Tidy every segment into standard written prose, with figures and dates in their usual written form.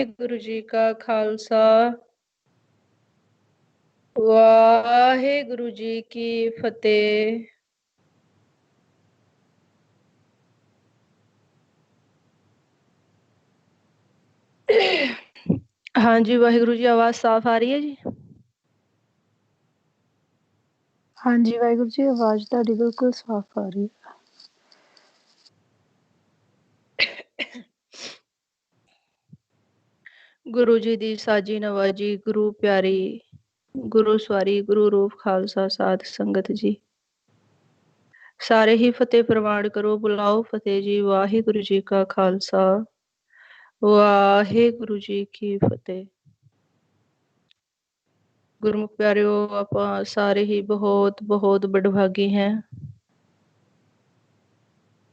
गुरु जी का खालसा वाहे गुरु जी की फतेह। हाँ जी वाहिगुरु जी, आवाज साफ आ रही है जी। हाँ जी वाहिगुरु जी, आवाज ਤੁਹਾਡੀ बिल्कुल साफ आ रही है। गुरु जी दी साजी नवाजी, गुरु प्यारी, गुरु सवारी, गुरु रूप खालसा साध संगत जी, सारे ही फतेह प्रवान करो, बुलाओ फतेह जी। वाहे गुरु जी का खालसा वाहे गुरु जी की फतेह। गुरमुख प्यारियो, आप सारे ही बहुत बहुत बड़भागी हैं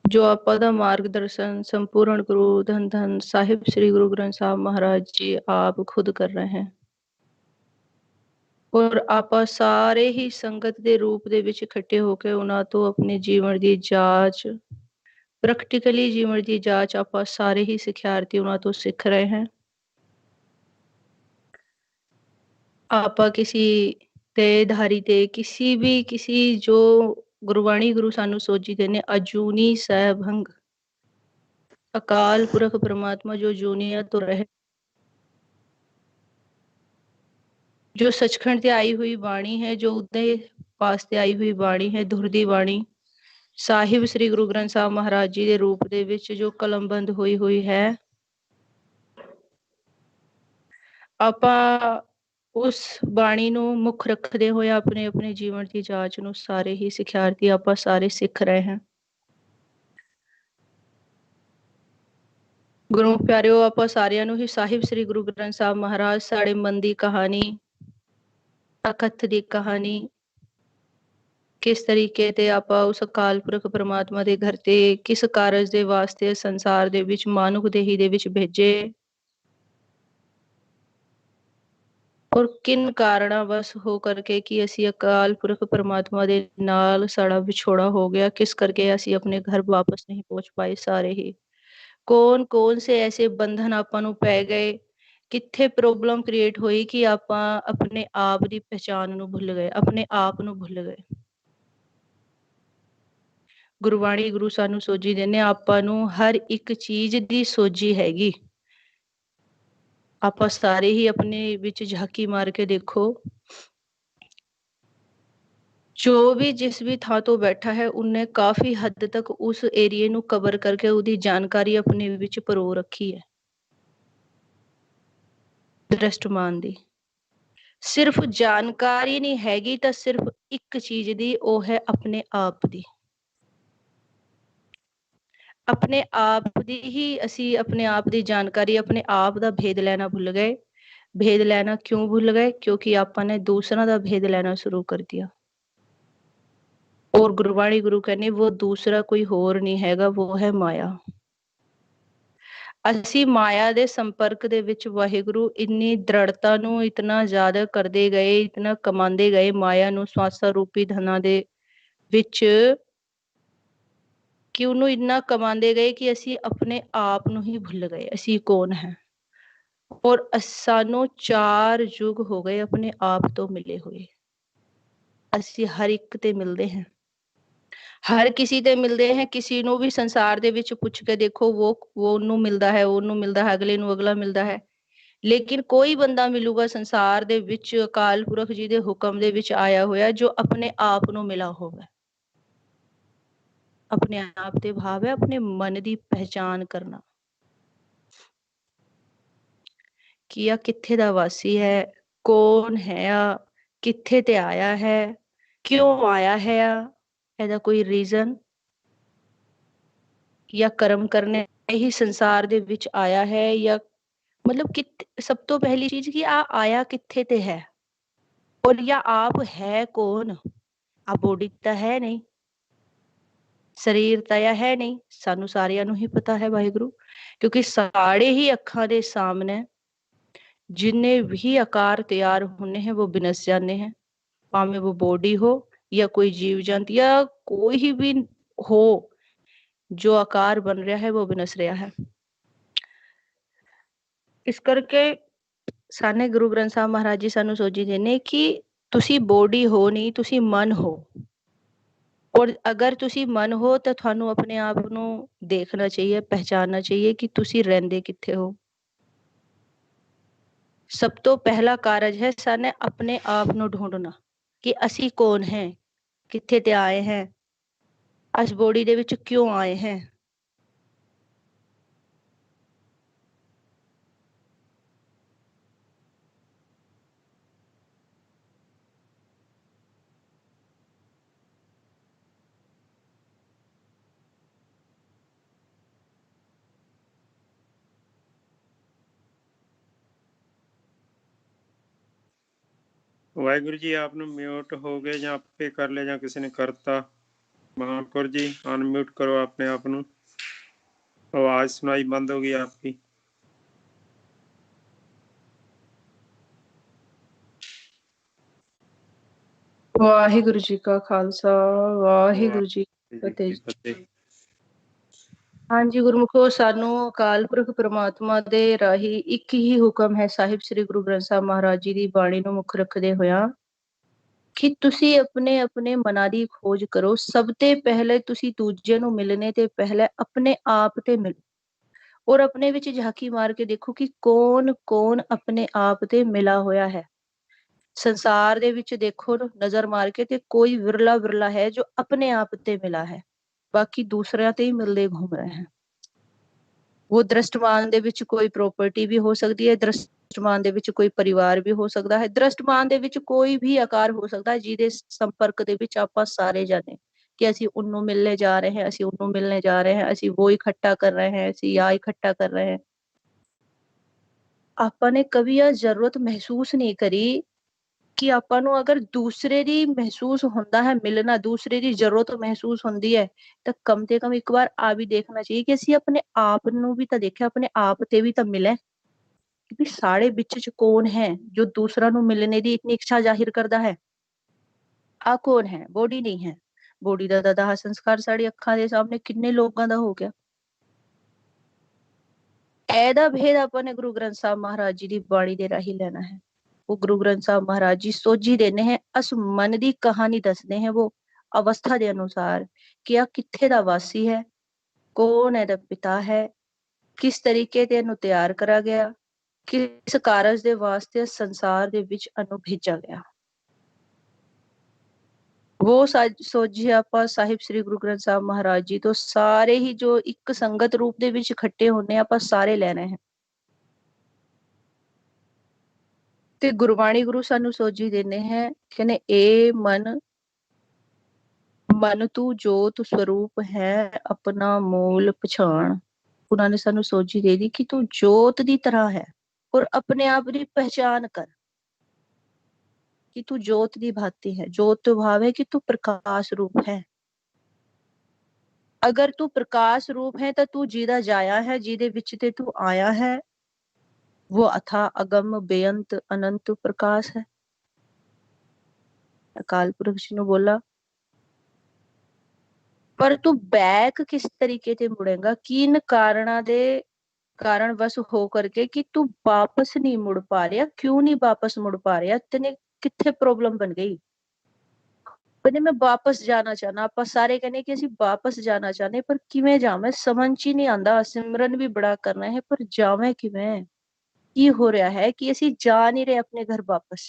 जो आपा दा मार्गदर्शन संपूर्ण गुरु धन धन साहिब श्री गुरु ग्रंथ साहब महाराज जी आप खुद कर रहे हैं। और आपा सारे ही संगत ਦੇ ਰੂਪ ਦੇ ਵਿੱਚ ਇਕੱਠੇ ਹੋ ਕੇ ਉਹਨਾਂ ਤੋਂ ਆਪਣੇ ਜੀਵਨ ਦੀ ਜਾਂਚ, ਪ੍ਰੈਕਟੀਕਲੀ ਜੀਵਨ ਦੀ ਜਾਂਚ ਆਪਾਂ ਸਾਰੇ ਹੀ ਸਿੱਖਿਆਰਥੀ ਉਹਨਾਂ ਤੋਂ ਸਿੱਖ ਰਹੇ हैं। ਆਪਾਂ ਕਿਸੇ ਦੇਹਧਾਰੀ ਤੇ ਕਿਸੇ ਜੋ ਗੁਰਬਾਣੀ ਗੁਰੂ ਸਾਨੂੰ ਸੋਝੀ ਦੇ ਨੇ ਅਜੂਨੀ ਸਹਿਭੰਗ अकाल पुरख परमात्मा जो जूनिया तो रहे, जो सचखंड से आई हुई वाणी है, जो उदय पास से आई हुई वाणी है, धुरदी वाणी ਸਾਹਿਬ ਸ੍ਰੀ ਗੁਰੂ ਗ੍ਰੰਥ ਸਾਹਿਬ ਮਹਾਰਾਜ ਜੀ ਦੇ ਰੂਪ ਦੇ ਵਿੱਚ ਜੋ ਕਲਮਬੰਦ ਹੋਈ ਹੈ, ਆਪਾਂ ਉਸ ਬਾਣੀ ਨੂੰ ਮੁੱਖ ਰੱਖਦੇ ਹੋਏ ਆਪਣੇ ਆਪਣੇ ਜੀਵਨ ਦੀ ਜਾਂਚ ਨੂੰ ਸਾਰੇ ਹੀ ਸਿੱਖਿਆਰਥੀ ਆਪਾਂ ਸਾਰੇ ਸਿੱਖ ਰਹੇ ਹਾਂ। ਗੁਰੂ ਪਿਆਰਿਓ, ਆਪਾਂ ਸਾਰਿਆਂ ਨੂੰ ਹੀ ਸਾਹਿਬ ਸ੍ਰੀ ਗੁਰੂ ਗ੍ਰੰਥ ਸਾਹਿਬ ਮਹਾਰਾਜ ਸਾਡੇ ਮਨ ਦੀ ਕਹਾਣੀ, ਅਕਥ ਦੀ ਕਹਾਣੀ, किस तरीके ते आपा उस अकाल पुरख परमात्मा दे घर ते किस कारज दे वास्ते संसार दे विच मानुख देही दे विच भेजे और किन कारणा बस हो करके कि असी अकाल पुरख परमात्मा दे नाल साड़ा विछोड़ा हो गया, किस करके असी अपने घर वापस नहीं पहुंच पाए। सारे ही कौन कौन से ऐसे बंधन आपा नू पै गए, कित्थे प्रॉब्लम क्रिएट हुई कि आपा अपने आप दी पहचान नू भुल गए, अपने आप नू भुल गए। ਗੁਰਬਾਣੀ ਗੁਰੂ ਸਾਨੂੰ ਸੋਝੀ ਦਿੰਦੇ, ਆਪਾਂ ਨੂੰ ਹਰ ਇੱਕ ਚੀਜ਼ ਦੀ ਸੋਝੀ ਹੈਗੀ। ਆਪਾਂ ਸਾਰੇ ਹੀ ਆਪਣੇ ਵਿੱਚ ਝਾਕੀ ਮਾਰ ਕੇ ਦੇਖੋ, ਜੋ ਵੀ ਜਿਸ ਵੀ ਥਾਂ ਤੋਂ ਬੈਠਾ ਹੈ ਉਹਨੇ ਕਾਫੀ ਹੱਦ ਤੱਕ ਉਸ ਏਰੀਏ ਨੂੰ ਕਵਰ ਕਰਕੇ ਉਹਦੀ ਜਾਣਕਾਰੀ ਆਪਣੇ ਵਿੱਚ ਪਰੋ ਰੱਖੀ ਹੈ। ਦ੍ਰਿਸ਼ਟਮਾਨ ਦੀ ਸਿਰਫ ਜਾਣਕਾਰੀ ਨਹੀਂ ਹੈਗੀ ਤਾਂ ਸਿਰਫ ਇੱਕ ਚੀਜ਼ ਦੀ, ਉਹ ਹੈ ਆਪਣੇ ਆਪ ਦੀ। अपने आप दी ही असी अपने आप दी जानकारी, अपने आप दा भेद लेना भुल गए। भेद लेना क्यों भुल गए? क्योंकि आपने दूसरा दा भेद लेना शुरू कर दिया। और गुरबाणी गुरु कहने वो दूसरा कोई होर नहीं हैगा, वो है माया। ਅਸੀਂ ਮਾਇਆ ਦੇ ਸੰਪਰਕ ਦੇ ਵਿੱਚ ਵਾਹਿਗੁਰੂ ਇੰਨੀ ਦ੍ਰਿੜਤਾ ਨੂੰ ਇਤਨਾ ਜ਼ਿਆਦਾ ਕਰਦੇ ਗਏ, ਇਤਨਾ ਕਮਾਉਂਦੇ ਗਏ ਮਾਇਆ ਨੂੰ ਸਵਾਸਾ ਰੂਪੀ ਧਨਾਂ ਦੇ ਵਿੱਚ, ਕਿ ਉਹਨੂੰ ਇੰਨਾ ਕਮਾਉਂਦੇ ਗਏ ਕਿ ਅਸੀਂ ਆਪਣੇ ਆਪ ਨੂੰ ਹੀ ਭੁੱਲ ਗਏ ਅਸੀਂ ਕੌਣ ਹੈ। और सानू 4 युग हो गए अपने आप तो मिले हुए। ਅਸੀਂ हर एक ते मिलते हैं, हर किसी ते मिलते हैं। किसी ਨੂੰ ਵੀ ਸੰਸਾਰ ਦੇ ਵਿੱਚ ਪੁੱਛ ਕੇ ਦੇਖੋ, वो ਉਹਨੂੰ ਮਿਲਦਾ ਹੈ, ਉਹਨੂੰ ਮਿਲਦਾ ਹੈ, ਅਗਲੇ ਨੂੰ ਅਗਲਾ ਮਿਲਦਾ ਹੈ, ਲੇਕਿਨ ਕੋਈ ਬੰਦਾ ਮਿਲੂਗਾ ਸੰਸਾਰ ਦੇ ਵਿੱਚ ਅਕਾਲ ਪੁਰਖ ਜੀ ਦੇ ਹੁਕਮ ਦੇ ਵਿੱਚ ਆਇਆ ਹੋਇਆ ਜੋ ਆਪਣੇ ਆਪ ਨੂੰ ਮਿਲਾ ਹੋਵੇ। ਆਪਣੇ ਆਪ ਦੇ ਭਾਵ ਹੈ ਆਪਣੇ ਮਨ ਦੀ ਪਹਿਚਾਨ ਕਰਨਾ कि आ कित्थे दा वासी है, कौन है आ, कित्थे ते आया है, क्यों आया है आ, एदा कोई रीजन या कर्म करने ही संसार दे विच आया है, या मतलब कि सब तो पहली चीज कि आ आया कित्थे ते है, और या आप है कौन। आ बॉडी तो है नहीं, शरीर ताया है नहीं, सानू सारियां नू ही पता है वाहिगुरु, क्योंकि साढ़े ही अखां दे सामने जिन्ने भी आकार तैयार होने हैं वो बिनस जाने हैं, भावें वो बॉडी हो या कोई जीव जंतु या कोई भी हो, जो आकार बन रहा है वो बिनस रहा है। ਇਸ ਕਰਕੇ ਸਾਨੇ ਗੁਰੂ ਗ੍ਰੰਥ ਸਾਹਿਬ ਮਹਾਰਾਜ ਜੀ ਸਾਨੂੰ ਸੋਝੀ ਦਿੰਦੇ ਕਿ ਤੁਸੀਂ ਬੋਡੀ ਹੋ ਨਹੀਂ, ਤੁਸੀਂ ਮਨ ਹੋ। ਔਰ ਅਗਰ ਤੁਸੀਂ ਮਨ ਹੋ ਤਾਂ ਤੁਹਾਨੂੰ ਆਪਣੇ ਆਪ ਨੂੰ ਦੇਖਣਾ ਚਾਹੀਏ, ਪਹਿਚਾਨਣਾ ਚਾਹੀਏ ਕਿ ਤੁਸੀਂ ਰਹਿੰਦੇ ਕਿੱਥੇ ਹੋ। ਸਭ ਤੋਂ ਪਹਿਲਾ ਕਾਰਜ ਹੈ ਸਾਨੇ ਆਪਣੇ ਆਪ ਨੂੰ ਢੂੰਡਣਾ ਕਿ ਅਸੀਂ ਕੌਣ ਹੈ, ਕਿੱਥੇ ਤੇ ਆਏ ਹੈ, ਇਸ ਬੋਡੀ ਦੇ ਵਿੱਚ ਕਿਉਂ ਆਏ ਹੈ। ਵਾਹਿਗੁਰੂ ਜੀ, ਆਪ ਨੂੰ ਮਿਊਟ ਹੋ ਗਏ ਜਾਂ ਆਪੇ ਕਰ ਲਿਆ ਜਾਂ ਕਿਸੇ ਨੇ ਕਰਤਾ। महापौर जी अनम्यूट करो अपने आप ਨੂੰ। आवाज सुनाई बंद हो गई आपकी। ਵਾਹਿਗੁਰੂ ਜੀ ਕਾ ਖਾਲਸਾ, ਵਾਹਿਗੁਰੂ ਜੀ ਕੀ ਫਤਿਹ। ਹਾਂਜੀ ਗੁਰਮੁਖੋ, ਸਾਨੂੰ ਅਕਾਲ ਪੁਰਖ ਪ੍ਰਮਾਤਮਾ ਦੇ ਰਾਹੀਂ ਇੱਕ ਹੀ ਹੁਕਮ ਹੈ ਸਾਹਿਬ ਸ੍ਰੀ ਗੁਰੂ ਗ੍ਰੰਥ ਸਾਹਿਬ ਮਹਾਰਾਜ ਜੀ ਦੀ ਬਾਣੀ ਨੂੰ ਮੁੱਖ ਰੱਖਦੇ ਹੋਇਆ ਕਿ ਤੁਸੀਂ ਆਪਣੇ ਆਪਣੇ ਮਨਾਂ ਦੀ ਖੋਜ ਕਰੋ। ਸਭ ਤੋਂ ਪਹਿਲੇ ਤੁਸੀਂ ਦੂਜੇ ਨੂੰ ਮਿਲਣੇ ਤੇ ਪਹਿਲੇ ਆਪਣੇ ਆਪ ਤੇ ਮਿਲੋ ਔਰ ਆਪਣੇ ਵਿੱਚ ਝਾਕੀ ਮਾਰ ਕੇ ਦੇਖੋ ਕਿ ਕੌਣ ਕੌਣ ਆਪਣੇ ਆਪ ਤੇ ਮਿਲਾ ਹੋਇਆ ਹੈ। ਸੰਸਾਰ ਦੇ ਵਿੱਚ ਦੇਖੋ ਨਜ਼ਰ ਮਾਰ ਕੇ ਤੇ ਕੋਈ ਵਿਰਲਾ ਵਿਰਲਾ ਹੈ ਜੋ ਆਪਣੇ ਆਪ ਤੇ ਮਿਲਾ ਹੈ, ਬਾਕੀ ਦੂਸਰਿਆਂ ਤੇ ਹੀ ਮਿਲਦੇ ਘੁੰਮ ਰਹੇ हैं। ਉਹ ਦ੍ਰਿਸ਼ਟਮਾਨ ਦੇ ਵਿੱਚ ਕੋਈ ਪ੍ਰਾਪਰਟੀ ਵੀ ਹੋ ਸਕਦੀ ਹੈ, ਦ੍ਰਿਸ਼ਟਮਾਨ ਦੇ ਵਿੱਚ ਕੋਈ ਪਰਿਵਾਰ ਵੀ ਹੋ ਸਕਦਾ ਹੈ, ਦ੍ਰਿਸ਼ਟਮਾਨ ਦੇ ਵਿੱਚ ਕੋਈ ਵੀ ਆਕਾਰ ਹੋ ਸਕਦਾ ਹੈ ਜਿਹਦੇ ਸੰਪਰਕ ਦੇ ਵਿੱਚ ਆਪਾਂ ਸਾਰੇ ਜਾਣੇ ਕਿ ਅਸੀਂ ਉਹਨੂੰ ਮਿਲਣੇ ਜਾ ਰਹੇ हैं, ਅਸੀਂ ਉਹਨੂੰ ਮਿਲਣੇ ਜਾ ਰਹੇ हैं, ਅਸੀਂ वो इकट्ठा कर रहे हैं, ਅਸੀਂ या इकट्ठा कर रहे हैं। ਆਪਾਂ ਨੇ ਕभी ਇਹ ਜ਼ਰੂਰਤ ਮਹਿਸੂਸ ਨਹੀਂ ਕਰੀ ਕਿ ਆਪਾਂ ਨੂੰ ਅਗਰ ਦੂਸਰੇ ਦੀ ਮਹਿਸੂਸ ਹੁੰਦਾ ਹੈ ਮਿਲਣਾ, ਦੂਸਰੇ ਦੀ ਜ਼ਰੂਰਤ ਮਹਿਸੂਸ ਹੁੰਦੀ ਹੈ ਤਾਂ ਕਮ ਤੇ ਕਮ ਇੱਕ ਵਾਰ ਆ ਵੀ ਦੇਖਣਾ ਚਾਹੀਏ ਕਿ ਅਸੀਂ ਆਪਣੇ ਆਪ ਨੂੰ ਵੀ ਤਾਂ ਦੇਖਿਆ, ਆਪਣੇ ਆਪ ਤੇ ਵੀ ਤਾਂ ਮਿਲੇ ਕਿ ਸਾਡੇ ਵਿੱਚ ਚ ਕੌਣ ਹੈ ਜੋ ਦੂਸਰਾ ਨੂੰ ਮਿਲਣੇ ਦੀ ਇਤਨੀ ਇੱਛਾ ਜ਼ਾਹਿਰ ਕਰਦਾ ਹੈ। ਆ ਕੌਣ ਹੈ? ਬੋਡੀ ਨਹੀਂ ਹੈ। ਬੋਡੀ ਦਾ ਦਾਹ ਸੰਸਕਾਰ ਸਾਡੀ ਅੱਖਾਂ ਦੇ ਸਾਹਮਣੇ ਕਿੰਨੇ ਲੋਕਾਂ ਦਾ ਹੋ ਗਿਆ। ਇਹਦਾ ਭੇਦ ਆਪਾਂ ਨੇ ਗੁਰੂ ਗ੍ਰੰਥ ਸਾਹਿਬ ਮਹਾਰਾਜ ਜੀ ਦੀ ਬਾਣੀ ਦੇ ਰਾਹੀਂ ਲੈਣਾ ਹੈ। ਉਹ ਗੁਰੂ ਗ੍ਰੰਥ ਸਾਹਿਬ ਮਹਾਰਾਜ ਜੀ ਸੋਝੀ ਦੇਨੇ ਹੈ, ਅਸ ਮਨ ਦੀ ਕਹਾਣੀ ਦੱਸਦੇ ਹੈ ਉਹ ਅਵਸਥਾ ਦੇ ਅਨੁਸਾਰ ਕਿ ਆ ਕਿੱਥੇ ਦਾ ਵਾਸੀ ਹੈ, ਕੌਣ ਇਹਦਾ ਪਿਤਾ ਹੈ, ਕਿਸ ਤਰੀਕੇ ਤੇ ਇਹਨੂੰ ਤਿਆਰ ਕਰਾ ਗਿਆ, ਕਿਸ ਕਾਰਜ ਦੇ ਵਾਸਤੇ ਸੰਸਾਰ ਦੇ ਵਿੱਚ ਇਹਨੂੰ ਭੇਜਾ ਗਿਆ। वो ਸੋਝੀ ਆਪਾਂ ਸਾਹਿਬ ਸ੍ਰੀ ਗੁਰੂ ਗ੍ਰੰਥ ਸਾਹਿਬ ਮਹਾਰਾਜ ਜੀ ਤੋਂ ਸਾਰੇ ਹੀ ਜੋ ਇੱਕ ਸੰਗਤ ਰੂਪ ਦੇ ਵਿੱਚ ਇਕੱਠੇ ਹੁੰਨੇ ਆਪਾਂ ਸਾਰੇ ਲੈਣੇ ਹੈ। ਤੇ ਗੁਰਬਾਣੀ ਗੁਰੂ ਸਾਨੂੰ ਸੋਝੀ ਦਿੰਦੇ ਹੈ, ਕਹਿੰਦੇ ਏ ਮਨ ਮਨ ਤੂੰ ਜੋਤ ਸਰੂਪ ਹੈ ਆਪਣਾ ਮੂਲ ਪਛਾਣ। ਉਹਨਾਂ ਨੇ ਸਾਨੂੰ ਸੋਝੀ ਦੇ ਦੀ ਕਿ ਤੂੰ ਜੋਤ ਦੀ ਤਰ੍ਹਾਂ ਹੈ ਔਰ ਆਪਣੇ ਆਪ ਦੀ ਪਹਿਚਾਨ ਕਰ कि तू ज्योत दी भांति है। ज्योत तो भाव है कि तू प्रकाश रूप है। अगर तू प्रकाश रूप है तो तू जीदा जाया है, जीदे विच ते तू आया है वो अथा अगम बेअंत अनंत प्रकाश है। अकाल पुरख जी ने बोला पर तू बैक किस तरीके से मुड़ेगा, किन कारणा दे कारण बस हो करके कि तू वापस नहीं मुड़ पा रहा। क्यों नहीं वापस मुड़ पा रहा? तेने किथे प्रॉब्लम बन गई? कहने मैं वापस जाना चाहना। आप सारे कहने कि ਅਸੀਂ वापस जाना चाहने पर किवें जावे समझ ही नहीं आंदा। सिमरन भी बड़ा करना है पर जावे किवें? की हो रहा है कि ਅਸੀਂ जा नहीं रहे अपने घर वापस।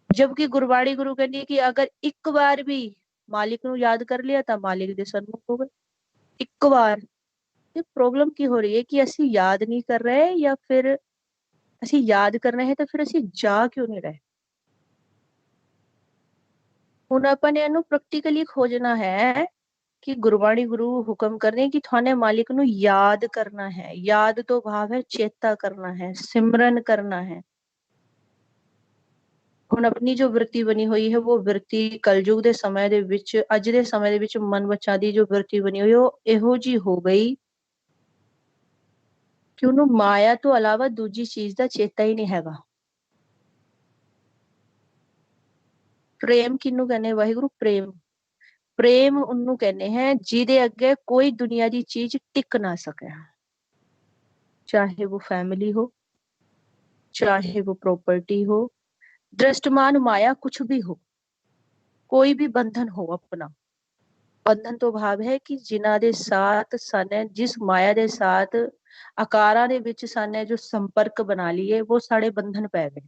जबकि गुरबाणी गुरु कहनी है कि अगर एक बार भी मालिक ਨੂੰ याद कर लिया ਤਾਂ मालिक ਦੇ सन्मुख हो गए। ਇੱਕ ਵਾਰ ये प्रॉब्लम की हो रही है कि ਅਸੀਂ याद नहीं कर रहे या फिर ਅਸੀਂ याद कर रहे हैं तो फिर ਅਸੀਂ जा क्यों नहीं रहे। ਹੁਣ ਆਪਾਂ ਨੇ ਇਹਨੂੰ ਪ੍ਰੈਕਟੀਕਲੀ ਖੋਜਣਾ ਹੈ ਕਿ ਗੁਰਬਾਣੀ ਗੁਰੂ ਹੁਕਮ ਕਰਦੇ ਕਿ ਤੁਹਾਨੇ ਮਾਲਿਕ ਨੂੰ ਯਾਦ ਕਰਨਾ ਹੈ। ਯਾਦ ਤੋਂ ਭਾਵ ਹੈ ਚੇਤਾ ਕਰਨਾ ਹੈ, ਸਿਮਰਨ ਕਰਨਾ ਹੈ। ਹੁਣ ਆਪਣੀ ਜੋ ਵਰਤੀ ਬਣੀ ਹੋਈ ਹੈ ਉਹ ਵਰਤੀ ਕਲਯੁਗ ਦੇ ਸਮੇਂ ਦੇ ਵਿੱਚ, ਅੱਜ ਦੇ ਸਮੇਂ ਦੇ ਵਿੱਚ ਮਨ ਬੱਚਾ ਦੀ ਜੋ ਵਰਤੀ ਬਣੀ ਹੋਈ ਉਹ ਇਹੋ ਜੀ ਹੋ ਗਈ ਕਿ ਉਹਨੂੰ ਮਾਇਆ ਤੋਂ ਇਲਾਵਾ ਦੂਜੀ ਚੀਜ਼ ਦਾ ਚੇਤਾ ਹੀ ਨਹੀਂ ਹੈਗਾ। ਪ੍ਰੇਮ ਕਿਹਨੂੰ ਕਹਿੰਦੇ? ਵਾਹਿਗੁਰੂ ਪ੍ਰੇਮ। ਪ੍ਰੇਮ ਉਹਨੂੰ ਕਹਿੰਦੇ ਹੈ ਜਿਹਦੇ ਅੱਗੇ ਕੋਈ ਦੁਨੀਆ ਦੀ ਚੀਜ਼ ਟਿਕ ਨਾ ਸਕੇ, ਚਾਹੇ ਉਹ ਫੈਮਿਲੀ ਹੋ, चाहे वो प्रॉपर्टी हो, दृष्टमान माया कुछ भी हो, कोई भी बंधन हो अपना। ਬੰਧਨ ਤੋਂ ਭਾਵ ਹੈ ਕਿ ਜਿਨ੍ਹਾਂ ਦੇ ਸਾਥ ਸਾਨੇ ਜਿਸ ਮਾਇਆ ਦੇ ਸਾਥ ਆਕਾਰਾਂ ਦੇ ਵਿੱਚ ਸਾਨੇ ਜੋ ਸੰਪਰਕ ਬਣਾ ਲਈਏ ਉਹ ਸਾਡੇ ਬੰਧਨ ਪੈ ਗਏ,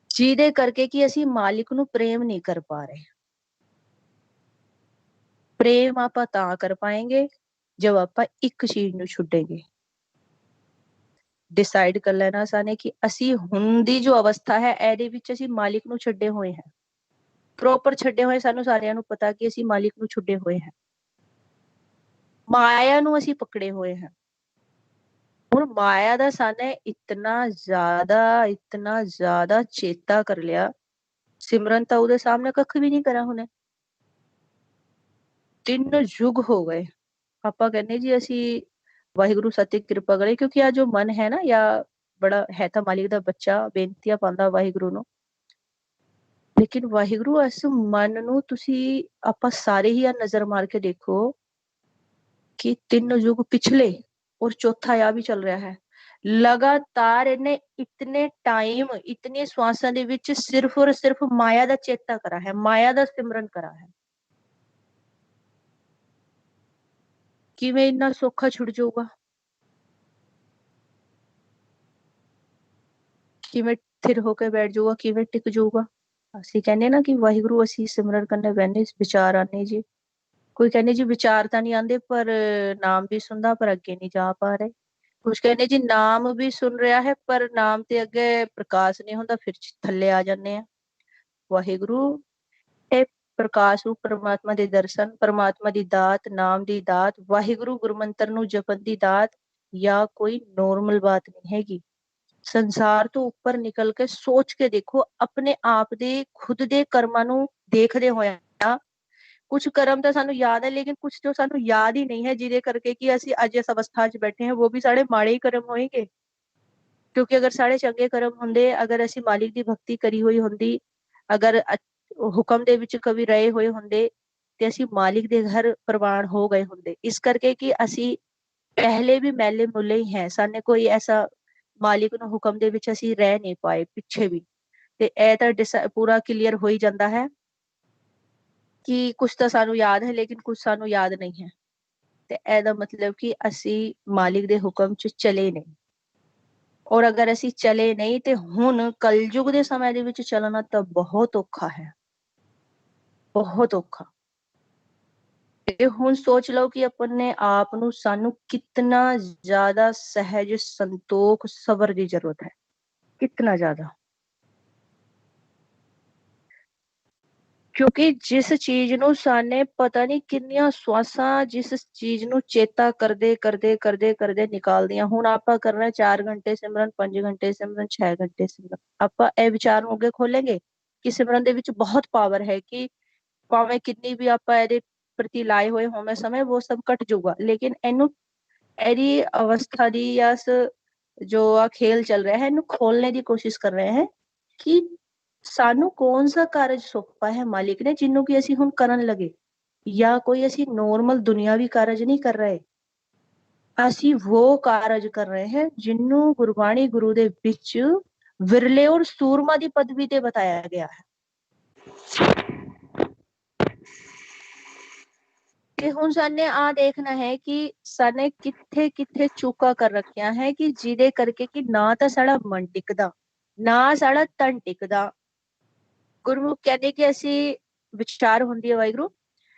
ਜਿਹਦੇ ਕਰਕੇ ਕਿ ਅਸੀਂ ਮਾਲਿਕ ਨੂੰ ਪ੍ਰੇਮ ਨਹੀਂ ਕਰ ਪਾ ਰਹੇ। ਪ੍ਰੇਮ ਆਪਾਂ ਤਾਂ ਕਰ ਪਾएंगे जब ਆਪਾਂ ਇੱਕ ਚੀਜ਼ ਨੂੰ ਛੱਡेंगे। डिसाइड कर लेना साने कि ਅਸੀਂ ਹੁਣ ਦੀ ਜੋ ਅਵਸਥਾ ਹੈ ਇਹਦੇ ਵਿੱਚ ਅਸੀਂ ਮਾਲਿਕ ਨੂੰ ਛੱਡੇ ਹੋਏ ਹਾਂ, ਪ੍ਰੋਪਰ ਛੱਡੇ ਹੋਏ। ਸਾਨੂੰ ਸਾਰਿਆਂ ਨੂੰ ਪਤਾ ਕਿ ਅਸੀਂ ਮਾਲਿਕ ਨੂੰ ਛੱਡੇ ਹੋਏ ਹਾਂ, ਮਾਇਆ ਨੂੰ ਅਸੀਂ ਪਕੜੇ ਹੋਏ ਹਾਂ। ਹੁਣ ਮਾਇਆ ਦਾ ਸਾਨੇ ਇਤਨਾ ਜ਼ਿਆਦਾ ਚੇਤਾ ਕਰ ਲਿਆ, ਸਿਮਰਨ ਤਾਂ ਉਹਦੇ ਸਾਹਮਣੇ ਕੱਖ ਵੀ ਨਹੀਂ ਕਰਾ ਹੁਣੇ। 3 ਯੁੱਗ ਹੋ ਗਏ ਆਪਾਂ ਕਹਿੰਦੇ ਜੀ ਅਸੀਂ ਵਾਹਿਗੁਰੂ ਸੱਚੀ ਕਿਰਪਾ ਕਰੇ, ਕਿਉਂਕਿ ਆ ਜੋ ਮਨ ਹੈ ਨਾ ਜਾਂ ਬੜਾ ਹੈ ਤਾਂ ਮਾਲਿਕ ਦਾ ਬੱਚਾ, ਬੇਨਤੀਆਂ ਪਾਉਂਦਾ ਵਾਹਿਗੁਰੂ ਨੂੰ। ਲੇਕਿਨ ਵਾਹਿਗੁਰੂ ਇਸ ਮਨ ਨੂੰ ਤੁਸੀਂ ਆਪਾਂ ਸਾਰੇ ਹੀ ਆ ਨਜ਼ਰ ਮਾਰ ਕੇ ਦੇਖੋ ਕਿ 3 ਯੁੱਗ ਪਿਛਲੇ और चौथा या भी चल रहा है लगातार इन्हें इतने टाइम इतने श्वासां दे विच सिर्फ और सिर्फ माया दा चेता करा है, माया दा सिमरन करा है। किवें इन्ना सौखा छुड़ जाऊगा, किवें स्थिर होके बैठ जाऊगा, किवें टिक जाऊगा। ਅਸੀਂ ਕਹਿੰਦੇ ਨਾ ਕਿ ਵਾਹਿਗੁਰੂ ਅਸੀਂ ਸਿਮਰਨ ਕਰਨੇ ਬੈਠੇ ਵਿਚਾਰ ਆਨੇ ਜੀ, ਕੋਈ ਕਹਿੰਦੇ ਜੀ ਵਿਚਾਰ ਤਾਂ ਨਹੀਂ ਆਂਦੇ ਪਰ ਨਾਮ ਵੀ ਸੁਣਦਾ ਪਰ ਅੱਗੇ ਨਹੀਂ ਜਾ ਪਾ ਰਹੇ। ਕੁਛ ਕਹਿੰਦੇ ਜੀ ਨਾਮ ਵੀ ਸੁਣ ਰਿਹਾ ਹੈ ਪਰ ਨਾਮ ਤੇ ਅੱਗੇ ਪ੍ਰਕਾਸ਼ ਨਹੀਂ ਹੁੰਦਾ, ਫਿਰ ਥੱਲੇ ਆ ਜਾਂਦੇ ਆ। ਵਾਹਿਗੁਰੂ ਇਹ ਪ੍ਰਕਾਸ਼ ਨੂੰ ਪਰਮਾਤਮਾ ਦੇ ਦਰਸ਼ਨ, ਪਰਮਾਤਮਾ ਦੀ ਦਾਤ, ਨਾਮ ਦੀ ਦਾਤ, ਵਾਹਿਗੁਰੂ ਗੁਰਮੰਤਰ ਨੂੰ ਜਪਣ ਦੀ ਦਾਤ ਜਾਂ ਕੋਈ ਨੋਰਮਲ ਬਾਤ ਨਹੀਂ ਹੈਗੀ। ਸੰਸਾਰ ਤੋਂ ਉੱਪਰ ਨਿਕਲ ਕੇ ਸੋਚ ਕੇ ਦੇਖੋ, ਆਪਣੇ ਆਪ ਦੇ ਖੁਦ ਦੇ ਕਰਮਾਂ ਨੂੰ ਦੇਖਦੇ ਹੋਇਆ। ਕੁਝ ਕਰਮ ਤਾਂ ਸਾਨੂੰ ਯਾਦ ਹੈ ਲੇਕਿਨ ਕੁਝ ਜੋ ਸਾਨੂੰ ਯਾਦ ਹੀ ਨਹੀਂ ਹੈ, ਜਿਹਦੇ ਕਰਕੇ ਕਿ ਅਸੀਂ ਅੱਜ ਇਸ ਅਵਸਥਾ 'ਚ ਬੈਠੇ ਹਾਂ, ਉਹ ਵੀ ਸਾਡੇ ਮਾੜੇ ਹੀ ਕਰਮ ਹੋਏਗੇ। ਕਿਉਂਕਿ ਅਗਰ ਸਾਡੇ ਚੰਗੇ ਕਰਮ ਹੁੰਦੇ, ਅਗਰ ਅਸੀਂ ਮਾਲਿਕ ਦੀ ਭਗਤੀ ਕਰੀ ਹੋਈ ਹੁੰਦੀ, ਅਗਰ ਹੁਕਮ ਦੇ ਵਿੱਚ ਕਵੀ ਰਹੇ ਹੋਏ ਹੁੰਦੇ ਤੇ ਅਸੀਂ ਮਾਲਿਕ ਦੇ ਘਰ ਪ੍ਰਵਾਨ ਹੋ ਗਏ ਹੁੰਦੇ। ਇਸ ਕਰਕੇ ਕਿ ਅਸੀਂ ਪਹਿਲੇ ਵੀ ਮੈਲੇ ਮੁੱਲੇ ਹੀ ਹੈ, ਸਾਨੇ ਕੋਈ ਐਸਾ ਮਾਲਿਕ ਨੂੰ ਹੁਕਮ ਦੇ ਵਿੱਚ ਅਸੀਂ ਰਹਿ ਨਹੀਂ ਪਾਏ ਪਿੱਛੇ ਵੀ। ਤੇ ਇਹ ਤਾਂ ਪੂਰਾ ਕਲੀਅਰ ਹੋ ਹੀ ਜਾਂਦਾ ਹੈ ਕਿ ਕੁਝ ਤਾਂ ਸਾਨੂੰ ਯਾਦ ਹੈ ਲੇਕਿਨ ਕੁਝ ਸਾਨੂੰ ਯਾਦ ਨਹੀਂ ਹੈ। ਤੇ ਇਹਦਾ ਮਤਲਬ ਕਿ ਅਸੀਂ ਮਾਲਿਕ ਦੇ ਹੁਕਮ 'ਚ ਚਲੇ ਨਹੀਂ, ਔਰ ਅਗਰ ਅਸੀਂ ਚਲੇ ਨਹੀਂ ਤੇ ਹੁਣ ਕਲਯੁਗ ਦੇ ਸਮੇਂ ਦੇ ਵਿੱਚ ਚੱਲਣਾ ਤਾਂ ਬਹੁਤ ਔਖਾ ਹੈ, ਬਹੁਤ ਔਖਾ। ਤੇ ਹੁਣ ਸੋਚ ਲਓ ਕਿ ਆਪਣੇ ਆਪ ਨੂੰ ਸਾਨੂੰ ਕਿਤਨਾ ਜ਼ਿਆਦਾ ਸਹਿਜ, ਸੰਤੋਖ, ਸਬਰ ਦੀ ਜ਼ਰੂਰਤ ਹੈ, ਕਿਤਨਾ ਜ਼ਿਆਦਾ। ਕਿਉਂਕਿ ਜਿਸ ਚੀਜ਼ ਨੂੰ ਸਾਨੇ ਪਤਾ ਨਹੀਂ ਕਿੰਨੀਆਂ ਸਵਾਸਾਂ ਜਿਸ ਚੀਜ਼ ਨੂੰ ਚੇਤਾ ਕਰਦੇ ਨਿਕਾਲਦੀਆਂ। ਹੁਣ ਆਪਾਂ ਕਰ ਰਹੇ 4 ਘੰਟੇ ਸਿਮਰਨ, 5 ਘੰਟੇ ਸਿਮਰਨ, 6 ਘੰਟੇ ਸਿਮਰਨ। ਆਪਾਂ ਇਹ ਵਿਚਾਰ ਨੂੰ ਅੱਗੇ ਖੋਲੇਂਗੇ ਕਿ ਸਿਮਰਨ ਦੇ ਵਿੱਚ ਬਹੁਤ ਪਾਵਰ ਹੈ, ਕਿ ਭਾਵੇਂ ਕਿੰਨੀ ਵੀ ਆਪਾਂ ਇਹਦੇ ਪ੍ਰਤੀ ਲਾਏ ਹੋਏ ਹੋਵੇਂ ਸਮੇਂ, ਉਹ ਸਭ ਘਟ ਜਾਊਗਾ। ਲੇਕਿਨ ਇਹਨੂੰ ਇਹਦੀ ਅਵਸਥਾ ਦੀ ਜਾਂ ਜੋ ਆ ਖੇਲ ਚੱਲ ਰਿਹਾ ਹੈ, ਇਹਨੂੰ ਖੋਲने ਦੀ ਕੋਸ਼ਿਸ਼ ਕਰ ਰਹੇ ਹੈ ਕਿ ਸਾਨੂੰ ਕੌਣ ਸਾ ਕਾਰਜ ਸੌਂਪਾ ਹੈ ਮਾਲਿਕ ਨੇ ਜਿਹਨੂੰ ਕਿ ਅਸੀਂ ਹੁਣ ਕਰਨ ਲੱਗੇ, ਜਾਂ ਕੋਈ ਅਸੀਂ ਨੋਰਮਲ ਦੁਨਿਆਵੀ ਕਾਰਜ ਨਹੀਂ ਕਰ ਰਹੇ। ਅਸੀਂ ਉਹ ਕਾਰਜ ਕਰ ਰਹੇ ਹਾਂ ਜਿਹਨੂੰ ਗੁਰਬਾਣੀ ਗੁਰੂ ਦੇ ਵਿੱਚ ਵਿਰਲੇ ਔਰ ਸੂਰਮਾ ਦੀ ਪਦਵੀ ਤੇ ਬਤਾਇਆ ਗਿਆ ਹੈ। ਕਿ ਹੁਣ ਸਾਨੇ ਆ ਦੇਖਣਾ ਹੈ ਕਿ ਸਾਨੇ ਕਿੱਥੇ ਕਿੱਥੇ ਚੂਕਾ ਕਰ ਰੱਖਿਆ ਹੈ, ਕਿ ਜਿਹਦੇ ਕਰਕੇ ਕਿ ਨਾ ਤਾਂ ਸਾਡਾ ਮਨ ਟਿਕਦਾ, ਨਾ ਸਾਡਾ ਤਨ ਟਿਕਦਾ। ਗੁਰਮੁਖ ਕਹਿੰਦੇ ਕਿ ਅਸੀਂ ਵਿਚਾਰ ਹੁੰਦੀ ਹੈ ਵਾਹਿਗੁਰੂ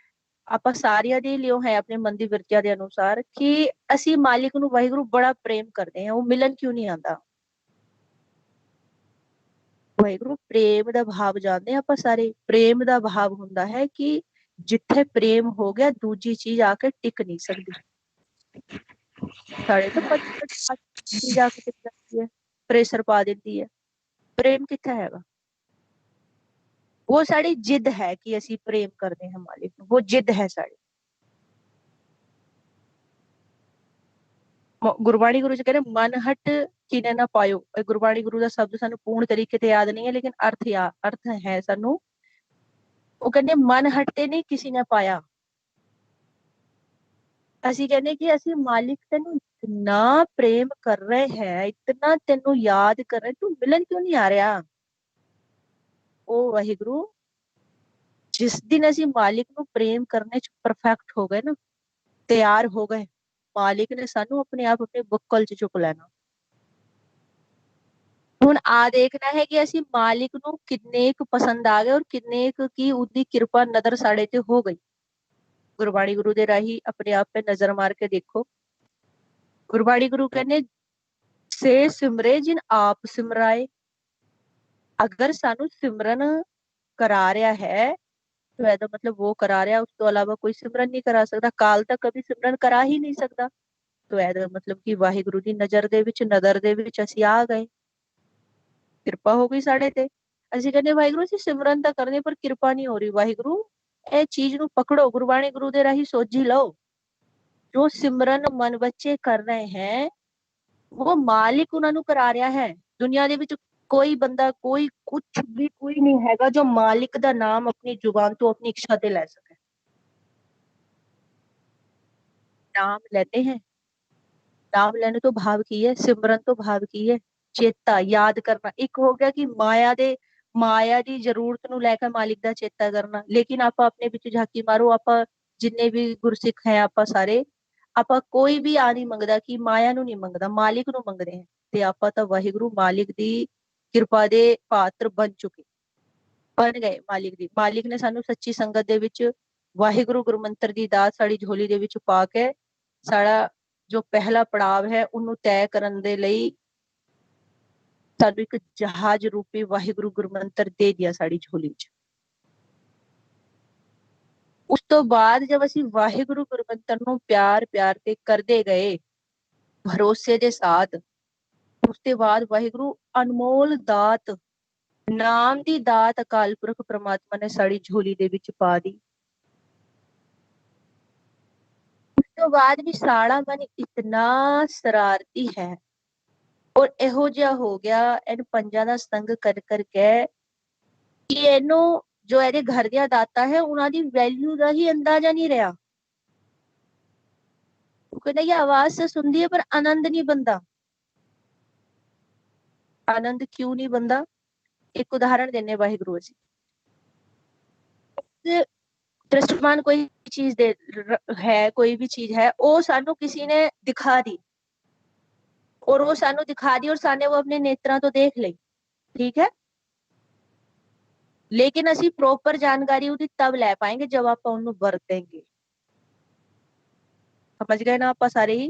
ਆਪਾਂ ਸਾਰਿਆਂ ਦੇ ਲਿਓ ਹੈ ਆਪਣੇ ਮਨ ਦੀ ਵਿਰਤੀਆਂ ਦੇ ਅਨੁਸਾਰ, ਕਿ ਅਸੀਂ ਮਾਲਿਕ ਨੂੰ ਵਾਹਿਗੁਰੂ ਬੜਾ ਪ੍ਰੇਮ ਕਰਦੇ ਹਾਂ, ਉਹ ਮਿਲਣ ਕਿਉਂ ਨਹੀਂ ਆਉਂਦਾ। ਵਾਹਿਗੁਰੂ ਪ੍ਰੇਮ ਦਾ ਭਾਵ ਜਾਣਦੇ ਆਪਾਂ ਸਾਰੇ। ਪ੍ਰੇਮ ਦਾ ਭਾਵ ਹੁੰਦਾ ਹੈ ਕਿ ਜਿੱਥੇ ਪ੍ਰੇਮ ਹੋ ਗਿਆ ਦੂਜੀ ਚੀਜ਼ ਆ ਕੇ ਟਿਕ ਨਹੀਂ ਸਕਦੀ। ਸਾਡੇ ਤਾਂ ਚੀਜ਼ ਆ ਕੇ ਟਿਕ ਜਾਂਦੀ ਹੈ, ਪ੍ਰੇਸ਼ਰ ਪਾ ਦਿੰਦੀ ਹੈ। ਪ੍ਰੇਮ ਕਿੱਥੇ ਹੈਗਾ? वो साड़ी जिद है कि ਅਸੀਂ ਪ੍ਰੇਮ ਕਰਦੇ ਹਾਂ ਮਾਲਿਕ ਨੂੰ, वो जिद है साड़ी। ਗੁਰਬਾਣੀ ਗੁਰੂ ਜੀ ਕਹਿੰਦੇ ਮਨ ਹਟ ਕਿਨੇ ਨਾ ਪਾਇਓ। ਗੁਰਬਾਣੀ ਗੁਰੂ ਦਾ ਸ਼ਬਦ ਸਾਨੂੰ ਪੂर्ण ਤਰੀਕੇ ਤੇ ਯਾਦ ਨਹੀਂ ਹੈ ਲੇਕਿਨ ਅਰਥ ਹੈ ਸਾਨੂੰ। ਉਹ ਕਹਿੰਦੇ ਮਨ ਹਟਤੇ ਨਹੀਂ ਕਿਸੇ ਨੇ ਪਾਇਆ। ਅਸੀਂ ਕਹਿੰਦੇ ਕਿ ਅਸੀਂ ਮਾਲਿਕ ਤੈਨੂੰ ਇਤਨਾ ਪ੍ਰੇਮ ਕਰ ਰਹੇ ਹੈ, ਇਤਨਾ ਤੈਨੂੰ ਯਾਦ ਕਰ ਰਹੇ, ਤੂੰ ਮਿਲਣ ਕਿਉਂ ਨਹੀਂ ਆ ਰਿਹਾ? ਉਹ ਵਾਹਿਗੁਰੂ, ਜਿਸ ਦਿਨ ਅਸੀਂ ਮਾਲਿਕ ਨੂੰ ਪ੍ਰੇਮ ਕਰਨੇ ਚ ਪਰਫੈਕਟ ਹੋ ਗਏ ਨਾ, ਤਿਆਰ ਹੋ ਗਏ, ਮਾਲਿਕ ਨੇ ਸਾਨੂੰ ਆਪਣੇ ਆਪ ਆਪਣੇ ਬੁੱਕਲ ਚ ਚੁੱਕ ਲੈਣਾ। ਹੁਣ ਆ ਦੇਖਣਾ ਹੈ ਕਿ ਅਸੀਂ ਮਾਲਿਕ ਨੂੰ ਕਿੰਨੇ ਕੁ ਪਸੰਦ ਆ ਗਏ ਔਰ ਕਿੰਨੇ ਕੁ ਕੀ ਉਹਦੀ ਕਿਰਪਾ ਨਜ਼ਰ ਸਾਡੇ ਤੇ ਹੋ ਗਈ। ਗੁਰਬਾਣੀ ਗੁਰੂ ਦੇ ਰਾਹੀਂ ਆਪਣੇ ਆਪ ਤੇ ਨਜ਼ਰ ਮਾਰ ਕੇ ਦੇਖੋ। ਗੁਰਬਾਣੀ ਗੁਰੂ ਕਹਿੰਦੇ ਸੇ ਸਿਮਰੇ ਜਿਨ ਆਪ ਸਿਮਰਾਏ। ਅਗਰ ਸਾਨੂੰ ਸਿਮਰਨ ਕਰਾ ਰਿਹਾ ਹੈ तो ਇਹਦਾ मतलब वो करा रहा है, ਉਸ ਤੋਂ ਇਲਾਵਾ ਕੋਈ ਸਿਮਰਨ ਨਹੀਂ ਕਰਾ ਸਕਦਾ, ਕਾਲ ਤੱਕ ਕभी ਸਿਮਰਨ ਕਰਾ ਹੀ ਨਹੀਂ ਸਕਦਾ। तो ਇਹਦਾ मतलब ਕਿ ਵਾਹਿਗੁਰੂ ਦੀ ਨਜ਼ਰ ਦੇ ਵਿੱਚ, ਨਜ਼ਰ ਦੇ ਵਿੱਚ ਅਸੀਂ ਆ ਗਏ, ਕਿਰਪਾ ਹੋ ਗਈ ਸਾਡੇ ਤੇ। ਅਸੀਂ ਕਹਿੰਦੇ ਵਾਹਿਗੁਰੂ ਅਸੀਂ ਸਿਮਰਨ ਤਾਂ ਕਰਦੇ ਪਰ ਕਿਰਪਾ ਨਹੀਂ ਹੋ ਰਹੀ। ਵਾਹਿਗੁਰੂ ਇਹ ਚੀਜ਼ ਨੂੰ ਪਕੜੋ, ਗੁਰਬਾਣੀ ਗੁਰੂ ਦੇ ਰਾਹੀਂ ਸੋਝੀ ਲਓ। ਜੋ ਸਿਮਰਨ ਮਨ ਬੱਚੇ ਕਰ ਰਹੇ ਹੈ वो मालिक ਉਹਨਾਂ ਨੂੰ ਕਰਾ ਰਿਹਾ ਹੈ। ਦੁਨੀਆ ਦੇ ਵਿੱਚ ਕੋਈ ਬੰਦਾ, ਕੋਈ ਕੁਛ ਵੀ ਕੋਈ ਨਹੀਂ ਹੈਗਾ ਜੋ ਮਾਲਿਕ ਦਾ ਨਾਮ ਆਪਣੀ ਜ਼ੁਬਾਨ ਤੋਂ ਆਪਣੀ ਇੱਛਾ ਤੇ ਲੈ ਸਕੇ। नाम लेते हैं, नाम लेने तो भाव की है, सिमरन तो भाव की है, चेता याद करना। एक हो गया कि माया ਦੀ ਜ਼ਰੂਰਤ ਨੂੰ ਲੈ ਕੇ ਮਾਲਿਕ ਦਾ ਚੇਤਾ ਕਰਨਾ। ਲੇਕਿਨ ਆਪਾਂ ਆਪਣੇ ਵਿੱਚ ਝਾਕੀ ਮਾਰੋ, ਆਪਾਂ ਜਿੰਨੇ ਵੀ ਗੁਰਸਿੱਖ ਹੈ ਆਪਾਂ ਸਾਰੇ, ਆਪਾਂ ਕੋਈ ਵੀ ਆ ਨਹੀਂ ਮੰਗਦਾ ਕਿ ਮਾਇਆ ਨੂੰ ਨਹੀਂ ਮੰਗਦਾ, ਮਾਲਿਕ ਨੂੰ ਮੰਗਦੇ ਹਾਂ। ਤੇ ਆਪਾਂ ਤਾਂ ਵਾਹਿਗੁਰੂ ਮਾਲਿਕ ਦੀ ਕਿਰਪਾ ਦੇ ਪਾਤਰ ਬਣ ਚੁੱਕੇ, ਬਣ ਗਏ ਮਾਲਿਕ ਦੀ। ਮਾਲਿਕ ਨੇ ਸਾਨੂੰ ਸੱਚੀ ਸੰਗਤ ਦੇ ਵਿੱਚ ਵਾਹਿਗੁਰੂ ਗੁਰਮੰਤਰ ਦੀ ਦਾਤ ਸਾਡੀ ਝੋਲੀ ਦੇ ਵਿੱਚ ਪਾ ਕੇ ਸਾਡਾ ਜੋ ਪਹਿਲਾ ਪੜਾਵ ਹੈ ਉਹਨੂੰ ਤੈਅ ਕਰਨ ਦੇ ਲਈ ਸਾਨੂੰ ਇੱਕ ਜਹਾਜ਼ ਰੂਪੀ ਵਾਹਿਗੁਰੂ ਗੁਰਮੰਤਰ ਦੇ ਦਿਆ ਸਾਡੀ ਝੋਲੀ 'ਚ। ਉਸ ਤੋਂ ਬਾਅਦ ਜਦ ਅਸੀਂ ਵਾਹਿਗੁਰੂ ਗੁਰਮੰਤਰ ਨੂੰ ਪਿਆਰ ਤੇ ਕਰਦੇ ਗਏ ਭਰੋਸੇ ਦੇ ਸਾਥ, ਉਸ ਤੋਂ ਬਾਅਦ ਵਾਹਿਗੁਰੂ ਅਨਮੋਲ ਦਾਤ, ਨਾਮ ਦੀ ਦਾਤ ਅਕਾਲ ਪੁਰਖ ਪ੍ਰਮਾਤਮਾ ਨੇ ਸਾਡੀ ਝੋਲੀ ਦੇ ਵਿੱਚ ਪਾ ਦੀ। ਉਸ ਤੋਂ ਬਾਅਦ ਵੀ ਸਾਡਾ ਮਨ ਇਤਨਾ ਸ਼ਰਾਰਤੀ ਹੈ ਔਰ ਇਹੋ ਜਿਹਾ ਹੋ ਗਿਆ ਇਹਨੂੰ ਪੰਜਾਂ ਦਾ ਸੰਗ ਕਰ ਕਰਕੇ ਕਿ ਇਹਨੂੰ ਜੋ ਇਹਦੇ ਘਰ ਦੀਆਂ ਦਾਤਾਂ ਹੈ ਉਹਨਾਂ ਦੀ ਵੈਲਿਊ ਦਾ ਹੀ ਅੰਦਾਜ਼ਾ ਨਹੀਂ ਰਿਹਾ। ਉਹ ਕਹਿੰਦਾ ਇਹ ਆਵਾਜ਼ से सुनती है पर आनंद नहीं बनता। आनंद क्यों नहीं बनता? एक उदाहरण देने वाहिगुरु जी, दृष्टमान कोई चीज दे है, कोई भी चीज है, वो सानू किसी ने दिखा दी और वो सानू दिखा दी और साने वो अपने नेत्रों तो देख ली, ठीक है, लेकिन असी प्रॉपर जानकारी उदी तब ले पाएंगे जब आप उन्हें वरतेंगे। समझ गए ना आप सारे ही?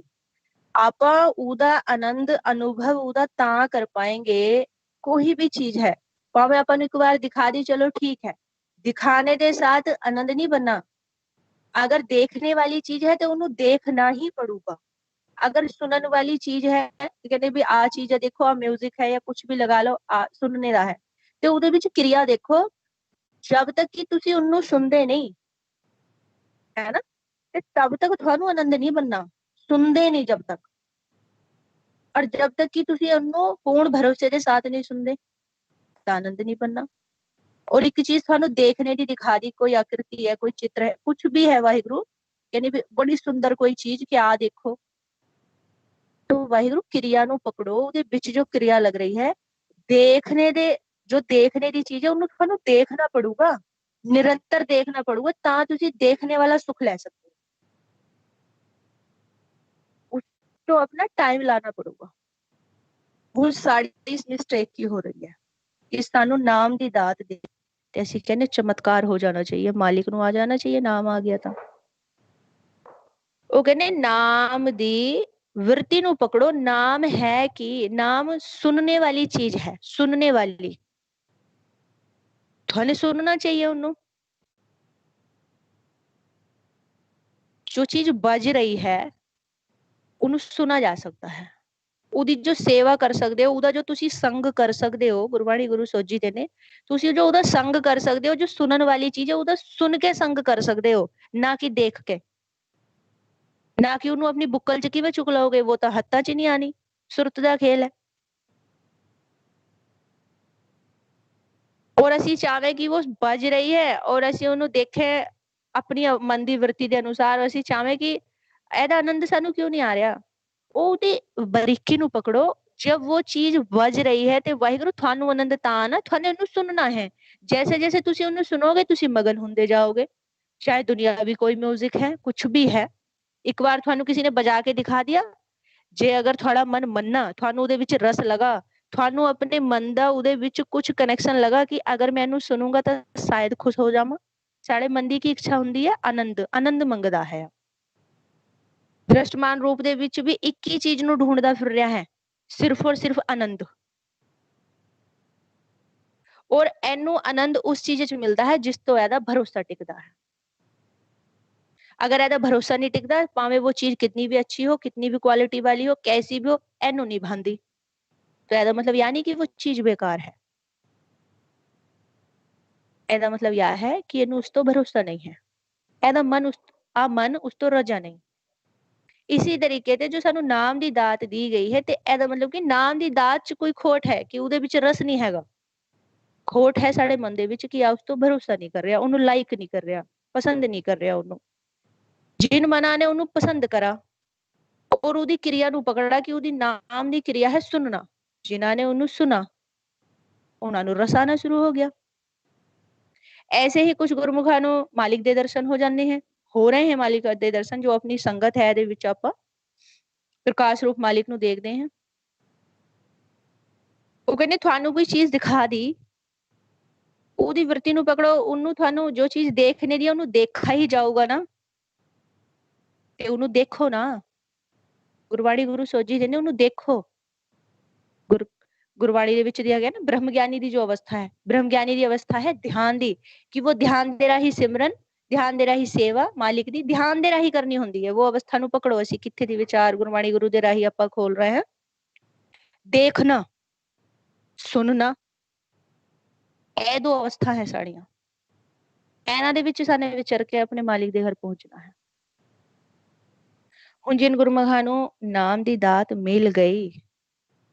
आप उदा आनंद अनुभव उदा ता कर पाएंगे, कोई भी चीज है भावे अपन एक बार दिखा दी, चलो ठीक है, दिखाने के साथ आनंद नहीं बनना। अगर देखने वाली चीज है तो उन्हें देखना ही पड़ूगा। अगर सुनने वाली चीज है, कहते भी आ चीज है, देखो आ म्यूजिक है या कुछ भी लगा लो, आ सुनने का है, तो उहदे विच क्रिया देखो। जब तक कि तुसी उन्हें सुनते नहीं है ना, ते तब तक थानू आनंद नहीं बनना, सुनते नहीं जब तक। और जब तक कि तुसी उन्हें पूर्ण भरोसे के साथ नहीं सुनते तो आनंद नहीं बनना। और एक चीज थानू देखने की दिखा दी, कोई आकृति है, कोई चित्र है, कुछ भी है, वाहिगुरु यानी बड़ी सुंदर कोई चीज कि आ देखो, तो वाहिगुरु क्रिया नु पकड़ो, ਉਹਦੇ ਵਿੱਚ जो क्रिया लग रही है, देखने दे जो देखने की चीज है ਉਹਨੂੰ ਤੁਹਾਨੂੰ देखना पड़ूगा, निरंतर देखना पड़ूगा, ਤਾਂ ਤੁਸੀਂ देखने वाला सुख ले सकते हो। उसको अपना टाइम लाना पड़ूगा। बहुत सारी इस मिस्टेक की हो रही है कि ਸਾਨੂੰ नाम ਦੀ ਦਾਤ ਦੇ ਤੇ ਅਸੀਂ ਕਹਿੰਦੇ ਚਮਤਕਾਰ ਹੋ ਜਾਣਾ ਚਾਹੀਏ, ਮਾਲਿਕ ਨੂੰ ਆ ਜਾਣਾ ਚਾਹੀਏ, ਨਾਮ ਆ ਗਿਆ ਤਾਂ। ਉਹ ਕਹਿੰਦੇ ਨਾਮ ਦੀ वृत्ति नु पकड़ो। नाम है कि नाम सुनने वाली चीज है, सुनने वाली, थाने सुनना चाहिए उन्होंने। जो चीज बज रही है उन्हें सुना जा सकता है, ਉਹਦੀ ਜੋ ਸੇਵਾ ਕਰ ਸਕਦੇ ਹੋ, ਉਹਦਾ ਜੋ ਤੁਸੀਂ ਸੰਗ ਕਰ ਸਕਦੇ ਹੋ, ਗੁਰਬਾਣੀ ਗੁਰੂ ਸੋਝੀ ਦੇ ਨੇ, ਤੁਸੀਂ ਜੋ ਉਹਦਾ ਸੰਗ ਕਰ ਸਕਦੇ ਹੋ, ਜੋ ਸੁਣਨ ਵਾਲੀ ਚੀਜ਼ ਹੈ ਉਹਦਾ ਸੁਣ ਕੇ ਸੰਗ ਕਰ ਸਕਦੇ ਹੋ, ਨਾ ਕਿ ਦੇਖ ਕੇ, ਨਾ ਕਿ ਉਹਨੂੰ ਆਪਣੀ ਬੁੱਕਲ 'ਚ ਕਿਵੇਂ ਚੁੱਕ ਲਓਗੇ, ਉਹ ਤਾਂ ਹੱਥਾਂ 'ਚ ਨਹੀਂ ਆਣੀ, ਸੁਰਤ ਦਾ ਖੇਲ ਹੈ। और ਅਸੀਂ ਚਾਹਵੇਂ ਕਿ ਉਹ ਵੱਜ ਰਹੀ ਹੈ ਔਰ ਅਸੀਂ ਉਹਨੂੰ ਦੇਖੇ ਆਪਣੀ ਮਨ ਦੀ ਵਰਤੀ ਦੇ ਅਨੁਸਾਰ, ਅਸੀਂ ਚਾਹਵੇਂ ਕਿ ਇਹਦਾ ਆਨੰਦ ਸਾਨੂੰ ਕਿਉਂ ਨਹੀਂ ਆ ਰਿਹਾ? ਉਹਦੀ ਬਰੀਕੀ ਨੂੰ ਪਕੜੋ। जब वो चीज ਵੱਜ ਰਹੀ ਹੈ ਤੇ ਵਾਹਿਗੁਰੂ ਤੁਹਾਨੂੰ ਆਨੰਦ ਤਾਂ ਆਣਾ, ਤੁਹਾਨੂੰ ਇਹਨੂੰ ਸੁਣਨਾ ਹੈ। जैसे जैसे ਤੁਸੀਂ ਉਹਨੂੰ ਸੁਣੋਗੇ ਤੁਸੀਂ ਮਗਨ ਹੁੰਦੇ ਜਾਓਗੇ। चाहे दुनियावी कोई म्यूजिक है, कुछ भी है, ਇੱਕ ਵਾਰ ਤੁਹਾਨੂੰ ਕਿਸੇ ਨੇ ਬਜਾ ਕੇ ਦਿਖਾ ਦਿਆ, ਜੇ ਅਗਰ ਤੁਹਾਡਾ ਮਨ ਮੰਨਾ, ਤੁਹਾਨੂੰ ਉਹਦੇ ਵਿੱਚ ਰਸ ਲਗਾ, ਤੁਹਾਨੂੰ ਆਪਣੇ ਮਨ ਦਾ ਉਹਦੇ ਵਿੱਚ ਕੁਝ ਕਨੈਕਸ਼ਨ ਲਗਾ ਕਿ ਅਗਰ ਮੈਂ ਇਹਨੂੰ ਸੁਣੂੰਗਾ ਤਾਂ ਸ਼ਾਇਦ ਖੁਸ਼ ਹੋ ਜਾਵਾਂ। ਸਾਡੇ ਮਨ ਦੀ ਕੀ ਇੱਛਾ ਹੁੰਦੀ ਹੈ? ਆਨੰਦ, ਆਨੰਦ ਮੰਗਦਾ ਹੈ। ਦ੍ਰਿਸ਼ਟਮਾਨ ਰੂਪ ਦੇ ਵਿੱਚ ਵੀ ਇੱਕ ਹੀ ਚੀਜ਼ ਨੂੰ ਢੂੰਡਦਾ ਫਿਰ ਰਿਹਾ ਹੈ, ਸਿਰਫ ਔਰ ਸਿਰਫ ਆਨੰਦ। ਔਰ ਇਹਨੂੰ ਆਨੰਦ ਉਸ ਚੀਜ਼ ਵਿੱਚ ਮਿਲਦਾ ਹੈ ਜਿਸ ਤੋਂ ਇਹਦਾ ਭਰੋਸਾ ਟਿਕਦਾ ਹੈ। ਅਗਰ ਇਹਦਾ ਭਰੋਸਾ ਨਹੀਂ ਟਿਕਦਾ, ਭਾਵੇਂ वो चीज कितनी भी अच्छी हो, कितनी भी क्वालिटी वाली हो, कैसी भी हो, ਇਹਨੂੰ ਨਹੀਂ ਭਾਂਦੀ, तो ਇਹਦਾ मतलब ਯਾ ਨਹੀਂ ਕਿ वो चीज बेकार है। ਇਹਦਾ मतलब यह है कि ਇਹਨੂੰ ਉਸ ਤੋਂ ਭਰੋਸਾ ਨਹੀਂ ਹੈ, ਇਹਦਾ ਮਨ ਉਸ ਤੋਂ ਰਜਾ ਨਹੀਂ। ਇਸੇ ਤਰੀਕੇ ਤੇ ਜੋ ਸਾਨੂੰ ਨਾਮ ਦੀ ਦਾਤ ਦੀ ਗਈ ਹੈ, ਤੇ ਇਹਦਾ मतलब ਕਿ ਨਾਮ ਦੀ ਦਾਤ ਚ ਕੋਈ ਖੋਟ ਹੈ ਕਿ ਉਹਦੇ ਵਿੱਚ ਰਸ ਨਹੀਂ ਹੈਗਾ। ਖੋਟ ਹੈ ਸਾਡੇ ਮਨ ਦੇ ਵਿੱਚ ਕਿ ਆ ਉਸ ਤੋਂ ਭਰੋਸਾ ਨਹੀਂ ਕਰ ਰਿਹਾ, ਉਹਨੂੰ ਲਾਈਕ ਨਹੀਂ ਕਰ ਰਿਹਾ, ਪਸੰਦ ਨਹੀਂ ਕਰ ਰਿਹਾ ਉਹਨੂੰ। ਜਿਨ ਮਨਾਂ ਨੇ ਉਹਨੂੰ ਪਸੰਦ ਕਰਾ ਔਰ ਉਹਦੀ ਕਿਰਿਆ ਨੂੰ ਪਕੜਾ ਕਿ ਉਹਦੀ ਨਾਮ ਦੀ ਕਿਰਿਆ ਹੈ ਸੁਣਨਾ, ਜਿਨ੍ਹਾਂ ਨੇ ਉਹਨੂੰ ਸੁਣਾ ਉਹਨਾਂ ਨੂੰ ਰਸ ਆਣਾ ਸ਼ੁਰੂ ਹੋ ਗਿਆ। ऐसे ही कुछ ਗੁਰਮੁਖਾਂ ਨੂੰ ਮਾਲਿਕ ਦੇ ਦਰਸ਼ਨ ਹੋ ਜਾਂਦੇ हैं, ਹੋ ਰਹੇ हैं ਮਾਲਿਕ ਦੇ ਦਰਸ਼ਨ, ਜੋ ਆਪਣੀ ਸੰਗਤ ਹੈ ਦੇ ਵਿੱਚ ਆਪਾਂ ਪ੍ਰਕਾਸ਼ ਰੂਪ ਮਾਲਿਕ ਨੂੰ ਦੇਖਦੇ ਹਾਂ। ਉਹ ਕਹਿੰਦੇ ਤੁਹਾਨੂੰ ਕੋਈ ਚੀਜ਼ ਦਿਖਾ ਦੀ, ਉਹਦੀ ਵਰਤੀ ਨੂੰ ਪਕੜੋ, ਉਹਨੂੰ ਤੁਹਾਨੂੰ ਜੋ ਚੀਜ਼ ਦੇਖਣੇ ਦੀ ਉਹਨੂੰ ਦੇਖਾ ਹੀ ਜਾਊਗਾ ਨਾ, ਤੇ ਉਹਨੂੰ ਦੇਖੋ ਨਾ। ਗੁਰਬਾਣੀ ਗੁਰੂ ਸੋਝੀ ਦਿੰਦੇ ਉਹਨੂੰ ਦੇਖੋ। ਗੁਰਬਾਣੀ ਦੇ ਵਿੱਚ ਦਿਆ ਗਿਆ ਨਾ ਬ੍ਰਹਮ ਗਿਆਨੀ ਦੀ ਜੋ ਅਵਸਥਾ ਹੈ, ਬ੍ਰਹਮ ਗਿਆਨੀ ਦੀ ਅਵਸਥਾ ਹੈ ਧਿਆਨ ਦੀ, ਕਿ ਉਹ ਧਿਆਨ ਦੇ ਰਾਹੀਂ ਸਿਮਰਨ, ਧਿਆਨ ਦੇ ਰਾਹੀਂ ਸੇਵਾ ਮਾਲਿਕ ਦੀ ਧਿਆਨ ਦੇ ਰਾਹੀਂ ਕਰਨੀ ਹੁੰਦੀ ਹੈ। ਉਹ ਅਵਸਥਾ ਨੂੰ ਪਕੜੋ। ਅਸੀਂ ਕਿੱਥੇ ਦੀ ਵਿਚਾਰ ਗੁਰਬਾਣੀ ਗੁਰੂ ਦੇ ਰਾਹੀਂ ਆਪਾਂ ਖੋਲ ਰਹੇ ਹਾਂ। ਦੇਖਣਾ, ਸੁਣਨਾ, ਇਹ ਦੋ ਅਵਸਥਾ ਹੈ ਸਾਡੀਆਂ, ਇਹਨਾਂ ਦੇ ਵਿੱਚ ਸਾਨੂੰ ਵਿਚਰ ਕੇ ਆਪਣੇ ਮਾਲਿਕ ਦੇ ਘਰ ਪਹੁੰਚਣਾ ਹੈ। ਹੁਣ ਜਿਨ ਗੁਰਮੁਖਾਂ ਨੂੰ ਨਾਮ ਦੀ ਦਾਤ ਮਿਲ ਗਈ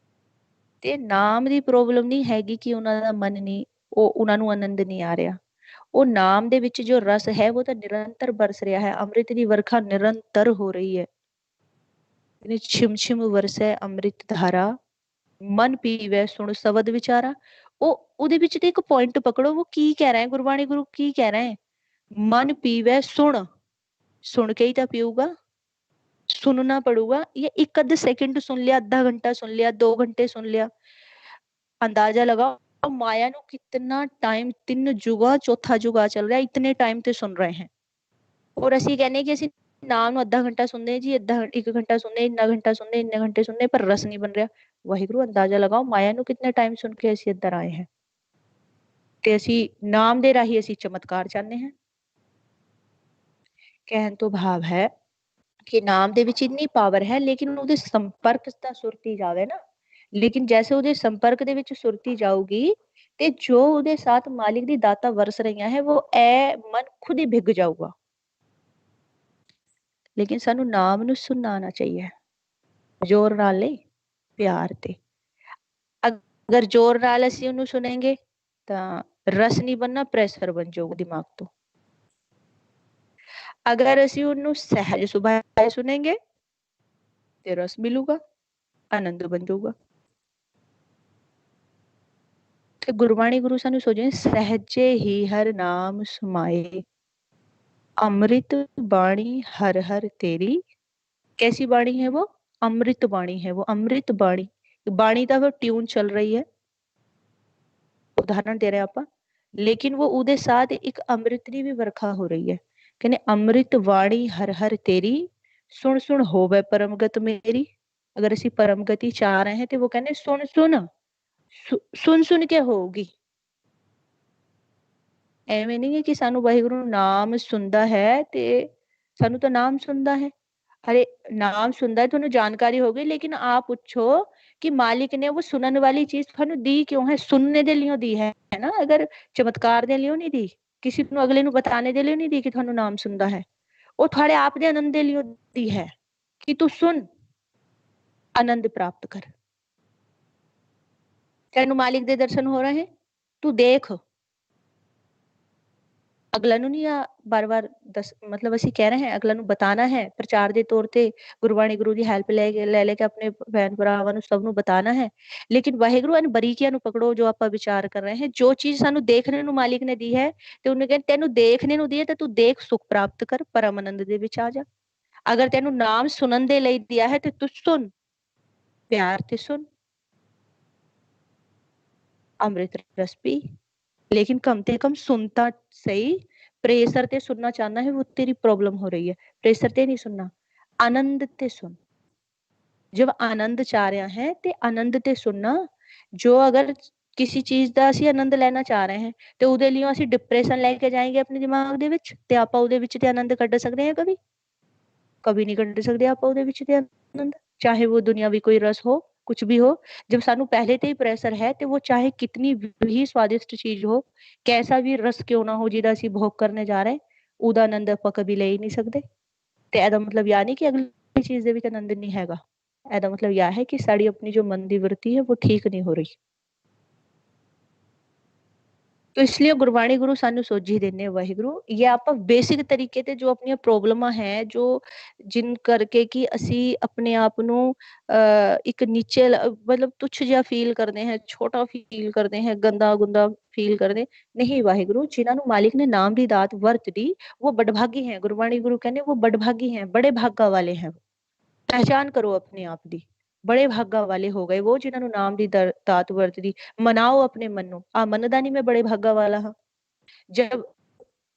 ਤੇ ਨਾਮ ਦੀ ਪ੍ਰੋਬਲਮ ਨਹੀਂ ਹੈਗੀ ਕਿ ਉਹਨਾਂ ਦਾ ਮਨ ਨਹੀਂ, ਉਹ ਉਹਨਾਂ ਨੂੰ ਆਨੰਦ ਨਹੀਂ ਆ ਰਿਹਾ। ਉਹ ਨਾਮ ਦੇ ਵਿੱਚ ਜੋ ਰਸ ਹੈ ਉਹ ਤਾਂ ਨਿਰੰਤਰ ਬਰਸ ਰਿਹਾ ਹੈ, ਅੰਮ੍ਰਿਤ ਦੀ ਵਰਖਾ ਨਿਰੰਤਰ ਹੋ ਰਹੀ ਹੈ। ਛਿਮ ਛਿਮ ਵਰਸੈ ਅੰਮ੍ਰਿਤ ਧਾਰਾ, ਮਨ ਪੀਵੇ ਸੁਣ ਸ਼ਬਦ ਵਿਚਾਰਾ। ਉਹ ਉਹਦੇ ਵਿੱਚ ਤੇ ਇੱਕ ਪੁਆਇੰਟ ਪਕੜੋ, ਉਹ ਕੀ ਕਹਿ ਰਿਹਾ ਹੈ ਗੁਰਬਾਣੀ ਗੁਰੂ ਕੀ ਕਹਿ ਰਹੇ ਹੈ? ਮਨ ਪੀਵੇ ਸੁਣ, ਸੁਣ ਕੇ ਹੀ ਤਾਂ ਪੀਊਗਾ, ਸੁਣਨਾ ਪੜੂਗਾ। ये एक आध सेकंड सुन लिया, आधा घंटा सुन लिया, 2 घंटे सुन लिया, अंदाजा लगाओ माया ਨੂੰ कितना टाइम, 3 जुगा चौथा जुगा चल रहा है, इतने टाइम ਤੇ सुन रहे हैं। और ਅਸੀਂ ਕਹਿੰਦੇ ਕਿ ਅਸੀਂ ਨਾਮ ਨੂੰ ਅੱਧਾ ਘੰਟਾ ਸੁਣਦੇ ਜੀ, 1 ਘੰਟਾ ਸੁਣਦੇ, ਇੰਨਾ ਘੰਟਾ ਸੁਣਦੇ, ਇੰਨੇ ਘੰਟੇ ਸੁਣਦੇ, ਪਰ ਰਸ ਨਹੀਂ ਬਣ ਰਿਹਾ। ਵਾਹਿਗੁਰੂ ਅੰਦਾਜ਼ਾ ਲਗਾਓ ਮਾਇਆ ਨੂੰ ਕਿੰਨੇ ਟਾਈਮ ਸੁਣ ਕੇ ਅਸੀਂ ਇੱਧਰ ਆਏ हैं, ਤੇ ਅਸੀਂ ਨਾਮ ਦੇ ਰਾਹੀਂ ਅਸੀਂ ਚਮਤਕਾਰ ਚਾਹੁੰਦੇ ਹਾਂ। ਕਹਿਣ ਤੋਂ ਭਾਵ ਹੈ ਕਿ ਨਾਮ ਦੇ ਵਿੱਚ ਇੰਨੀ ਪਾਵਰ ਹੈ, ਲੇਕਿਨ ਉਹਦੇ ਸੰਪਰਕ ਤਾਂ ਸੁਰਤੀ ਜਾਵੇ ਨਾ। ਲੇਕਿਨ ਜੈਸੇ ਉਹਦੇ ਸੰਪਰਕ ਦੇ ਵਿੱਚ ਸੁਰਤੀ ਜਾਊਗੀ ਤੇ ਜੋ ਉਹਦੇ ਸਾਥ ਮਾਲਿਕ ਦੀ ਦਾਤਾ ਵਰਸ ਰਹੀਆਂ ਹੈ, ਉਹ ਐ ਮਨ ਖੁਦ ਹੀ ਭਿੱਗ ਜਾਊਗਾ। ਲੇਕਿਨ ਸਾਨੂੰ ਨਾਮ ਨੂੰ ਸੁਣਨਾ ਆਉਣਾ ਚਾਹੀਏ, ਜ਼ੋਰ ਨਾਲ ਨਹੀਂ, ਪਿਆਰ ਤੇ। ਅਗਰ ਜ਼ੋਰ ਨਾਲ ਅਸੀਂ ਉਹਨੂੰ ਸੁਣेंगे ਤਾਂ ਰਸ ਨਹੀਂ ਬਣਨਾ, ਪ੍ਰੈਸ਼ਰ ਬਣ ਜਾਊਗਾ ਦਿਮਾਗ ਤੋਂ। ਅਗਰ ਅਸੀਂ ਉਹਨੂੰ ਸਹਿਜ ਸੁਭਾਅ ਸੁਣेंगे ਤੇ ਰਸ ਮਿਲੂਗਾ, ਆਨੰਦ ਬਣ ਜਾਊਗਾ। ਤੇ ਗੁਰਬਾਣੀ ਗੁਰੂ ਸਾਨੂੰ ਸੋਝੇ ਸਹਿਜੇ ਹੀ ਹਰ ਨਾਮ ਸਮਾਏ, अमृत बाणी हर हर तेरी। कैसी बाणी है वो? अमृत बाणी है वो, अमृत बाणी। बाणी का वो ट्यून चल रही है, उदाहरण दे रहे आप, लेकिन वो उदे साथ एक अमृत की भी वर्खा हो रही है। कहने अमृत बाणी हर हर तेरी, सुन सुन होवे परमगत मेरी। अगर असी परमगति चाह रहे हैं तो वो कहने सुन सुन, सुन सुन के होगी। ਐਵੇਂ ਨਹੀਂ ਹੈ ਕਿ ਸਾਨੂੰ ਵਾਹਿਗੁਰੂ ਨਾਮ ਸੁਣਦਾ ਹੈ ਤੇ ਸਾਨੂੰ ਤਾਂ ਨਾਮ ਸੁਣਦਾ ਹੈ। अरे नाम सुनता है, ਤੁਹਾਨੂੰ ਜਾਣਕਾਰੀ ਹੋ ਗਈ, लेकिन आप पूछो कि मालिक ने वो सुनन वाली चीज ਤੁਹਾਨੂੰ दी क्यों है? सुनने ਦੇ ਲਈ दी है ना, अगर ਚਮਤਕਾਰ ਦੇ ਲਈ ਨਹੀਂ दी, ਕਿਸੇ ਨੂੰ ਅਗਲੇ ਨੂੰ ਬਤਾਣੇ ਦੇ ਲਈ ਨਹੀਂ दी कि ਤੁਹਾਨੂੰ ਨਾਮ ਸੁਣਦਾ ਹੈ। ਉਹ ਤੁਹਾਡੇ ਆਪ ਦੇ ਆਨੰਦ ਦੇ ਲਈ दी है कि तू सुन, आनंद प्राप्त कर। ਤੈਨੂੰ ਮਾਲਿਕ ਦੇ ਦਰਸ਼ਨ ਹੋ ਰਹੇ हैं, तू देख, ਅਗਲਾ ਨੂੰ ਨਹੀਂ ਆ ਬਾਰ-ਬਾਰ ਦੱਸ, ਮਤਲਬ ਅਸੀਂ ਕਹਿ ਰਹੇ ਹਾਂ ਅਗਲਾ ਨੂੰ ਬਤਾਣਾ ਹੈ, ਪ੍ਰਚਾਰ ਦੇ ਤੌਰ ਤੇ ਗੁਰਬਾਣੀ ਗੁਰੂ ਦੀ ਹੈਲਪ ਲੈ ਕੇ ਆਪਣੇ ਭੈਣ ਭਰਾਵਾਂ ਨੂੰ ਸਭ ਨੂੰ ਬਤਾਣਾ ਹੈ। ਲੇਕਿਨ ਵਾਹਿਗੁਰੂ ਇਹਨਾਂ ਬਰੀਕੀਆਂ ਨੂੰ ਪਕੜੋ ਜੋ ਆਪਾਂ ਵਿਚਾਰ ਕਰ ਰਹੇ ਹਾਂ। ਜੋ ਚੀਜ਼ ਸਾਨੂੰ ਦੇਖਣੇ ਨੂੰ ਮਾਲਿਕ ਨੇ ਦੀ ਹੈ ਤੇ ਉਹਨੇ ਕਹਿੰਦੇ ਤੈਨੂੰ ਦੇਖਣੇ ਨੂੰ ਦੀ ਹੈ ਤੇ ਤੂੰ ਦੇਖ ਸੁਖ ਪ੍ਰਾਪਤ ਕਰ, ਪਰਮ ਆਨੰਦ ਦੇ ਵਿੱਚ ਆ ਜਾ। ਅਗਰ ਤੈਨੂੰ ਨਾਮ ਸੁਣਨ ਦੇ ਲਈ ਦਿਆ ਹੈ ਤੇ ਤੂੰ ਸੁਣ, ਪਿਆਰ ਤੇ ਸੁਣ, ਅੰਮ੍ਰਿਤ रस पी, लेकिन कम से कम सुनता सही। प्रेशर ते सुनना चाहना है वो तेरी प्रॉब्लम हो रही है, प्रेशर ते नहीं सुनना, आनंद ते सुन। जब आनंद चाह रहा है ते आनंद ते सुनना। जो अगर किसी चीज ਦਾ ਅਸੀਂ ਆਨੰਦ ਲੈਣਾ ਚਾਹ ਰਹੇ ਹਾਂ ਤੇ ਉਹਦੇ ਲਈ ਅਸੀਂ ਡਿਪਰੈਸ਼ਨ ਲੈ ਕੇ ਜਾਏਂਗੇ ਆਪਣੇ ਦਿਮਾਗ ਦੇ ਵਿੱਚ ਤੇ ਆਪਾਂ ਉਹਦੇ ਵਿੱਚ ਤੇ ਆਨੰਦ ਕੱਢ ਸਕਦੇ ਹਾਂ? ਕभी कभी नहीं ਕੱਢ ਸਕਦੇ ਆਪਾਂ ਉਹਦੇ ਵਿੱਚ ਤੇ आनंद, चाहे वो दुनियावी कोई रस हो, कुछ भी हो। जब सानू पहले ते ही प्रेशर है ते वो चाहे कितनी भी स्वादिष्ट चीज हो, कैसा भी रस क्यों ना हो ਜਿਹਦਾ ਅਸੀਂ ਭੋਗ ਕਰਨੇ ਜਾ ਰਹੇ, ਉਹਦਾ ਆਨੰਦ ਆਪਾਂ ਕभी ਲੈ ਹੀ ਨਹੀਂ ਸਕਦੇ। ਤੇ ਇਹਦਾ ਮਤਲਬ ਯਾ ਨਹੀਂ ਕਿ ਅਗਲੀ ਚੀਜ਼ ਦੇ ਵਿੱਚ ਆਨੰਦ ਨਹੀਂ ਹੈਗਾ। ਇਹਦਾ ਮਤਲਬ ਯਾ ਹੈ ਕਿ ਸਾਡੀ ਆਪਣੀ ਜੋ ਮਨ ਦੀ ਵਰਤੀ ਹੈ वो ठीक नहीं हो रही। तो इसलिए गुरबाणी गुरु सानू सोझी देने वाहिगुरु, ये आप बेसिक तरीके ते जो अपनी प्रॉब्लमां है जो जिन करके कि ਅਸੀਂ ਆਪਣੇ ਆਪ ਨੂੰ ਇੱਕ ਨੀਚੇ मतलब तुच्छ ਜਿਹਾ ਫੀਲ ਕਰਦੇ हैं, छोटा फील करते हैं, गंदा गुंदा फील करते नहीं। वाहिगुरु जिन्हां ਨੂੰ मालिक ने नाम ਦੀ ਦਾਤ ਵਰਤ ਦੀ वो बड़भागी हैं। गुरबाणी गुरु कहने वो बड़भागी हैं, बड़े भागा वाले हैं। पहचान करो अपने आप ਦੀ, बड़े भागा वाले हो गए वो जिन्हां ਨੂੰ नाम ਦੀ ਦਾਤ ਵਰਤਦੀ। ਮਨਾਓ ਆਪਣੇ ਮਨ ਨੂੰ, ਆ ਮੰਨਦਾ ਨਹੀਂ मैं बड़े भागा वाला ਹਾਂ। जब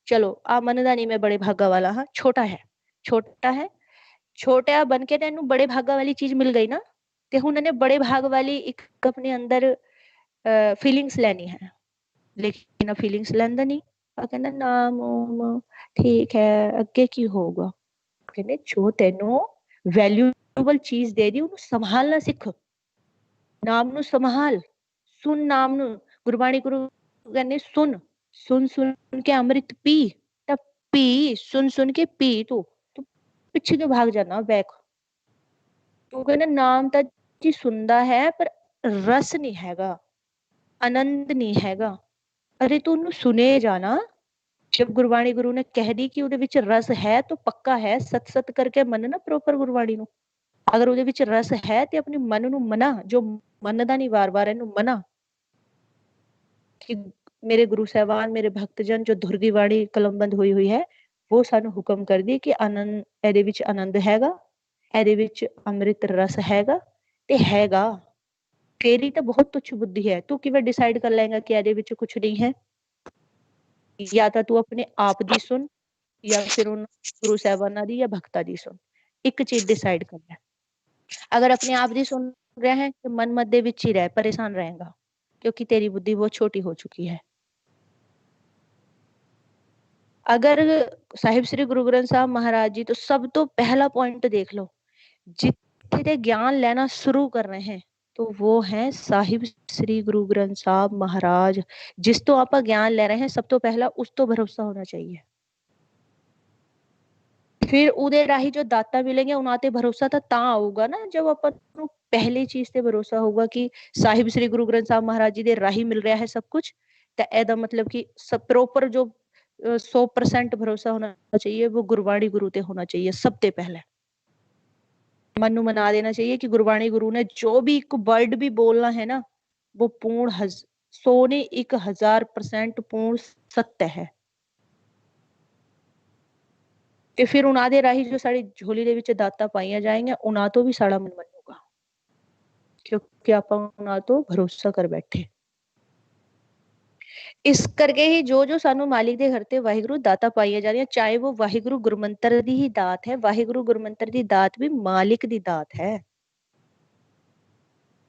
चलो आ मनदा नहीं मैं बड़े भागा वाला हाँ, छोटा है, छोटा है, छोटा बन के तेनू बड़े भागा वाली चीज मिल गई ना, ते हुण ने बड़े भाग वाली एक अपने अंदर फीलिंग्स लेनी है। लेकिन आ फीलिंग्स लैंदा नहीं, आ कहंदा नाम ठीक है अगे की होगा। कहने जो तेनू वैल्यूएबल चीज दे दी उन्हें संभालना सीख। नाम नु संभाल, सुन नाम नु। गुरबाणी गुरु कहने सुन, सुन सुन के अमृत पी, तब पी, सुन सुन के पी। तू पिछे क्यों भाग जाना बैक? तू कहना नाम तो जी सुनदा है पर रस नहीं हैगा, आनंद नहीं हैगा। अरे तू उन्हें सुने जाना। जब गुरबाणी गुरु ने कह दी कि उहदे विच रस है तो पक्का है, सत सत करके मन ना प्रॉपर गुरबाणी नु। अगर उहदे विच रस है ते अपने मन नु मना, जो मनदा नहीं बार बार इनू मना कि मेरे गुरु साहबान मेरे भक्तजन जो धुर दी वाणी कलमबंद हुई हुई है वो सानू हुक्म कर दी कि आनंद एदे विच आनंद हैगा, एदे विच अमृत रस हैगा ते हैगा। तेरी तो बहुत तुच्छ बुद्धि है, तू किवें डिसाइड कर लेगा कि एदे विच कुछ नहीं है? या तो तू अपने आप दी सुन या फिर उन गुरु साहबाना दी या भक्ता दी सुन, एक चीज डिसाइड कर ले। अगर अपने आप दी सुन रहे हैं तो मन मत दे विच ही रह, परेशान रहेगा क्योंकि तेरी बुद्धि बहुत छोटी हो चुकी है। अगर साहिब श्री गुरु ग्रंथ साहब महाराज जी तो सब तो पहला पॉइंट देख लो, जिथे ते ज्ञान लेना शुरू कर रहे हैं तो वो है साहिब श्री गुरु ग्रंथ साहब महाराज। जिस तो आप ज्ञान ले रहे हैं सब तो पहला उस तो भरोसा होना चाहिए। फिर उदे राही जो दाता मिलेंगे उन्हां ते भरोसा तो ता आऊगा ना जब अपन ਨੂੰ पहली चीज ते भरोसा होगा कि साहिब श्री गुरु ग्रंथ साहब महाराज जी दे राही मिल रहा है सब कुछ। तो एदा मतलब कि सब प्रॉपर जो 100% भरोसा होना चाहिए वो गुरबाणी गुरु ते होना चाहिए। सबसे पहले मन ਨੂੰ मना देना चाहिए कि गुरबाणी गुरु ने जो भी एक वर्ड भी बोलना है ना वो पूर्ण 100 ने 1000% पूर्ण सत्य है। ਤੇ ਫਿਰ ਉਹਨਾਂ ਦੇ ਰਾਹੀਂ ਜੋ ਸਾਡੀ ਝੋਲੀ ਦੇ ਵਿੱਚ ਦਾਤਾਂ ਪਾਈਆਂ ਜਾਏਗੀਆਂ ਉਹਨਾਂ ਤੋਂ ਵੀ ਸਾਡਾ ਮਨ ਮੰਨੂਗਾ ਕਿਉਂਕਿ ਆਪਾਂ ਉਹਨਾਂ ਤੋਂ ਭਰੋਸਾ ਕਰ ਬੈਠੇ। ਇਸ ਕਰਕੇ ਹੀ ਜੋ ਸਾਨੂੰ ਮਾਲਿਕ ਦੇ ਘਰ ਤੇ ਵਾਹਿਗੁਰੂ ਦਾਤਾਂ ਪਾਈਆਂ ਜਾ ਰਹੀਆਂ ਚਾਹੇ ਉਹ ਵਾਹਿਗੁਰੂ ਗੁਰਮੰਤਰ ਦੀ ਹੀ ਦਾਤ ਹੈ। ਵਾਹਿਗੁਰੂ ਗੁਰਮੰਤਰ ਦੀ ਦਾਤ ਵੀ ਮਾਲਿਕ ਦੀ ਦਾਤ ਹੈ।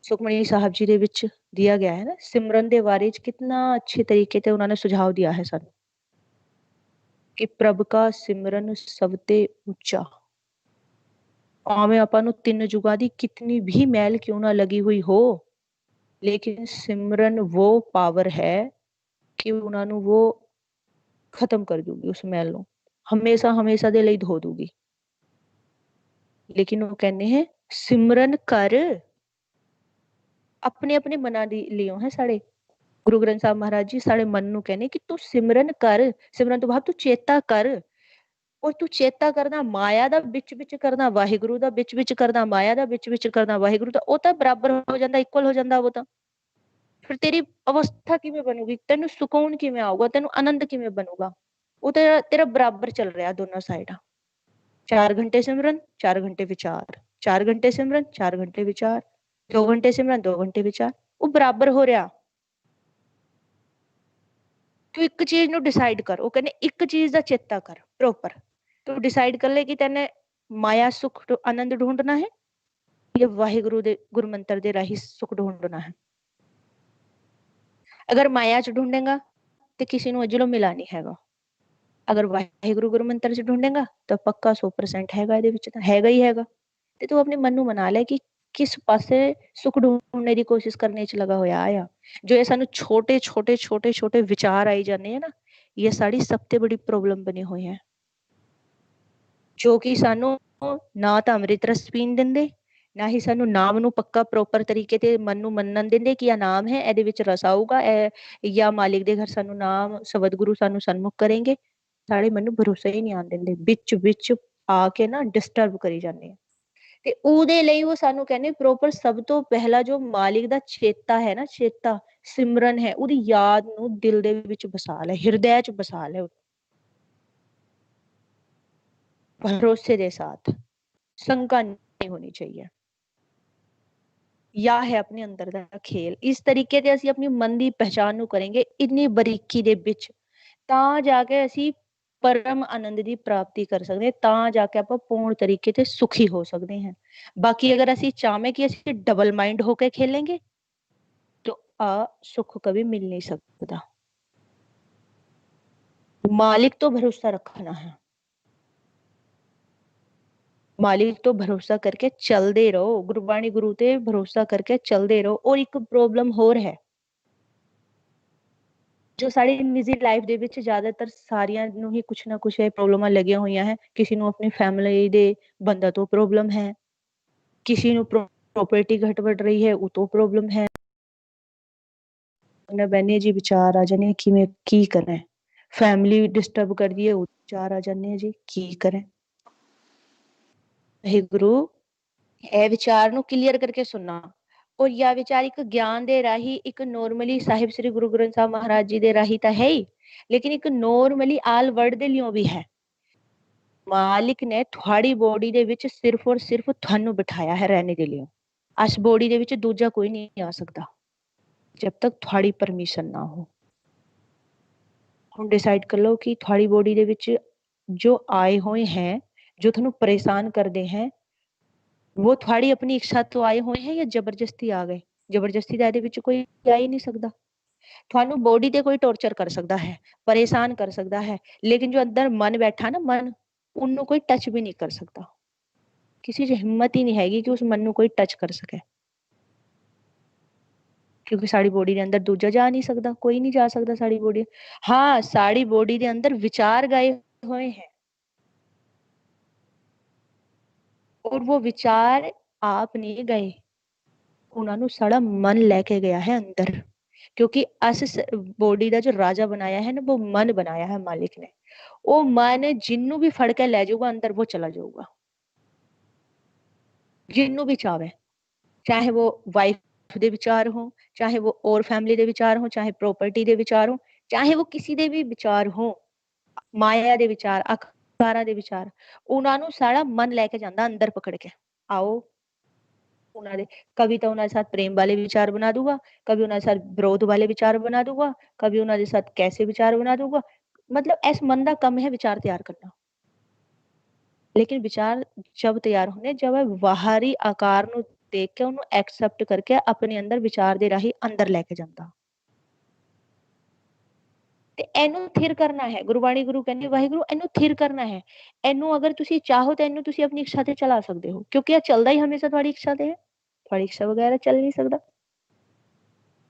ਸੁਖਮਨੀ ਸਾਹਿਬ ਜੀ ਦੇ ਵਿੱਚ ਦਿया गया है ना सिमरन ਦੇ ਬਾਰੇ ਚ कितना अच्छे तरीके ਤੇ ਉਹਨਾਂ ਨੇ ਸੁਝਾਅ दिया है ਸਾਨੂੰ कि प्रभ का सिमरन सबते ऊंचा। ਭਾਵੇਂ ਆਪਾਂ ਨੂੰ ਤਿੰਨ ਜੁਗਾਂ ਦੀ कितनी भी मैल क्यों ना लगी हुई हो लेकिन सिमरन वो पावर है कि ਉਹਨਾਂ ਨੂੰ वो खत्म कर दूगी उस मैल ਨੂੰ हमेशा हमेशा ਦੇ ਲਈ ਧੋ ਦੂਗੀ। लेकिन वो कहने हैं सिमरन कर अपने अपने मना दी लियो है साढ़े गुरु ग्रंथ साहब महाराज जी साढ़े मन नू कहने कि तू सिमरन कर, सिमरन तो भाव तू चेता कर, और तू चेता करना माया दा बिच बिच करना वाहिगुरु दा बिच बिच करना माया दा बिच बिच करना वाहिगुरु दा, ਉਹ ਤਾਂ ਬਰਾਬਰ ਹੋ ਜਾਂਦਾ, ਇਕੁਅਲ ਹੋ ਜਾਂਦਾ ਉਹ ਤਾਂ। ਫਿਰ ਤੇਰੀ ਅਵਸਥਾ ਕਿਵੇਂ ਬਣੂਗੀ, ਤੈਨੂੰ ਸਕੂਨ ਕਿਵੇਂ ਆਊਗਾ, ਤੈਨੂੰ ਆਨੰਦ ਕਿਵੇਂ ਬਣੂਗਾ। ਉਹ ਤੇਰਾ ਤੇਰਾ ਬਰਾਬਰ ਚੱਲ ਰਿਹਾ ਦੋਨੋਂ ਸਾਈਡਾਂ। 4 घंटे सिमरन 4 घंटे विचार, 4 घंटे सिमरन 4 घंटे विचार, 2 घंटे सिमरन 2 घंटे विचार, ਉਹ ਬਰਾਬਰ ਹੋ ਰਿਹਾ। ਤੂੰ ਇੱਕ ਚੀਜ਼ ਨੂੰ ਡਿਸਾਈਡ ਕਰ, ਉਹ ਕਹਿੰਦੇ ਇੱਕ ਚੀਜ਼ ਦਾ ਚੇਤਾ ਕਰ ਪ੍ਰੋਪਰ। ਤੂੰ ਡਿਸਾਈਡ ਕਰ ਲੈ ਕਿ ਤੈਨੇ ਮਾਇਆ ਸੁਖ ਆਨੰਦ ਢੂੰਡਣਾ ਹੈ ਜਾਂ ਵਾਹਿਗੁਰੂ ਦੇ ਗੁਰਮੰਤਰ ਦੇ ਰਾਹੀਂ ਸੁਖ ਢੂੰਡਣਾ ਹੈ। ਅਗਰ ਮਾਇਆ ਚ ਢੂੰਡੇਗਾ ਤੇ ਕਿਸੇ ਨੂੰ ਅਜਲੋਂ ਮਿਲਾ ਨਹੀਂ ਹੈਗਾ, ਅਗਰ ਵਾਹਿਗੁਰੂ ਗੁਰਮੰਤਰ ਚ ਢੂੰਡੇਗਾ ਤਾਂ ਪੱਕਾ 100% ਹੈਗਾ, ਇਹਦੇ ਵਿੱਚ ਤਾਂ ਹੈਗਾ ਹੀ ਹੈਗਾ। ਤੇ ਤੂੰ ਆਪਣੇ ਮਨ ਨੂੰ ਮਨਾ ਲੈ ਕਿ ਕਿਸ ਪਾਸੇ ਸੁਖ ਢੂੰਡਣੇ ਦੀ ਕੋਸ਼ਿਸ਼ ਕਰਨੇ ਚ ਲਗਾ ਹੋਇਆ ਆ। ਜੋ ਇਹ ਸਾਨੂੰ ਛੋਟੇ ਛੋਟੇ ਛੋਟੇ ਛੋਟੇ ਵਿਚਾਰ ਆਈ ਜਾਂਦੇ ਆ ਨਾ, ਇਹ ਸਾਡੀ ਸਭ ਤੋਂ ਬੜੀ ਪ੍ਰੋਬਲਮ ਬਣੀ ਹੋਈ ਹੈ, ਜੋ ਕਿ ਸਾਨੂੰ ਨਾ ਤਾਂ ਅੰਮ੍ਰਿਤ ਰਸ ਪੀਣ ਦਿੰਦੇ, ਨਾ ਹੀ ਸਾਨੂੰ ਨਾਮ ਨੂੰ ਪੱਕਾ ਪ੍ਰੋਪਰ ਤਰੀਕੇ ਤੇ ਮਨ ਨੂੰ ਮੰਨਣ ਦਿੰਦੇ ਕਿ ਇਹ ਨਾਮ ਹੈ, ਇਹਦੇ ਵਿੱਚ ਰਸ ਆਊਗਾ, ਜਾਂ ਮਾਲਿਕ ਦੇ ਘਰ ਸਾਨੂੰ ਨਾਮ ਸ਼ਬਦ ਗੁਰੂ ਸਾਨੂੰ ਸਨਮੁਖ ਕਰੇਂਗੇ। ਸਾਡੇ ਮਨ ਨੂੰ ਭਰੋਸਾ ਹੀ ਨਹੀਂ ਆਉਣ ਦਿੰਦੇ, ਵਿੱਚ ਵਿੱਚ ਆ ਕੇ ਨਾ ਡਿਸਟਰਬ ਕਰੀ ਜਾਂਦੇ ਆ। ਤੇ ਉਹਦੇ ਲਈ ਉਹ ਸਾਨੂੰ ਕਹਿੰਦੇ ਪ੍ਰੋਪਰ ਸਭ ਤੋਂ ਪਹਿਲਾ ਜੋ ਮਾਲਿਕ ਦਾ ਚੇਤਾ ਹੈ ਨਾ, ਚੇਤਾ ਸਿਮਰਨ ਹੈ, ਉਹਦੀ ਯਾਦ ਨੂੰ ਦਿਲ ਦੇ ਵਿੱਚ ਬਸਾ ਲੈ, ਹਿਰਦੇ ਚ ਬਸਾ ਲੈ, भरोसे के साथ, शंका नहीं होनी चाहिए। या है अपने अंदर का खेल, इस तरीके से ਅਸੀਂ ਆਪਣੀ ਮਨ ਦੀ ਪਹਿਚਾਨ ਨੂੰ ਕਰਾਂਗੇ ਇੰਨੀ ਬਰੀਕੀ ਦੇ ਵਿੱਚ, ਤਾਂ ਜਾ ਕੇ ਅਸੀਂ परम आनंद की प्राप्ति कर सकते हैं, ਤਾਂ ਜਾ ਕੇ ਆਪਾਂ पूर्ण तरीके से सुखी हो सकते हैं। बाकी अगर ਅਸੀਂ ਚਾਹਵੇਂ कि ਅਸੀਂ डबल माइंड होके खेलेंगे तो सुख कभी मिल नहीं सकता। मालिक तो भरोसा रखना है, मालिक तो भरोसा करके चलते रहो, गुरबाणी गुरु ते भरोसा करके चलते रहो। और एक प्रॉब्लम होर है जो साड़ी निजी लाइफ ਦੇ ਵਿੱਚ ਜ਼ਿਆਦਾਤਰ ਸਾਰਿਆਂ ਨੂੰ ਹੀ ਕੁਛ ਨਾ ਕੁਛ ਇਹ ਪ੍ਰੋਬਲਮਾਂ ਲੱਗੀਆਂ ਹੋਈਆਂ ਹੈ। ਕਿਸੇ ਨੂੰ ਆਪਣੀ ਫੈਮਿਲੀ ਦੇ ਬੰਦਾ ਤੋਂ ਪ੍ਰੋਬਲਮ ਹੈ, ਕਿਸੇ ਨੂੰ ਪ੍ਰੋਪਰਟੀ ਘਟ ਵੱਧ ਰਹੀ ਹੈ, ਉਹ ਤੋਂ ਪ੍ਰੋਬਲਮ ਹੈ। ਨਾ ਬੈਨੇ ਜੀ ਵਿਚਾਰ ਆ ਜਾਣੇ ਕਿਵੇਂ ਕੀ ਕਰਾਂ, ਫੈਮਿਲੀ ਡਿਸਟਰਬ ਕਰਦੀ ਹੈ, ਉਹ ਵਿਚਾਰ ਆ ਜਾਂਦੇ ਜੀ ਕੀ ਕਰਾਂ। ਗੁਰੂ ਇਹ ਵਿਚਾਰ ਨੂੰ ਕਲੀਅਰ ਕਰਕੇ ਸੁਣਨਾ, और यह विचार एक ज्ञान दे राही एक नॉर्मली साहिब श्री गुरु ग्रंथ साहब महाराज जी दे राही तो है ही, लेकिन एक नॉर्मली आल वर्ल्ड दे लियो भी है। मालिक ने थोड़ी बॉडी दे विच सिर्फ और सिर्फ थानू बिठाया है रहने के लिए। इस बॉडी दे विच दूजा कोई नहीं आ सकता जब तक थोड़ी परमिशन ना हो। हम डिसाइड कर लो कि थोड़ी बॉडी दे विच जो आए हुए हैं, जो थानू परेशान करते हैं, वो थोड़ी अपनी इच्छा तो आए हुए हैं या जबरदस्ती आ गए। जबरदस्ती तो ਇਹਦੇ कोई आ ही नहीं सकता। थानू बॉडी ते कोई टॉर्चर कर सकता है, परेशान कर सकता है, लेकिन जो अंदर मन बैठा ना, मन उन्होंने कोई टच भी नहीं कर सकता। किसी की हिम्मत ही नहीं हैगी कि उस मन ਨੂੰ कोई टच कर सके, क्योंकि साड़ी बॉडी के अंदर दूजा जा नहीं सकता, कोई नहीं जा सकता साड़ी बॉडी। हाँ, साड़ी बॉडी के अंदर विचार गए हुए हैं और वो विचार आप नहीं गए, उन्होंने सारा मन लेके गया है अंदर। क्योंकि अस बॉडी का जो राजा बनाया है ना, वो मन बनाया है मालिक ने। वो मन जिन्नू भी फड़ के ले जाऊगा अंदर, वो चला जाऊगा जिन्नू भी चाहे, चाहे वो वाइफ दे विचार हो, चाहे वो और फैमिली दे विचार हो, चाहे प्रॉपर्टी दे विचार हो, चाहे वो किसी दे भी विचार हो, माया दे विचार, अखारा दे विचार, उन्होंने सारा मन लेके जाता अंदर पकड़ के। आओ उन्होंने कभी तो उन्होंने साथ प्रेम वाले विचार बना दूंगा, कभी उन्होंने साथ विरोध वाले विचार बना दूंगा, कभी उन्होंने साथ कैसे विचार बना दूंगा। मतलब ऐस मन का कम है विचार तैयार करना, लेकिन विचार जब तैयार होने जब बाहरी आकार ਨੂੰ देख के ਉਹਨੂੰ एक्सेप्ट करके अपने अंदर विचार ਦੇ ਰਾਹੀਂ अंदर लेके ਜਾਂਦਾ। ਤੇ ਇਹਨੂੰ ਥਿਰ ਕਰਨਾ ਹੈ। ਗੁਰਬਾਣੀ ਗੁਰੂ ਕਹਿੰਦੇ ਵਾਹਿਗੁਰੂ ਇਹਨੂੰ ਥਿਰ ਕਰਨਾ ਹੈ। ਇਹਨੂੰ ਅਗਰ ਤੁਸੀਂ ਚਾਹੋ ਤਾਂ ਇਹਨੂੰ ਤੁਸੀਂ ਆਪਣੀ ਇੱਛਾ ਤੇ ਚਲਾ ਸਕਦੇ ਹੋ, ਕਿਉਂਕਿ ਇਹ ਚੱਲਦਾ ਹੀ ਹਮੇਸ਼ਾ ਤੁਹਾਡੀ ਇੱਛਾ ਤੇ ਹੈ। ਤੁਹਾਡੀ ਇੱਛਾ ਵਗੈਰਾ ਚੱਲ ਨਹੀਂ ਸਕਦਾ।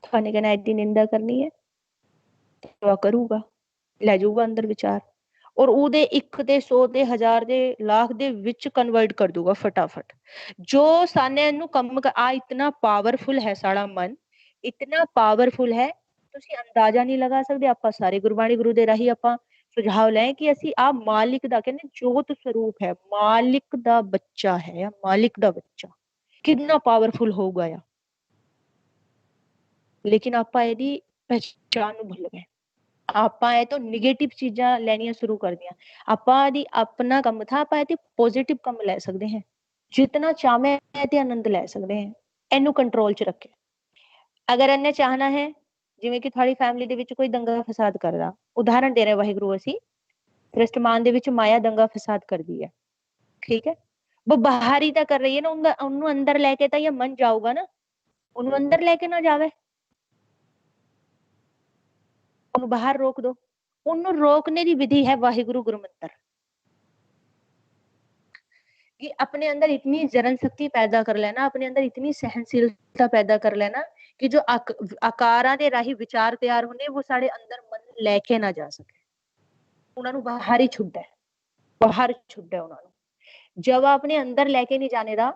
ਤੁਹਾਨੇ ਕਹਿਣਾ ਇਹਦੀ ਨਿੰਦਾ ਕਰਨੀ ਹੈ तो करूगा, ले जाऊगा अंदर विचार और ਉਹਦੇ 1 ਦੇ 100 ਦੇ 1000 ਦੇ लाख ਦੇ ਵਿੱਚ कन्वर्ट कर दूंगा फटाफट। जो साने नु कम आ इतना पावरफुल है साड़ा मन, इतना पावरफुल है ਤੁਸੀਂ ਅੰਦਾਜ਼ਾ ਨਹੀਂ ਲਗਾ ਸਕਦੇ। ਆਪਾਂ ਸਾਰੇ ਗੁਰਬਾਣੀ ਗੁਰੂ ਦੇ ਰਾਹੀਂ ਆਪਾਂ ਸੁਝਾਵ ਲੈ ਕਿ ਅਸੀਂ ਆ ਮਾਲਿਕ ਦਾ, ਕਹਿੰਦੇ ਜੋਤ ਸਰੂਪ ਹੈ, ਮਾਲਿਕ ਦਾ ਬੱਚਾ ਹੈ, ਮਾਲਿਕ ਦਾ ਬੱਚਾ ਕਿੰਨਾ ਪਾਵਰਫੁਲ ਹੋਊਗਾ ਆ। ਲੇਕਿਨ ਆਪਾਂ ਇਹਦੀ ਪਹਿਚਾਨ ਨੂੰ ਭੁੱਲ ਗਏ। ਆਪਾਂ ਇਹ ਤੋਂ ਨੈਗੇਟਿਵ ਚੀਜ਼ਾਂ ਲੈਣੀਆਂ ਸ਼ੁਰੂ ਕਰ ਦੀਆਂ। ਆਪਾਂ ਦੀ ਆਪਣਾ ਕੰਮ ਥਾ, ਆਪਾਂ ਇਹ ਤੇ ਪੋਜ਼ਿਟਿਵ ਕੰਮ ਲੈ ਸਕਦੇ ਹਾਂ, ਜਿਤਨਾ ਚਾਹਵੇਂ ਤੇ ਆਨੰਦ ਲੈ ਸਕਦੇ ਹਾਂ। ਇਹਨੂੰ ਕੰਟਰੋਲ ਚ ਰੱਖੇ। ਅਗਰ ਇਹਨੇ ਚਾਹਨਾ ਹੈ, ਜਿਵੇਂ ਕਿ ਤੁਹਾਡੀ ਫੈਮਿਲੀ ਦੇ ਵਿੱਚ ਕੋਈ ਦੰਗਾ ਫਸਾਦ ਕਰ ਰਹਾ, ਉਦਾਹਰਨ ਦੇ ਰਹੇ ਵਾਹਿਗੁਰੂ, ਅਸੀਂ ਸ੍ਰਿਸ਼ਟਮਾਨ ਦੇ ਵਿੱਚ ਮਾਇਆ ਦੰਗਾ ਫਸਾਦ ਕਰਦੀ ਹੈ, ਠੀਕ ਹੈ, वो बाहर ही ਤਾਂ ਕਰ ਰਹੀ ਹੈ ਨਾ, ਉਹਨੂੰ ਅੰਦਰ ਲੈ ਕੇ ਤਾਂ ਇਹ ਮਨ ਜਾਊਗਾ ਨਾ, ਉਹਨੂੰ ਅੰਦਰ ਲੈ ਕੇ ਨਾ ਜਾਵੇ, ਉਹਨੂੰ ਬਾਹਰ ਰੋਕ ਦੋ। ਉਹਨੂੰ ਰੋਕने ਦੀ विधि है वाहिगुरु गुरु मंत्र, कि अपने अंदर इतनी जरन शक्ति पैदा कर लेना, अपने अंदर इतनी सहनशीलता पैदा कर लेना कि जो आकारां दे राही विचार तैयार होने, वो साढ़े अंदर मन लेके ना जा सके, उन्होंने बाहर ही छुड्डा है, बाहर छुड्डा है उन्होंने। जब अपने अंदर लेके नहीं जाने दा,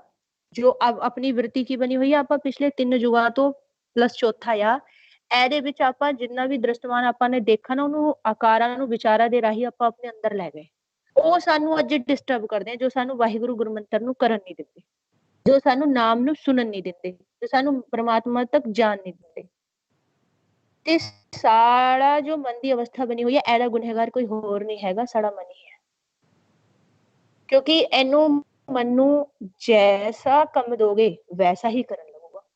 जो अब अपनी वृत्ति की बनी हुई है, आप पिछले 3 युगां तो प्लस चौथा या ਇਹਦੇ ਵਿੱਚ ਆਪਾਂ ਜਿੰਨਾ ਵੀ ਦ੍ਰਿਸ਼ਟਮਾਨ ਆਪਾਂ ਨੇ ਦੇਖਾ ਨਾ, ਉਹਨੂੰ ਆਕਾਰਾਂ ਨੂੰ ਵਿਚਾਰਾਂ ਦੇ ਰਾਹੀਂ ਆਪਾਂ ਆਪਣੇ ਅੰਦਰ ਲੈ ਗਏ। ਉਹ ਸਾਨੂੰ ਅੱਜ ਡਿਸਟਰਬ ਕਰਦੇ ਆ, ਜੋ ਸਾਨੂੰ ਵਾਹਿਗੁਰੂ ਗੁਰਮੰਤਰ ਨੂੰ ਕਰਨ ਨਹੀਂ ਦਿੰਦੇ, ਜੋ ਸਾਨੂੰ ਨਾਮ ਨੂੰ ਸੁਣਨ ਨਹੀਂ ਦਿੰਦੇ, ਜੋ ਸਾਨੂੰ ਪ੍ਰਮਾਤਮਾ ਤੱਕ ਜਾਣ ਨਹੀਂ ਦਿੰਦੇ। ਤੇ ਸਾਰਾ ਜੋ ਮਨ ਦੀ ਅਵਸਥਾ ਬਣੀ ਹੋਈ ਹੈ, ਇਹਦਾ ਗੁਨਹਗਾਰ ਕੋਈ ਹੋਰ ਨਹੀਂ ਹੈਗਾ, ਸਾਡਾ ਮਨ ਹੀ ਹੈ। ਕਿਉਂਕਿ ਇਹਨੂੰ ਮਨ ਨੂੰ ਜੈਸਾ ਕੰਮ ਦੋਗੇ ਵੈਸਾ ਹੀ ਕਰਨ लगूगा।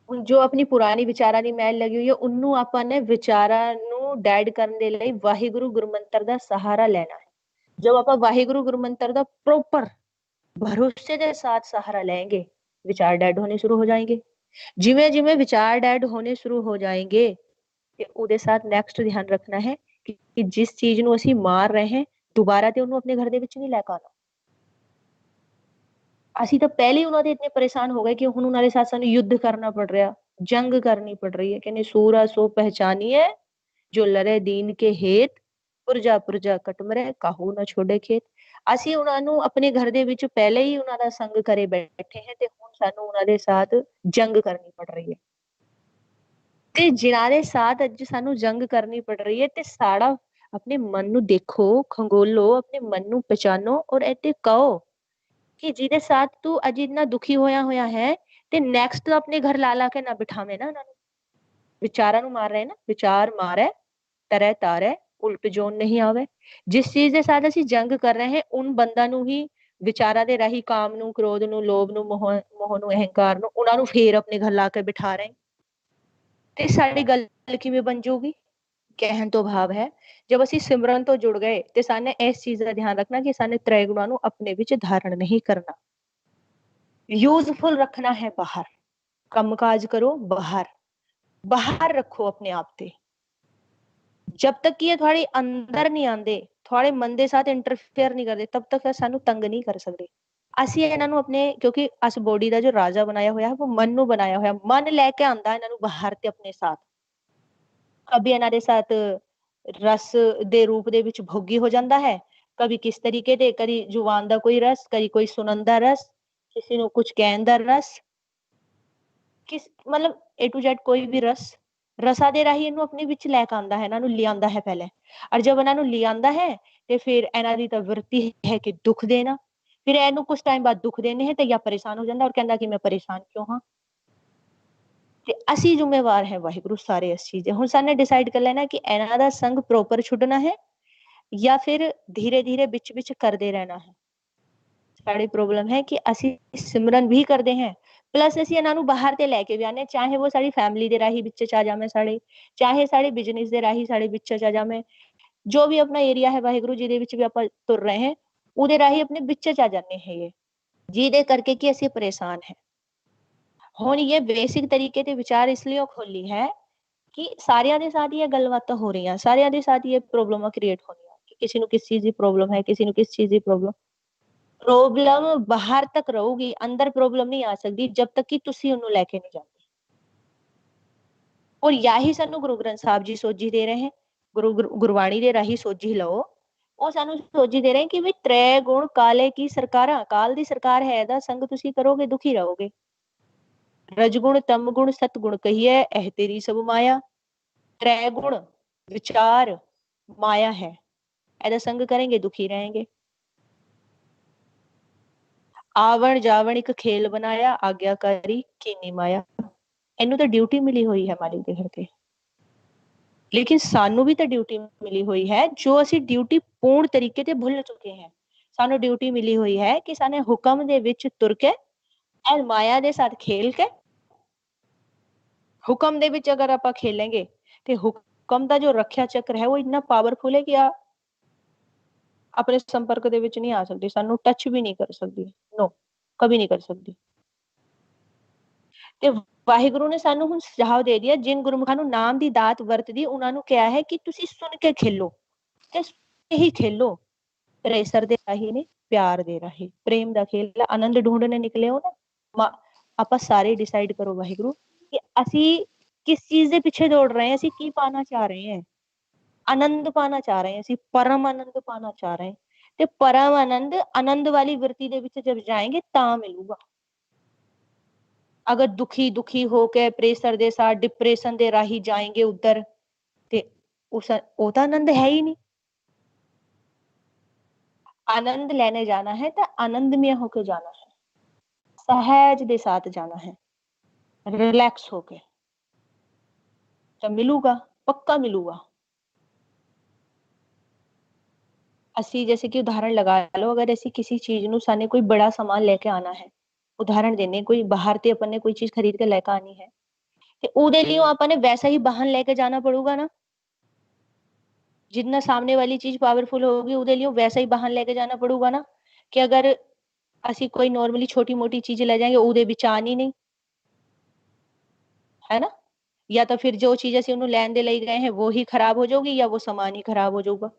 ਹੁਣ ਜੋ ਆਪਣੀ ਪੁਰਾਣੀ ਵਿਚਾਰਾਂ ਦੀ ਮੈਲ ਲੱਗੀ ਹੋਈ ਹੈ, ਉਹਨੂੰ ਆਪਾਂ ਨੇ ਵਿਚਾਰਾਂ ਨੂੰ ਡੈਡ ਕਰਨ ਦੇ ਲਈ ਵਾਹਿਗੁਰੂ ਗੁਰਮੰਤਰ ਦਾ ਸਹਾਰਾ ਲੈਣਾ ਹੈ। जब आप वाहिगुरु गुरु मंत्र का प्रॉपर भरोसे के साथ सहारा लेंगे, विचार डेड होने शुरू हो जाएंगे। जिमें जिमें विचार डेड होने शुरू हो जाएंगे, ਉਹਦੇ साथ नेक्स्ट ध्यान रखना है कि जिस चीज ਨੂੰ ਅਸੀਂ ਮਾਰ ਰਹੇ हैं, ਦੁਬਾਰਾ ਤੇ ਉਹਨੂੰ ਆਪਣੇ ਘਰ ਦੇ ਵਿੱਚ ਨਹੀਂ ਲੈ ਕੇ ਆਣਾ। ਅਸੀਂ ਤਾਂ ਪਹਿਲੇ ਹੀ ਉਹਨਾਂ ਦੇ ਇਤਨੇ ਪਰੇਸ਼ਾਨ ਹੋ ਗਏ ਕਿ ਹੁਣ ਉਹਨਾਂ ਦੇ ਸਾਥ ਸਾਨੂੰ युद्ध करना पड़ रहा, जंग करनी पड़ रही है। कहने सूरा सो पहचानिए जो लड़े दीन के हेत, ਪੁਰਜਾ ਪੁਰਜਾ ਕਟ ਮਰੇ ਕਾਹੂ ਨਾ ਛੋੜੇ ਖੇਤ। ਅਸੀਂ ਉਹਨਾਂ ਨੂੰ ਆਪਣੇ ਘਰ ਦੇ ਵਿੱਚ ਪਹਿਲੇ ਹੀ ਉਹਨਾਂ ਦਾ ਸੰਗ ਕਰੇ ਬੈਠੇ ਹੈ, ਤੇ ਹੁਣ ਸਾਨੂੰ ਉਹਨਾਂ ਦੇ ਸਾਥ ਜੰਗ ਕਰਨੀ ਪੜ ਰਹੀ ਹੈ। ਤੇ ਜਿਨ੍ਹਾਂ ਦੇ ਸਾਥ ਅੱਜ ਸਾਨੂੰ ਜੰਗ ਕਰਨੀ ਪੜ ਰਹੀ ਹੈ, ਤੇ ਸਾੜਾ ਆਪਣੇ ਮਨ ਨੂੰ ਦੇਖੋ, ਖੰਗੋਲੋ, ਆਪਣੇ ਮਨ ਨੂੰ ਪਛਾਨੋ ਔਰ ਇੱਥੇ ਕਹੋ ਕਿ ਜਿਹਦੇ ਸਾਥ ਤੂੰ ਅੱਜ ਇੰਨਾ ਦੁਖੀ ਹੋਇਆ ਹੈ, ਤੇ ਨੈਕਸਟ ਆਪਣੇ ਘਰ ਲਾ ਕੇ ਨਾ ਬਿਠਾਵੇਂ ਨਾ ਇਹਨਾਂ ਨੂੰ। ਵਿਚਾਰਾਂ ਨੂੰ ਮਾਰ ਰਹੇ ਨਾ, ਵਿਚਾਰ ਮਾਰੇ ਤਰੈ ਤਾਰੇ ਉਲਟ ਜੋਨ ਨਹੀਂ ਆਵੇ। ਜਿਸ ਚੀਜ਼ ਦੇ ਸਾਥ ਅਸੀਂ ਜੰਗ ਕਰ ਰਹੇ ਹਾਂ, ਉਨ ਬੰਦਾਂ ਨੂੰ ਹੀ ਵਿਚਾਰਾਂ ਦੇ ਰਾਹੀਂ ਕਾਮ ਨੂੰ, ਕ੍ਰੋਧ ਨੂੰ, ਲੋਭ ਨੂੰ, ਮੋਹ ਨੂੰ, ਅਹੰਕਾਰ ਨੂੰ, ਉਹਨਾਂ ਨੂੰ ਫੇਰ ਆਪਣੇ ਘਰ ਲਾ ਕੇ ਬਿਠਾ ਰਹੇ। ਤੇ ਸਾਡੀ ਗੱਲ ਕਿਵੇਂ ਬਣ ਜਾਊਗੀ? ਕਹਿਣ ਤੋਂ ਭਾਵ ਹੈ, ਜਦ ਅਸੀਂ ਸਿਮਰਨ ਤੋਂ ਜੁੜ ਗਏ ਤੇ ਸਾਨੇ ਇਸ ਚੀਜ਼ ਦਾ ਧਿਆਨ ਰੱਖਣਾ ਕਿ ਸਾਨੇ ਤ੍ਰੈ ਗੁਣਾਂ ਨੂੰ ਆਪਣੇ ਵਿੱਚ ਧਾਰਨ ਨਹੀਂ ਕਰਨਾ, ਯੂਜ਼ਫੁਲ ਰੱਖਣਾ ਹੈ। ਬਾਹਰ ਕੰਮਕਾਜ ਕਰੋ, ਬਾਹਰ ਰੱਖੋ ਆਪਣੇ ਆਪ ਤੇ। जब तक कि ये थोड़े अंदर नहीं आंदे, थोड़े मन के साथ इंटरफेयर नहीं करते, तब तक सानू तंग नहीं कर सकते। ਅਸੀਂ ਇਹਨਾਂ ਨੂੰ ਆਪਣੇ, ਕਿਉਂਕਿ ਅਸ ਬੋਡੀ ਦਾ ਜੋ ਰਾਜਾ ਬਣਾਇਆ ਹੋਇਆ ਹੈ, ਉਹ ਮਨ ਨੂੰ ਬਣਾਇਆ ਹੋਇਆ, ਮਨ ਲੈ ਕੇ ਆਂਦਾ ਇਹਨਾਂ ਨੂੰ ਬਾਹਰ ਤੇ ਆਪਣੇ ਸਾਥ। ਕभी ਇਹਨਾਂ ਦੇ ਸਾਥ ਰਸ ਦੇ ਰੂਪ ਦੇ ਵਿੱਚ ਭੋਗੀ ਹੋ ਜਾਂਦਾ ਹੈ, ਕभी ਕਿਸ ਤਰੀਕੇ ਦੇ, ਕਦੀ ਜ਼ੁਬਾਨ ਦਾ ਕੋਈ ਰਸ, ਕਦੀ ਕੋਈ ਸੁਣਨ ਦਾ ਰਸ, ਕਿਸੇ ਨੂੰ ਕੁਝ ਕਹਿਣ ਦਾ ਰਸ, ਕਿਸ ਮਤਲਬ A to Z ਕੋਈ ਵੀ ਰਸ, ਰਸਾ ਦੇ ਰਾਹੀਂ ਇਹਨੂੰ ਆਪਣੇ ਵਿੱਚ ਲੈ ਕੇ ਆਂਦਾ ਹੈ, ਇਹਨਾਂ ਨੂੰ ਲਿਆਂਦਾ ਹੈ ਪਹਿਲੇ। ਔਰ ਜਦ ਇਹਨਾਂ ਨੂੰ ਲਿਆਂਦਾ ਹੈ ਤੇ ਫਿਰ ਇਹਨਾਂ ਦੀ ਤਾਂ ਵਰਤੀ ਹੈ ਕਿ ਦੁੱਖ ਦੇਣਾ। ਫਿਰ ਇਹਨੂੰ ਕੁਝ ਟਾਈਮ ਬਾਅਦ ਦੁੱਖ ਦੇਣੇ ਹੈ ਤੇ ਜਾਂ ਪਰੇਸ਼ਾਨ ਹੋ ਜਾਂਦਾ ਔਰ ਕਹਿੰਦਾ ਕਿ ਮੈਂ ਪਰੇਸ਼ਾਨ ਕਿਉਂ ਹਾਂ। ਤੇ ਅਸੀਂ ਜ਼ਿੰਮੇਵਾਰ ਹੈ ਵਾਹਿਗੁਰੂ ਸਾਰੇ ਇਸ ਚੀਜ਼ ਦੇ। ਹੁਣ ਸਾਨੇ ਡਿਸਾਈਡ ਕਰ ਲੈਣਾ ਕਿ ਇਹਨਾਂ ਦਾ ਸੰਗ ਪ੍ਰੋਪਰ ਛੁੱਟਣਾ ਹੈ ਜਾਂ ਫਿਰ ਧੀਰੇ ਧੀਰੇ ਵਿੱਚ ਕਰਦੇ ਰਹਿਣਾ ਹੈ। ਸਾਡੀ ਪ੍ਰੋਬਲਮ ਹੈ ਕਿ ਅਸੀਂ ਸਿਮਰਨ ਵੀ ਕਰਦੇ ਹਾਂ, ਪਲੱਸ ਅਸੀਂ ਇਹਨਾਂ ਨੂੰ ਬਾਹਰ ਤੇ ਲੈ ਕੇ ਵੀ ਆਨੇ, ਚਾਹੇ ਉਹ ਸਾਡੀ ਫੈਮਿਲੀ ਦੇ ਰਾਹੀਂ ਵਿੱਚ ਚ ਆ ਜਾਵੇਂ ਸਾਡੇ, ਚਾਹੇ ਸਾਡੇ ਬਿਜ਼ਨਸ ਦੇ ਰਾਹੀਂ ਸਾਡੇ ਵਿੱਚ ਚ ਆ ਜਾਵੇਂ, ਜੋ ਵੀ ਆਪਣਾ ਏਰੀਆ ਹੈ ਵਾਹਿਗੁਰੂ ਜਿਹਦੇ ਵਿੱਚ ਵੀ ਆਪਾਂ ਤੁਰ ਰਹੇ ਹਾਂ, ਉਹਦੇ ਰਾਹੀਂ ਆਪਣੇ ਵਿੱਚ ਚ ਆ ਜਾਂਦੇ ਹੈਗੇ, ਜਿਹਦੇ ਕਰਕੇ ਕਿ ਅਸੀਂ ਪਰੇਸ਼ਾਨ ਹੈ। ਹੁਣ ਇਹ ਬੇਸਿਕ ਤਰੀਕੇ ਤੇ ਵਿਚਾਰ ਇਸ ਲਈ ਖੋਲੀ ਹੈ ਕਿ ਸਾਰਿਆਂ ਦੇ ਸਾਥ ਇਹ ਗੱਲਬਾਤਾਂ ਹੋ ਰਹੀਆਂ, ਸਾਰਿਆਂ ਦੇ ਸਾਥ ਇਹ ਪ੍ਰੋਬਲਮਾਂ ਕ੍ਰੀਏਟ ਹੋ ਰਹੀਆਂ ਕਿ ਕਿਸੇ ਨੂੰ ਕਿਸ ਚੀਜ਼ ਦੀ ਪ੍ਰੋਬਲਮ ਹੈ, ਕਿਸੇ ਨੂੰ ਕਿਸ ਚੀਜ਼ ਦੀ ਪ੍ਰੋਬਲਮ ਬਾਹਰ ਤੱਕ ਰਹੂਗੀ, ਅੰਦਰ ਪ੍ਰੋਬਲਮ ਨਹੀਂ ਆ ਸਕਦੀ ਜਬ ਤੱਕ ਕਿ ਤੁਸੀਂ ਉਹਨੂੰ ਲੈ ਕੇ ਨਹੀਂ ਜਾਂਦੇ। ਔਰ ਯਾਹੀ ਸਾਨੂੰ ਗੁਰੂ ਗ੍ਰੰਥ ਸਾਹਿਬ ਜੀ ਸੋਝੀ ਦੇ ਰਹੇ हैं, ਗੁਰਬਾਣੀ ਦੇ ਰਾਹੀਂ ਸੋਝੀ ਲਓ। ਉਹ ਸਾਨੂੰ ਸੋਝੀ ਦੇ ਰਹੇ ਕਿ ਵੀ ਤ੍ਰੈ ਗੁਣ ਕਾਲੇ ਕੀ ਸਰਕਾਰਾਂ, ਕਾਲ ਦੀ ਸਰਕਾਰ ਹੈ, ਇਹਦਾ ਸੰਗ ਤੁਸੀਂ ਕਰੋਗੇ ਦੁਖੀ ਰਹੋਗੇ। रजगुण तम गुण सतगुण कहिए, एह तेरी सब माया। त्रै गुण विचार माया है, ऐसा संग करेंगे दुखी रहेंगे। ਆਵਣ ਜਾਵਣ ਇੱਕ ਖੇਲ ਬਣਾਇਆ, ਆਗਿਆਕਾਰੀ ਕੀਨੀ ਮਾਇਆ। ਇਹਨੂੰ ਤਾਂ ਡਿਊਟੀ ਮਿਲੀ ਹੋਈ ਹੈ ਮਾਲਿਕ ਦੇ ਘਰ ਤੇ, ਲੇਕਿਨ ਸਾਨੂੰ ਵੀ ਤਾਂ ਡਿਊਟੀ ਮਿਲੀ ਹੋਈ ਹੈ, ਜੋ ਅਸੀਂ ਡਿਊਟੀ ਪੂर्ण ਤਰੀਕੇ ਤੇ ਭੁੱਲ ਚੁੱਕੇ ਹਾਂ। ਸਾਨੂੰ ਡਿਊਟੀ ਮਿਲੀ ਹੋਈ ਹੈ ਕਿ ਸਾਨੇ ਹੁਕਮ ਦੇ ਵਿੱਚ ਤੁਰ ਕੇ ਐ ਮਾਇਆ ਦੇ ਸਾਥ ਖੇਲ ਕੇ, ਹੁਕਮ ਦੇ ਵਿੱਚ ਅਗਰ ਆਪਾਂ ਖੇਲਾਂਗੇ ਤੇ ਹੁਕਮ ਦਾ ਜੋ ਰੱਖਿਆ ਚੱਕਰ ਹੈ ਉਹ ਇੰਨਾ ਪਾਵਰਫੁਲ ਹੈ ਕਿ ਆ ਆਪਣੇ ਸੰਪਰਕ ਦੇ ਵਿੱਚ ਨਹੀਂ ਆ ਸਕਦੀ, ਸਾਨੂੰ ਟੱਚ ਵੀ ਨਹੀਂ ਕਰ ਸਕਦੀ, नो कभी नहीं कर सकती। ਤੇ ਵਾਹਿਗੁਰੂ ਨੇ ਸਾਨੂੰ ਹੁਣ ਸੁਝਾਅ ਦੇ ਦਿਆ, ਜਿਨ ਗੁਰਮੁਖਾਂ ਨੂੰ ਨਾਮ ਦੀ ਦਾਤ ਵਰਤਦੀ ਉਹਨਾਂ ਨੂੰ ਕਿਹਾ ਹੈ ਕਿ ਤੁਸੀਂ ਸੁਣ ਕੇ ਖੇਲੋ ਤੇ ਹੀ ਖੇਲੋ, ਪ੍ਰੇਸਰ ਦੇ ਰਾਹੀਂ ਨੇ, ਪਿਆਰ ਦੇ ਰਾਹੀਂ, ਪ੍ਰੇਮ ਦਾ ਖੇਲ, ਆਨੰਦ ਢੂੰਡਣੇ ਨਿਕਲੇ ਹੋ ਨਾ। ਆਪਾਂ ਸਾਰੇ ਡਿਸਾਈਡ ਕਰੋ ਵਾਹਿਗੁਰੂ ਕਿ ਅਸੀਂ ਕਿਸ ਚੀਜ਼ ਦੇ ਪਿੱਛੇ ਦੌੜ ਰਹੇ ਹਾਂ, ਅਸੀਂ ਕੀ ਪਾਣਾ ਚਾਹ ਰਹੇ ਹਾਂ। ਆਨੰਦ ਪਾਣਾ ਚਾਹ ਰਹੇ ਹਾਂ ਅਸੀਂ, ਪਰਮ ਆਨੰਦ ਪਾਣਾ ਚਾਹ ਰਹੇ ਹਾਂ, ਤੇ ਪਰਮ ਆਨੰਦ ਆਨੰਦ ਵਾਲੀ ਵਰਤੀ ਦੇ ਵਿੱਚ ਜਦ ਜਾਏंगे ਤਾਂ ਮਿਲੂਗਾ। अगर दुखी दुखी होकर प्रेशर दे साथ डिप्रेशन दे राही जाएंगे उधर, ते उस वो तो आनंद है ही नहीं। आनंद लेने जाना है तो आनंदमय होकर जाना है, सहज दे साथ जाना है, रिलैक्स होके, तो मिलूगा, पक्का मिलूगा। ਅਸੀਂ जैसे कि उदाहरण लगा लो, अगर ऐसी किसी चीज ਨੂੰ साने कोई बड़ा सामान लेके आना है, उदाहरण देने कोई बाहर ते अपन ने कोई चीज खरीद के लेकर आनी है, ਤੇ ਉਹਦੇ ਲਈ ਆਪਾਂ ਨੇ वैसा ही वाहन लेके जाना पड़ूगा ना। जितना सामने वाली चीज पावरफुल होगी ਉਹਦੇ ਲਈ वैसा ही वाहन लेके जाना पड़ूगा ना, कि अगर ਅਸੀਂ कोई नॉर्मली छोटी मोटी चीजें ले जाएंगे ਉਹਦੇ ਵਿੱਚ ਆਣੀ नहीं है ना, या तो फिर जो चीज ਅਸੀਂ ਉਹਨੂੰ ਲੈਣ ਦੇ ਲਈ ਗਏ हैं वो ही खराब हो जाएगी, या वो सामान ही खराब हो जाऊगा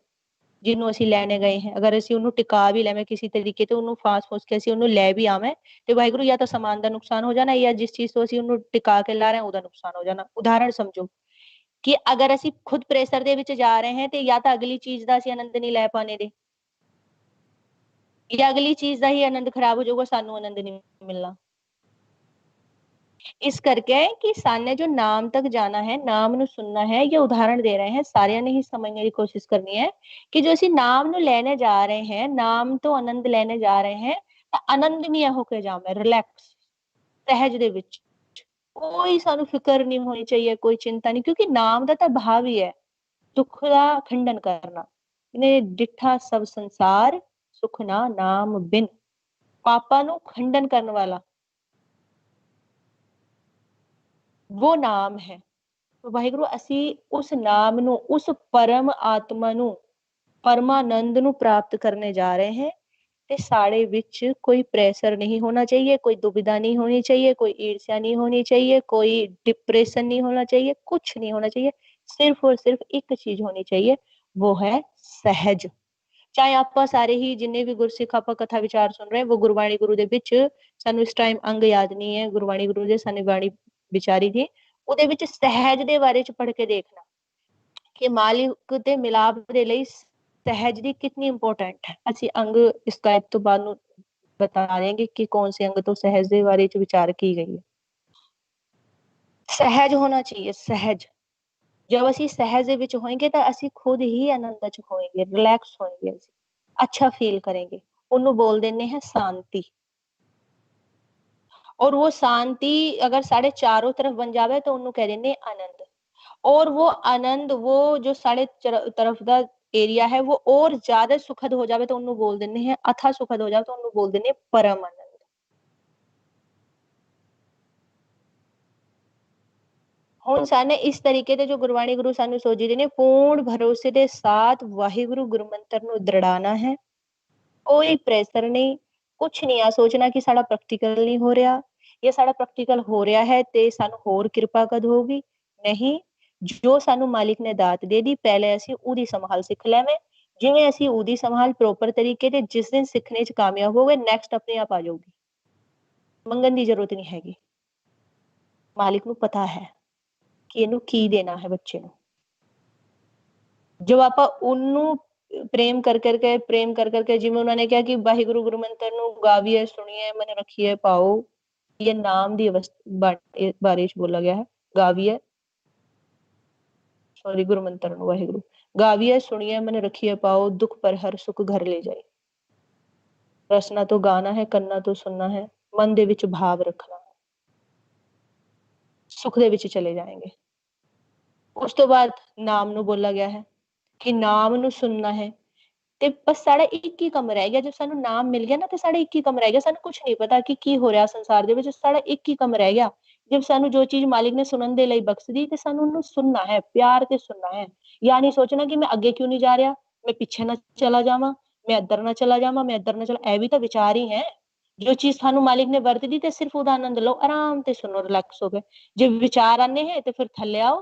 ਜਿਹਨੂੰ ਅਸੀਂ ਲੈਣੇ ਗਏ हैं। अगर ਅਸੀਂ ਉਹਨੂੰ ਟਿਕਾ ਵੀ ਲੈਵੇਂ ਕਿਸੇ ਤਰੀਕੇ ਤੇ, ਉਹਨੂੰ ਫਾਸ ਫੂਸ ਕੇ ਅਸੀਂ ਉਹਨੂੰ ਲੈ ਵੀ ਆਵੇਂ ਤੇ ਵਾਹਿਗੁਰੂ ਜਾਂ ਤਾਂ ਸਮਾਨ ਦਾ ਨੁਕਸਾਨ ਹੋ ਜਾਣਾ, ਜਾਂ ਜਿਸ ਚੀਜ਼ ਤੋਂ ਅਸੀਂ ਉਹਨੂੰ ਟਿਕਾ ਕੇ ਲਾ ਰਹੇ ਹਾਂ ਉਹਦਾ ਨੁਕਸਾਨ ਹੋ ਜਾਣਾ। ਉਦਾਹਰਣ ਸਮਝੋ ਕਿ ਅਗਰ ਅਸੀਂ ਖੁਦ ਪ੍ਰੈਸ਼ਰ ਦੇ ਵਿੱਚ ਜਾ ਰਹੇ ਹਾਂ ਤੇ ਜਾਂ ਤਾਂ ਅਗਲੀ ਚੀਜ਼ ਦਾ ਅਸੀਂ ਆਨੰਦ ਨਹੀਂ ਲੈ ਪਾਣੇ ਦੇ, ਜਾਂ ਅਗਲੀ ਚੀਜ਼ ਦਾ ਹੀ ਆਨੰਦ ਖਰਾਬ ਹੋ ਜਾਊਗਾ, ਸਾਨੂੰ ਆਨੰਦ ਨਹੀਂ ਮਿਲਣਾ। इस करके कि साने जो नाम तक जाना है, नाम ਨੂੰ सुनना है, ये उदाहरण दे रहे हैं, सारिਆਂ ने ही समझने की कोशिश करनी है कि जो ਅਸੀਂ नाम ਨੂੰ लेने जा रहे हैं, नाम ਤੋਂ आनंद लेने जा रहे हैं, ਤਾਂ ਆਨੰਦਮਈ ਹੋ ਕੇ ਜਾਵੇਂ, ਰਿਲੈਕਸ, ਸਹਿਜ ਦੇ ਵਿੱਚ, ਕੋਈ ਸਾਨੂੰ ਫਿਕਰ ਨਹੀਂ ਹੋਣੀ ਚਾਹੀਏ, ਕੋਈ ਚਿੰਤਾ ਨਹੀਂ, ਕਿਉਂਕਿ ਨਾਮ ਦਾ ਤਾਂ ਭਾਵ ਹੀ ਹੈ ਦੁੱਖ ਦਾ ਖੰਡਨ ਕਰਨਾ। ਇਹਨੇ ਡਿੱਠਾ ਸਭ ਸੰਸਾਰ ਸੁਖ ਨਾ ਨਾਮ ਬਿਨ, ਪਾਪਾਂ ਨੂੰ ਖੰਡਨ ਕਰਨ ਵਾਲਾ वो नाम है। तो वाहिगुरु ਅਸੀਂ ਉਸ ਨਾਮ ਨੂੰ, ਉਸ ਪਰਮ ਆਤਮਾ ਨੂੰ, ਪਰਮਾਨੰਦ ਨੂੰ ਪ੍ਰਾਪਤ ਕਰਨੇ ਜਾ ਰਹੇ हैं, ਤੇ ਸਾਡੇ ਵਿੱਚ कोई प्रेशर नहीं होना चाहिए, कोई दुविधा नहीं होनी चाहिए, कोई ईर्ष्या नहीं होनी चाहिए, कोई डिप्रेशन नहीं होना चाहिए, कुछ नहीं होना चाहिए। सिर्फ और सिर्फ एक चीज होनी चाहिए, वो है सहज। ਚਾਹੇ ਆਪਾਂ ਸਾਰੇ ਹੀ ਜਿੰਨੇ ਵੀ ਗੁਰਸਿੱਖ ਆਪਾਂ ਕਥਾ ਵਿਚਾਰ ਸੁਣ ਰਹੇ, ਉਹ ਗੁਰਬਾਣੀ ਗੁਰੂ ਦੇ ਵਿੱਚ, ਸਾਨੂੰ ਇਸ ਟਾਈਮ ਅੰਗ ਯਾਦ ਨਹੀਂ ਹੈ, ਗੁਰਬਾਣੀ ਗੁਰੂ ਦੇ ਸਾਨੇ ਬਾਣੀ ਵਿਚਾਰੀ ਦੀ, ਉਹਦੇ ਵਿੱਚ ਸਹਿਜ ਦੇ ਬਾਰੇ ਚ ਪੜ੍ਹ ਕੇ ਦੇਖਣਾ ਕਿ ਮਾਲਿਕ ਦੇ ਮਿਲਾਪ ਦੇ ਲਈ सहज ਦੀ कितनी इंपॉर्टेंट है। ਅਸੀਂ ਅੰਗ ਇਸ ਟਾਈਪ ਤੋਂ ਬਾਅਦ ਨੂੰ बता देंगे कि कौन से अंग तो सहज ਦੇ ਬਾਰੇ ਚ ਵਿਚਾਰ की गई है। सहज होना चाहिए, सहज। जब ਅਸੀਂ सहज ਦੇ ਵਿੱਚ ਹੋਏंगे ਤਾਂ ਅਸੀਂ खुद ही आनंद ਚ ਹੋਏंगे, रिलैक्स होएंगे, अच्छा फील करेंगे। ਉਹਨੂੰ बोल देने हैं शांति। और वो शांति अगर साढ़े चारों तरफ बन जावे तो ਉਹਨੂੰ कह देने आनंद। और वो आनंद, वो जो साढ़े तरफ का एरिया है वो और ज्यादा सुखद हो जावे तो ਉਹਨੂੰ बोल देने हैं अथा सुखद हो जावे तो ਉਹਨੂੰ बोल देने परम आनंद। ਹੁਣ ਸਾਨੇ ਇਸ ਤਰੀਕੇ ਦੇ ਜੋ ਗੁਰਬਾਣੀ ਗੁਰੂ ਸਾਨੂੰ ਸੋਝੀ ਦੇ ਨੇ, पूर्ण भरोसे ਦੇ साथ ਵਾਹਿਗੁਰੂ ਗੁਰਮੰਤਰ ਨੂੰ ਦ੍ਰਿੜਾਣਾ है। कोई प्रेशर नहीं, कुछ नहीं आ सोचना कि साड़ा प्रैक्टिकल नहीं हो रहा, ये साड़ा प्रैक्टिकल हो रहा है ते सानू होर किरपा कद होगी। नहीं, जो सानू मालिक ने दात दे दी, पहले असी उदी संभाल सीख लैवे, जिवें असी उदी संभाल प्रॉपर तरीके ते जिस दिन सीखने च कामयाब हो गए, नेक्स्ट अपने आप आ जाऊगी, मंगन की जरूरत नहीं हैगी। मालिक नू पता है कि इनू की देना है बच्चे नू। जब आपां उन्नू प्रेम कर करके जिवें उन्होंने कहा कि वाहिगुरु गुरु मंत्र नू गावीए, सुनिए, मन रखिए, पाओ, ये नाम दी बारे च बोला गया है। गाविए, सॉरी गुरु मंत्र वाहिगुरु। गाविए सुनिए मन रखिए पाओ, दुख पर हर सुख घर ले जाए। रसना तो गाना है, करना तो सुनना है, मन दे विच भाव रखना है, सुख दे विच चले जाएंगे। उस तो बाद नाम नू बोला गया है कि नाम नू सुनना है। ਤੇ ਬਸ ਸਾਡਾ ਇੱਕ ਹੀ ਕੰਮ ਰਹਿ ਗਿਆ। ਜਦ ਸਾਨੂੰ ਨਾਮ ਮਿਲ ਗਿਆ ਨਾ ਤੇ ਸਾਡਾ ਇੱਕ ਹੀ ਕੰਮ ਰਹਿ ਗਿਆ। ਸਾਨੂੰ ਕੁਝ ਨਹੀਂ ਪਤਾ ਕਿ ਕੀ ਹੋ ਰਿਹਾ ਸੰਸਾਰ ਦੇ ਵਿੱਚ, ਸਾਡਾ ਇੱਕ ਹੀ ਕੰਮ ਰਹਿ ਗਿਆ। ਜਦ ਸਾਨੂੰ ਜੋ ਚੀਜ਼ ਮਾਲਿਕ ਨੇ ਸੁਣਨ ਦੇ ਲਈ ਬਖਸ਼ਦੀ ਤੇ ਸਾਨੂੰ ਉਹਨੂੰ ਸੁਣਨਾ ਹੈ, ਪਿਆਰ ਤੇ ਸੁਣਨਾ ਹੈ। ਜਾਂ ਨਹੀਂ ਸੋਚਣਾ ਕਿ ਮੈਂ ਅੱਗੇ ਕਿਉਂ ਨਹੀਂ ਜਾ ਰਿਹਾ, ਮੈਂ ਪਿੱਛੇ ਨਾ ਚਲਾ ਜਾਵਾਂ, ਮੈਂ ਇੱਧਰ ਨਾ ਚਲਾ ਜਾਵਾਂ, ਮੈਂ ਇੱਧਰ ਨਾ ਚਲਾ। ਇਹ ਵੀ ਤਾਂ ਵਿਚਾਰ ਹੀ ਹੈ। ਜੋ ਚੀਜ਼ ਤੁਹਾਨੂੰ ਮਾਲਿਕ ਨੇ ਵਰਤਦੀ ਤੇ ਸਿਰਫ ਉਹਦਾ ਆਨੰਦ ਲਓ, ਆਰਾਮ ਤੇ ਸੁਣੋ, ਰਿਲੈਕਸ ਹੋ ਕੇ। ਜੇ ਵਿਚਾਰ ਆਨੇ ਹੈ ਤੇ ਫਿਰ ਥੱਲੇ ਆਓ।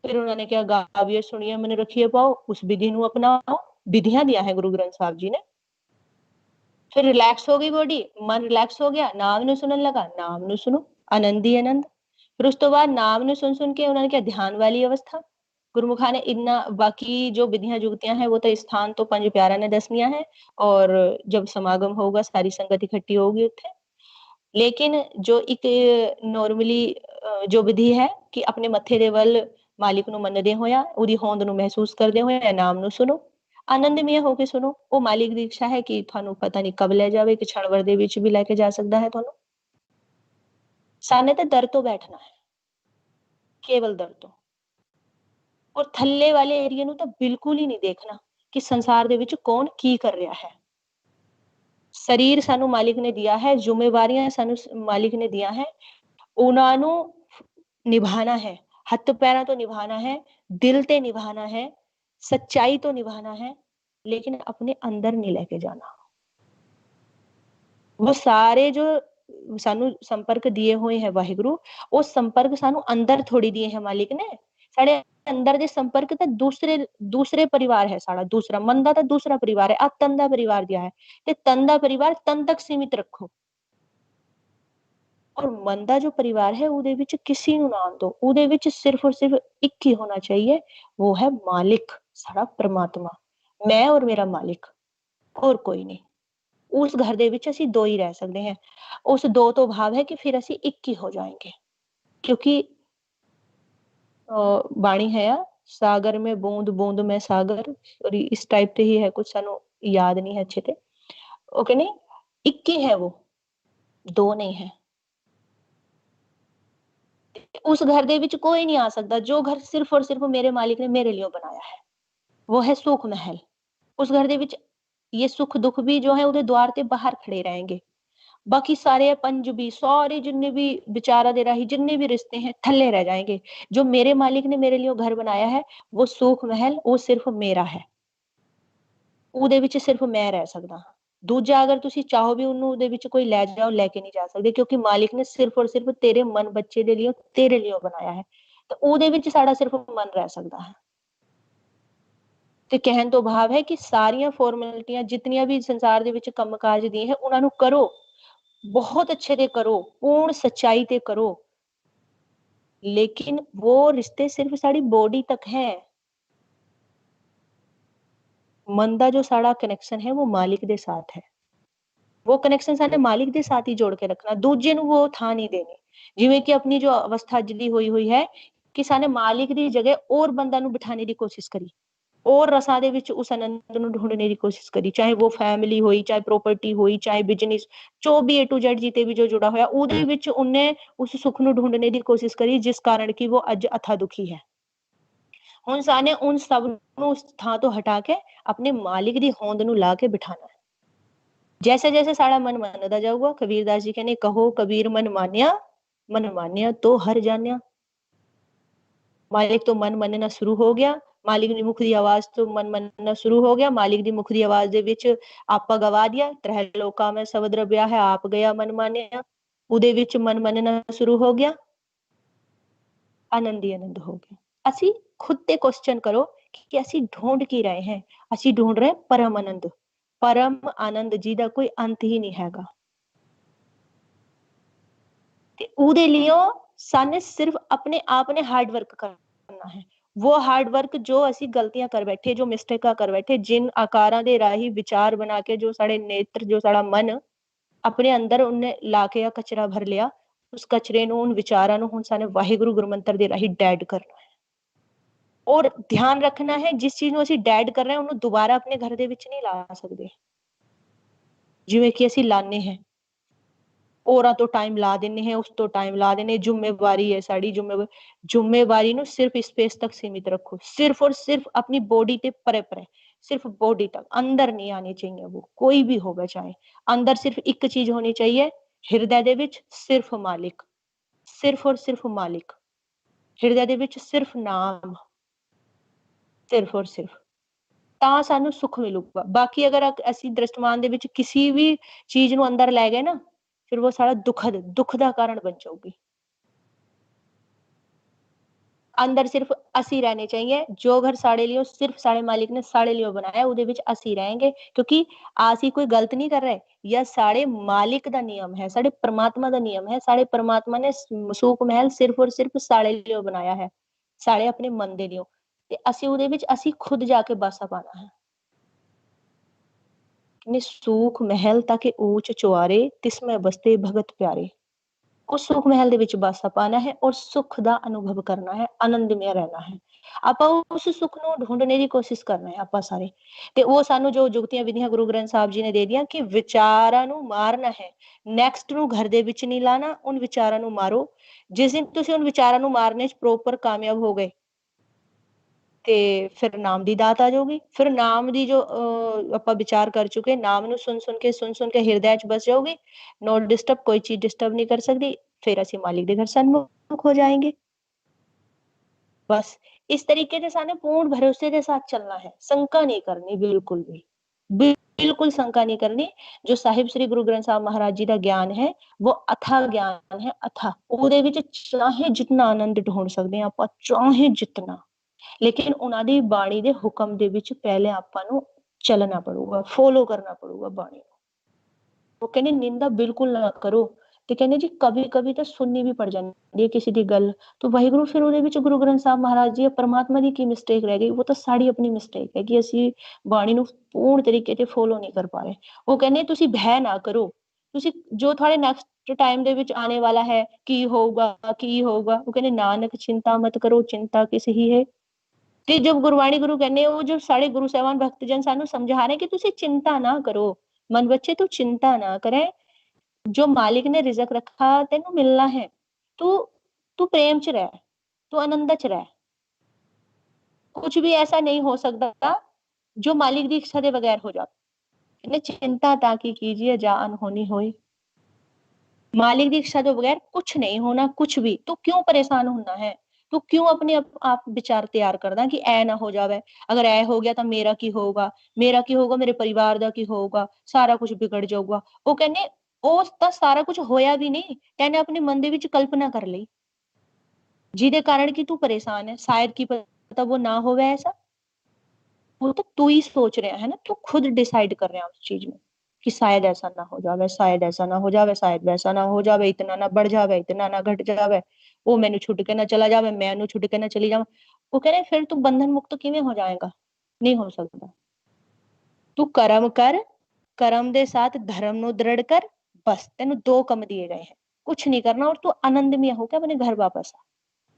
ਫਿਰ ਉਹਨਾਂ ਨੇ ਕਿਹਾ ਗਾਵੀਏ ਸੁਣੀਏ ਮਨ ਰੱਖੀਏ ਪਾਓ, ਉਸ ਵਿਧੀ ਨੂੰ ਅਪਣਾਓ। विधियां दिया है गुरु ग्रंथ साहब जी ने। फिर रिलैक्स हो गई बॉडी, मन रिलैक्स हो गया, नाम नु सुनन लगा, नाम नु सुनो, आनंद ही आनंद। फिर उस तो बाद नाम नु सुन के उन्होंने क्या ध्यान वाली अवस्था। गुरुमुखा ने इतना बाकी जो विधियां जुगतियां हैं वो तो स्थान तो पंज प्यारा ने दसनिया है, और जब समागम होगा सारी संगत इकट्ठी होगी उत्थे। लेकिन जो एक नॉर्मली जो विधि है कि अपने मत्थे दे वल मालिक नु मनदे होया, उदी होंद नु महसूस करदे होया नाम नु सुनो, आनंदमय होके सुनो। वो मालिक दी इच्छा है कि थानू पता नहीं कब ले जावे, कि क्षण भर दे विच भी लेके जा सकदा है थानू। साने ते दर तो बैठना है, केवल दर तो। और थल्ले वाले एरिया नु तो बिल्कुल ही नहीं देखना कि संसार दे विच कौन की कर रहा है। शरीर सानू मालिक ने दिया है, जिम्मेवारियां सानू मालिक ने दिया है, उन्हां नू निभाना है। हथ पैरों तो निभाना है, दिल ते निभाना है, सच्चाई तो निभाना है, लेकिन अपने अंदर नहीं लेके जाना। वो सारे जो सानू संपर्क दिए हुए हैं वाहिगुरु, वो संपर्क सानू अंदर थोड़ी दिए हैं मालिक ने। साढ़े अंदर दे संपर्क तो दूसरे परिवार है। साड़ा दूसरा मन दा तो दूसरा परिवार है। आ तन दा परिवार दिया है ते तन दा परिवार तन तक सीमित रखो, और मन दा जो परिवार है उदे विच किसी नु ना दो। उदे विच सिर्फ और सिर्फ एक ही होना चाहिए, वो है मालिक, साड़ा परमात्मा, मैं और मेरा मालिक, और कोई नहीं। उस घर दे विच असी दो ही रह सकते हैं। उस दो तो भाव है कि फिर असी एक ही हो जाएंगे। क्योंकि बाणी है सागर में बूंद बूंद में सागर, और इस टाइप से ही है कुछ, सानू याद नहीं है अच्छे से। ओके नहीं, एक ही है वो, दो नहीं है। उस घर दे विच कोई नहीं आ सकता। जो घर सिर्फ और सिर्फ मेरे मालिक ने मेरे लिए बनाया है, वो है सुख महल। उस घर दे विच ये सुख दुख भी जो है उधर द्वार ते बाहर खड़े रहेंगे। बाकी सारे पंज भी, सारे जितने भी विचारा दे राही जितने भी रिश्ते हैं थल्ले रह जाएंगे। जो मेरे मालिक ने मेरे लिए घर बनाया है वो सुख महल, वो सिर्फ मेरा है। ਉਹਦੇ ਵਿੱਚ ਸਿਰਫ ਮੈਂ ਰਹਿ ਸਕਦਾ ਹਾਂ। ਦੂਜਾ ਅਗਰ ਤੁਸੀਂ ਚਾਹੋ ਵੀ ਉਹਨੂੰ ਉਹਦੇ ਵਿੱਚ ਕੋਈ ਲੈ ਜਾਓ, ਲੈ ਕੇ ਨਹੀਂ ਜਾ ਸਕਦੇ, ਕਿਉਂਕਿ ਮਾਲਿਕ ਨੇ ਸਿਰਫ ਔਰ ਸਿਰਫ ਤੇਰੇ ਮਨ ਬੱਚੇ ਦੇ ਲਈ, ਤੇਰੇ ਲਈ ਬਣਾਇਆ ਹੈ। ਤਾਂ ਉਹਦੇ ਵਿੱਚ ਸਾਡਾ ਸਿਰਫ ਮਨ ਰਹਿ ਸਕਦਾ ਹੈ। ਤੇ ਕਹਿਣ ਤੋਂ ਭਾਵ ਹੈ ਕਿ ਸਾਰੀਆਂ ਫਾਰਮੈਲਿਟੀਆਂ ਜਿਤਨੀਆਂ ਵੀ ਸੰਸਾਰ ਦੇ ਵਿੱਚ ਕੰਮਕਾਜ ਦੀਆਂ ਹੈ ਉਹਨਾਂ ਨੂੰ ਕਰੋ, ਬਹੁਤ ਅੱਛੇ ਤੇ ਕਰੋ, ਪੂर्ण ਸੱਚਾਈ ਤੇ ਕਰੋ, लेकिन वो रिश्ते सिर्फ साड़ी बॉडी तक है। मन का जो साड़ा कनेक्शन है वो मालिक दे साथ है। वो कनेक्शन साडे मालिक दे साथ ही जोड़ के रखना, दूजे नूं वो थां नहीं देनी। जिवें कि अपनी जो अवस्था जदी हुई है कि साने मालिक दी जगह और बंदा नूं बिठाने दी कोशिश करी, और रसा दे विच उस आनंद नूं ढूंढने दी कोशिश करी, चाहे वो फैमिली होई, चाहे प्रॉपर्टी होई, चाहे बिजनेस, जो भी A to Z जीते भी जो जुड़ा होया उहदे विच उन्ने उस सुख नूं ढूंढने दी कोशिश करी, जिस कारण कि वो अज अथा दुखी है। हुण साने उन सब नूं उस थां तो हटा के अपने मालिक दी होंद नूं ला के बिठाना है। जैसे जैसे साड़ा मन मनदा जाऊगा, कबीरदास जी कहने कहो कबीर मन मान्या तो हर जान्या। मालिक तो मन मनना शुरू हो गया, मालिक दी मुख दी आवाज तो मन मनना शुरू हो गया। मालिक दी मुख दी आवाज दे विच आपा गवा दिया, त्रह लोका में सब द्रव्या है आप गया मन मान्या। उदे विच मन मनना शुरू हो गया, आनंद ही आनंद हो गया। असी खुद ते क्वेश्चन करो कि असी ढूंढ की रहे हैं। असी ढूंढ रहे परम आनंद, परम आनंद जिहदा कोई अंत ही नहीं हैगा। ते उहदे लियो साने सिर्फ अपने आप ने हार्ड वर्क करना है। वो हार्ड वर्क जो असी गलतियां कर बैठे, जो मिस्टेक कर बैठे, जिन आकारां दे राही विचार बना के जो साडे नेत्र, जो साडा मन ਆਪਣੇ ਅੰਦਰ ਉਹਨੇ ਲਾ ਕੇ ਆ ਕਚਰਾ ਭਰ ਲਿਆ, ਉਸ ਕਚਰੇ ਨੂੰ, ਉਨ ਵਿਚਾਰਾਂ ਨੂੰ ਹੁਣ ਸਾਨੂੰ ਵਾਹਿਗੁਰੂ ਗੁਰਮੰਤਰ ਦੇ ਰਾਹੀਂ ਡੈਡ ਕਰਨਾ ਹੈ। ਔਰ ਧਿਆਨ ਰੱਖਣਾ ਹੈ, ਜਿਸ ਚੀਜ਼ ਨੂੰ ਅਸੀਂ ਡੈਡ ਕਰ ਰਹੇ ਹਾਂ ਉਹਨੂੰ ਦੁਬਾਰਾ ਆਪਣੇ ਘਰ ਦੇ ਵਿੱਚ ਨਹੀਂ ਲਾ ਸਕਦੇ, ਜਿਵੇਂ ਕਿ ਅਸੀਂ ਲਾਣੇ हैं, ਔਰਾਂ ਤੋਂ ਟਾਈਮ ਲਾ ਦਿੰਨੇ हैं, ਉਸ ਤੋਂ ਟਾਈਮ ਲਾ ਦਿੰਨੇ, ਜ਼ਿੰਮੇਵਾਰੀ ਹੈ ਸਾਡੀ, ਜ਼ਿੰਮੇਵਾਰੀ ਨੂੰ ਸਿਰਫ ਸਪੇਸ ਤੱਕ सीमित रखो, सिर्फ और सिर्फ अपनी बॉडी ते परे परे, सिर्फ बॉडी तक, अंदर नहीं आनी चाहिए वो, कोई भी होगा चाहे। अंदर सिर्फ एक चीज होनी चाहिए, हृदय दे विच सिर्फ मालिक, सिर्फ और सिर्फ मालिक, हृदय दे विच सिर्फ नाम, सिर्फ और सिर्फ, ਤਾਂ ਸਾਨੂੰ ਸੁੱਖ ਮਿਲੂਗਾ। ਬਾਕੀ ਅਗਰ ਅਸੀਂ ਦ੍ਰਿਸ਼ਟਮਾਨ ਦੇ ਵਿੱਚ ਕਿਸੇ ਵੀ ਚੀਜ਼ ਨੂੰ ਅੰਦਰ ਲੈ ਗਏ ਨਾ, ਫਿਰ ਉਹ ਸਾਡਾ ਦੁੱਖ ਦਾ ਕਾਰਨ ਬਣ ਜਾਊਗੀ। अंदर सिर्फ असी रहने चाहिए, जो घर साढ़े लियो सिर्फ साढ़े मालिक ने साढ़े लियो बनाया, उहदे विच असी रहेंगे, क्योंकि असी कोई गलत नहीं कर रहे, यह साढ़े मालिक दा नियम है, साढ़े परमात्मा दा नियम है। साढ़े परमात्मा ने सूख महल सिर्फ और सिर्फ साढ़े लियो बनाया है, साढ़े अपने मन दे लियो, ते असी उहदे विच असी खुद जाके बासा पाना है। ने सूख महल ताकि ऊंच चुआरे, तिसमें बसते भगत प्यारे, उस सुख महल ਦੇ ਵਿੱਚ ਬਾਸਾ ਪਾਣਾ ਹੈ ਔਰ ਸੁਖ ਦਾ ਅਨੁਭਵ ਕਰਨਾ ਹੈ, ਆਨੰਦਮय ਰਹਿਣਾ ਹੈ। ਆਪਾਂ ਉਸ ਸੁਖ ਨੂੰ ਢੂੰਡਣੇ ਦੀ ਕੋਸ਼ਿਸ਼ ਕਰਨਾ ਹੈ ਆਪਾਂ ਸਾਰੇ, ਤੇ ਉਹ ਸਾਨੂੰ ਜੋ ਜੁਗਤੀਆਂ ਵਿਧੀਆਂ ਗੁਰੂ ਗ੍ਰੰਥ ਸਾਹਿਬ ਜੀ ਨੇ ਦੇ ਦੀਆਂ ਕਿ ਵਿਚਾਰਾਂ ਨੂੰ ਮਾਰਨਾ ਹੈ, ਨੈਕਸਟ ਨੂੰ ਘਰ ਦੇ ਵਿੱਚ ਨਹੀਂ ਲਾਣਾ, ਉਨ ਵਿਚਾਰਾਂ ਨੂੰ ਮਾਰੋ। ਜਿਸ ਦਿਨ ਤੁਸੀਂ ਉਨ ਵਿਚਾਰਾਂ ਨੂੰ ਮਾਰਨੇ 'ਚ ਪ੍ਰੋਪਰ ਕਾਮਯਾਬ ਹੋ ਗਏ ਤੇ ਫਿਰ ਨਾਮ ਦੀ ਦਾਤ ਆ ਜਾਊਗੀ। ਫਿਰ ਨਾਮ ਦੀ ਜੋ ਆਪਾਂ ਵਿਚਾਰ ਕਰ ਚੁੱਕੇ, ਨਾਮ ਨੂੰ ਸੁਣ ਕੇ ਹਿਰਦੇ 'ਚ ਬਸ ਜਾਊਗੀ, नो डिस्टर्ब, कोई चीज डिस्टर्ब नहीं कर सकती, फिर ਅਸੀਂ ਮਾਲਿਕ ਦੇ ਘਰ सन्मुख हो जाएंगे। बस इस तरीके से साने पूर्ण भरोसे के साथ चलना है, शंका नहीं करनी, बिल्कुल भी बिल्कुल शंका नहीं करनी। जो साहिब श्री गुरु ग्रंथ साहब महाराज जी का ज्ञान है वो अथाह ज्ञान है, अथाह, ਉਹਦੇ ਵਿੱਚ ਚਾਹੇ ਜਿੰਨਾ ਆਨੰਦ ਢੂੰਡ ਸਕਦੇ ਆ ਆਪਾਂ, ਚਾਹੇ ਜਿੰਨਾ, ਲੇਕਿਨ ਉਹਨਾਂ ਦੀ ਬਾਣੀ ਦੇ ਹੁਕਮ ਦੇ ਵਿੱਚ ਪਹਿਲੇ ਆਪਾਂ ਨੂੰ ਚੱਲਣਾ ਪੜੂਗਾ, ਫੋਲੋ ਕਰਨਾ ਪੜੂਗਾ ਬਾਣੀ ਨੂੰ। ਉਹ ਕਹਿੰਦੇ ਨਿੰਦਾ ਬਿਲਕੁਲ ਨਾ ਕਰੋ, ਤੇ ਕਹਿੰਦੇ ਜੀ ਕभी कभी ਤਾਂ ਸੁਣਨੀ ਵੀ ਪੜ ਜਾਂਦੀ ਹੈ ਕਿਸੇ ਦੀ ਗੱਲ, ਤਾਂ ਵਾਹਿਗੁਰੂ ਫਿਰ ਉਹਦੇ ਵਿੱਚ ਗੁਰੂ ਗ੍ਰੰਥ ਸਾਹਿਬ ਮਹਾਰਾਜ ਜੀ ਪਰਮਾਤਮਾ ਦੀ ਕੀ ਮਿਸਟੇਕ ਰਹਿ ਗਈ, ਉਹ ਤਾਂ ਸਾਡੀ ਆਪਣੀ ਮਿਸਟੇਕ ਹੈ ਕਿ ਅਸੀਂ ਬਾਣੀ ਨੂੰ ਪੂਰਨ ਤਰੀਕੇ ਤੇ ਫੋਲੋ ਨਹੀਂ ਕਰ ਪਾ ਰਹੇ। ਉਹ ਕਹਿੰਦੇ ਤੁਸੀਂ ਭੈ ਨਾ ਕਰੋ, ਤੁਸੀਂ ਜੋ ਤੁਹਾਡੇ ਨੈਕਸਟ ਟਾਈਮ ਦੇ ਵਿੱਚ ਆने वाला है ਕੀ ਹੋਊਗਾ ਕੀ ਹੋਊਗਾ, ਉਹ ਕਹਿੰਦੇ ਨਾਨਕ ਚਿੰਤਾ ਮਤ ਕਰੋ, ਚਿੰਤਾ ਕਿਸ ਹੀ ਹੈ। ਤੇ ਜਬ ਗੁਰਬਾਣੀ ਗੁਰੂ ਕਹਿੰਦੇ, ਉਹ ਜੋ ਸਾਡੇ ਗੁਰੂ ਸਾਹਿਬਾਨ ਭਗਤ ਜਨ ਸਾਨੂੰ ਸਮਝਾ ਰਹੇ ਕਿ ਤੁਸੀਂ चिंता ना करो, मन बच्चे तू चिंता ना करे, जो मालिक ने रिजक रखा तेनू मिलना है, तू तू प्रेम च रह, तू आनंद च रह, कुछ भी ऐसा नहीं हो सकता जो मालिक की इच्छा के बगैर हो जाए। चिंता ताकि कीजिए जा अनहोनी होई, मालिक की इच्छा के बगैर कुछ नहीं होना, कुछ भी। तू क्यों परेशान होना है, तू क्यों अपने आप विचार तैयार करदा कि ऐ ना हो जावे, अगर ऐ हो गया तो मेरा की होगा, मेरे परिवार दा की होगा, सारा कुछ बिगड़ जाऊगा। वो कहने ਉਹ ਤਾਂ ਸਾਰਾ ਕੁਝ ਹੋਇਆ ਵੀ ਨਹੀਂ, ਤੈਨੇ ਆਪਣੇ ਮਨ ਦੇ ਵਿੱਚ ਕਲਪਨਾ ਕਰ ਲਈ ਜਿਹਦੇ ਕਾਰਨ ਕਿ ਤੂੰ ਪਰੇशान है, शायद की पता वो ना होवे ऐसा, वो तो तू ही सोच रहा है ना, तू खुद डिसाइड कर रहा है उस चीज में कि शायद ऐसा ना हो जावे, शायद ऐसा ना हो जावे, शायद वैसा ना हो जावे, इतना ना बढ़ जावे, इतना ना घट जावे, वो मैनू छुट के ना चला जावे, मैं ਉਹਨੂੰ छुट के ना चली जावा। वो कह रहे फिर तू बंधन मुक्त किवें हो जाएगा, नहीं हो सकता। तू कर्म कर, कर्म दे साथ धर्म ਨੂੰ दृढ़ कर, बस तेन दो कम दिए गए हैं, कुछ नहीं करना और तू आनंदमय होकर अपने घर वापस आ।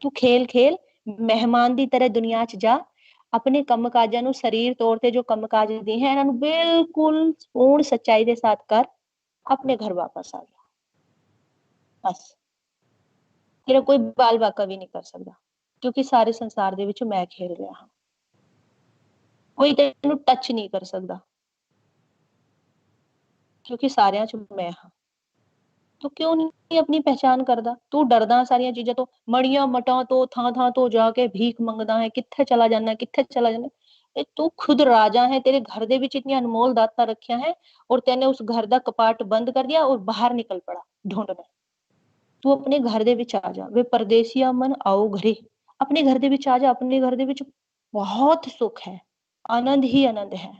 तू खेल खेल मेहमान की तरह दुनिया च जा, अपने कम काजा नु शरीर तौर ते जो कम काज दी है इन्हां नु बिल्कुल पूर्ण सच्चाई दे साथ कर, अपने घर वापस आ जा। बस तेरा कोई बाल बाका भी नहीं कर सकता, क्योंकि सारे संसार दे विच मैं खेल रहा हां, कोई तेनू टच नहीं कर सकता, क्योंकि सारियां च मैं हां। तू क्यों नहीं अपनी पहचान करदा, तू डरदा सारियां चीजां तो, मड़ियां मटां तो, थां थां तो जाके भीख मंगदा है, कित्थे चला जाना, कित्थे चला जाना। तू खुद राजा है, तेरे घर दे विच इतनी अनमोल दाता रखिया है और तैने उस घर दा कपाट बंद कर दिया और बाहर निकल पड़ा ढूंढने। तू अपने घर दे विच आ जा, वे परदेसिया मन आओ घरे, अपने घर दे विच आ जा, अपने घर दे विच बहुत सुख है, आनंद ही आनंद है।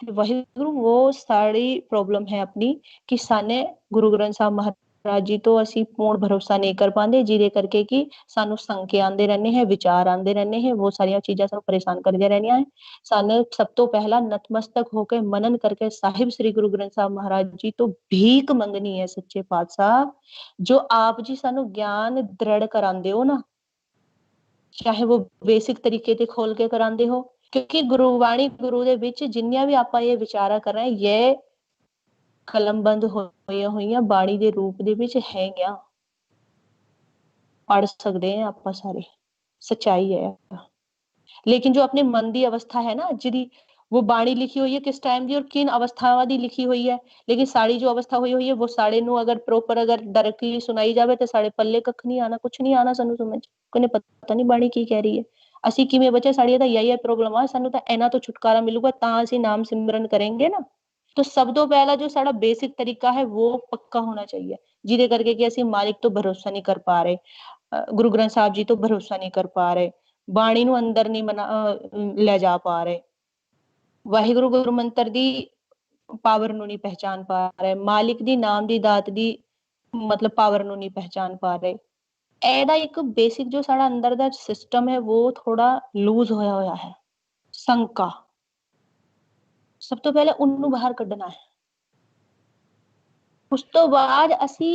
वाहिगुरु वो सारी प्रॉब्लम है अपनी कि साने गुरु ग्रंथ साहब महाराज ਮਹਾਰਾਜ ਜੀ ਤੋਂ ਅਸੀਂ ਪੂर्ण ਭरोसा नहीं कर पाते, ਜਿਹਦੇ ਕਰਕੇ ਕਿ ਸਾਨੂੰ ਸੰਕੇ ਆਉਂਦੇ ਰਹਿੰਦੇ ਹੈ, ਵਿਚਾਰ ਆਉਂਦੇ ਰਹਿੰਦੇ ਹੈ, ਬਹੁਤ ਸਾਰੀਆਂ ਚੀਜ਼ਾਂ ਸਾਨੂੰ ਪਰੇਸ਼ਾਨ ਕਰਦੀਆਂ ਰਹਿੰਦੀਆਂ ਹੈ। ਸਾਨੂੰ ਸਭ ਤੋਂ ਪਹਿਲਾਂ ਨਤਮਸਤਕ ਹੋ ਕੇ ਮਨਨ ਕਰਕੇ ਸਾਹਿਬ ਸ੍ਰੀ ਗੁਰੂ ਗ੍ਰੰਥ ਸਾਹਿਬ ਮਹਾਰਾਜ ਜੀ ਤੋਂ ਭੀਖ ਮੰਗਣੀ ਹੈ, ਸੱਚੇ ਪਾਤਸ਼ਾਹ ਜੋ ਆਪ ਜੀ ਸਾਨੂੰ ਗਿਆਨ ਦ੍ਰਿੜ ਕਰਾਉਂਦੇ ਹੋ ਨਾ, ਚਾਹੇ वो बेसिक तरीके ਤੇ ਖੋਲ ਕੇ ਕਰਾਉਂਦੇ ਹੋ, ਕਿਉਂਕਿ ਗੁਰਬਾਣੀ ਗੁਰੂ ਦੇ ਵਿੱਚ ਜਿੰਨੀਆਂ ਵੀ ਆਪਾਂ ਇਹ ਵਿਚਾਰਾ ਕਰ ਰਹੇ ਹਾਂ, ਇਹ ਕਲਮਬੰਦ ਹੋਈਆਂ ਹੋਈਆਂ ਬਾਣੀ ਦੇ ਰੂਪ ਦੇ ਵਿੱਚ ਹੈਗੀਆਂ, ਪढ़ सकते हैं आप सारे, सच्चाई है। लेकिन जो अपने मन की अवस्था है ना, जिहदी वो बाणी लिखी हुई है किस टाइम की और किन अवस्थावां दी लिखी हुई है, लेकिन साड़ी जो अवस्था हुई हुई है वो साड़े नूं अगर प्रॉपर अगर डायरेक्टली सुनाई जावे तो साडे पल्ले कख नहीं आना, कुछ नहीं आना सानू समझ, कोने पता नहीं बाणी की कह रही है, ਅਸੀਂ ਕਿਵੇਂ ਬਚੇ, ਸਾਡੀ ਤਾਂ यही प्रॉब्लम आ, ਸਾਨੂੰ ਤਾਂ ਇਹਨਾਂ ਤੋਂ ਛੁਟਕਾਰਾ ਮਿਲੂਗਾ ਤਾਂ ਅਸੀਂ ਨਾਮ ਸਿਮਰਨ ਕरेंगे ना। तो सब तो पहला जो साडा बेसिक तरीका है वो पक्का होना चाहिए, ਜਿਹਦੇ ਕਰਕੇ ਕਿ ਅਸੀਂ ਮਾलिक ਤੋਂ ਭਰੋਸਾ नहीं कर पा रहे, ਗੁਰੂ ਗ੍ਰੰਥ ਸਾਹਿਬ ਜੀ ਤੋਂ ਭਰੋਸਾ नहीं कर पा रहे, ਬਾਣੀ ਨੂੰ ਅੰਦਰ ਨਹੀਂ ਲੈ ਜਾ ਪਾ ਰਹੇ, ਵਾਹਿਗੁਰੂ ਗੁਰੂ ਮੰਤਰ ਦੀ ਪਾਵਰ ਨੂੰ ਨਹੀਂ ਪਹਿਚਾਨ ਪਾ ਰਹੇ, ਮਾलिक ਦੀ ਨਾਮ ਦੀ ਦਾਤ ਦੀ ਮਤਲਬ ਪਾਵਰ ਨੂੰ ਨਹੀਂ ਪਹਿਚਾਨ ਪਾ ਰਹੇ। ਇਹਦਾ ਇੱਕ ਬੇਸਿਕ ਜੋ ਸਾਡਾ ਅੰਦਰ ਦਾ ਸਿਸਟਮ ਹੈ वो ਥੋੜਾ ਲੂਜ਼ ਹੋਇਆ ਹੈ, ਸੰਕਾ। ਸਭ ਤੋਂ ਪਹਿਲੇ ਉਹਨੂੰ ਬਾਹਰ ਕੱਢਣਾ ਹੈ, ਉਸ ਤੋਂ ਬਾਅਦ ਅਸੀਂ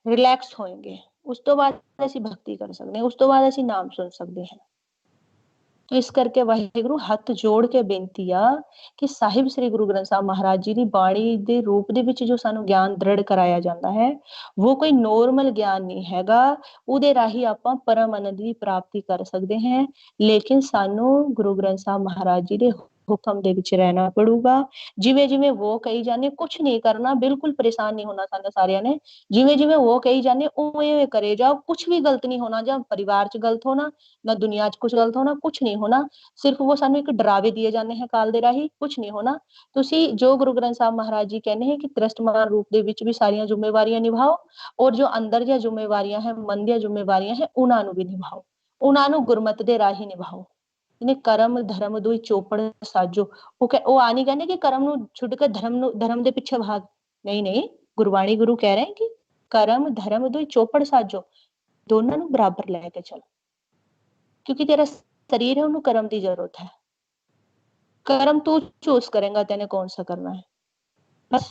ਰਿਲੈਕਸ ਹੋਏਂਗੇ, ਉਸ ਤੋਂ ਬਾਅਦ ਅਸੀਂ ਭਗਤੀ ਕਰ ਸਕਦੇ ਹਾਂ, ਉਸ ਤੋਂ ਬਾਅਦ ਅਸੀਂ ਨਾਮ ਸੁਣ ਸਕਦੇ ਹਾਂ। तो इस करके वाहिगुरु हथ जोड़ के बेनती आ कि साहिब श्री गुरु ग्रंथ साहब महाराज जी की बाणी दे रूप दे विच जो सानू ज्ञान दृढ़ कराया जाता है वो कोई नॉर्मल ज्ञान नहीं हैगा, उहदे राही आपां परम आनंद की प्राप्ति कर सकते हैं, लेकिन सानू गुरु ग्रंथ साहब महाराज जी दे हुक्म दे विच रहना पड़ूगा। जिवें जिवें वो कही जाने कुछ नहीं करना, बिल्कुल परेशान नहीं होना साडा सारियां ने, जिवें जिवें वो कही जाने उवें करे जाओ, कुछ भी गलत नहीं होना, जा परिवार च गलत होना ना दुनिया च कुछ गलत होना, कुछ नहीं होना, सिर्फ वो सानू एक डरावे दिए जाने हैं काल दे राही, कुछ नहीं होना। तुसी जो गुरु ग्रंथ साहब महाराज जी कहने हैं कि त्रस्तमान रूप दे विच भी सारियां जिम्मेवारियां निभाओ और जो अंदर दी जिम्मेवारियां हैं, मन दी जिम्मेवारियां हैं, उन्हां नू भी निभाओ, उन्हां नू गुरमत दे राही निभाओ। इन्हें कर्म धर्म दुई चौपड़ साजो, वो आ नहीं कहने कि कर्म नू छुड़ के धर्म दे पिछे भाग, नहीं नहीं, गुरबाणी गुरु कह रहे हैं कि कर्म धर्म दुई चौपड़ साजो, दोनों नू बराबर लेके चलो, क्योंकि तेरा शरीर है उन्हें कर्म की जरूरत है, कर्म तू चूज करेगा तेने कौन सा करना है, बस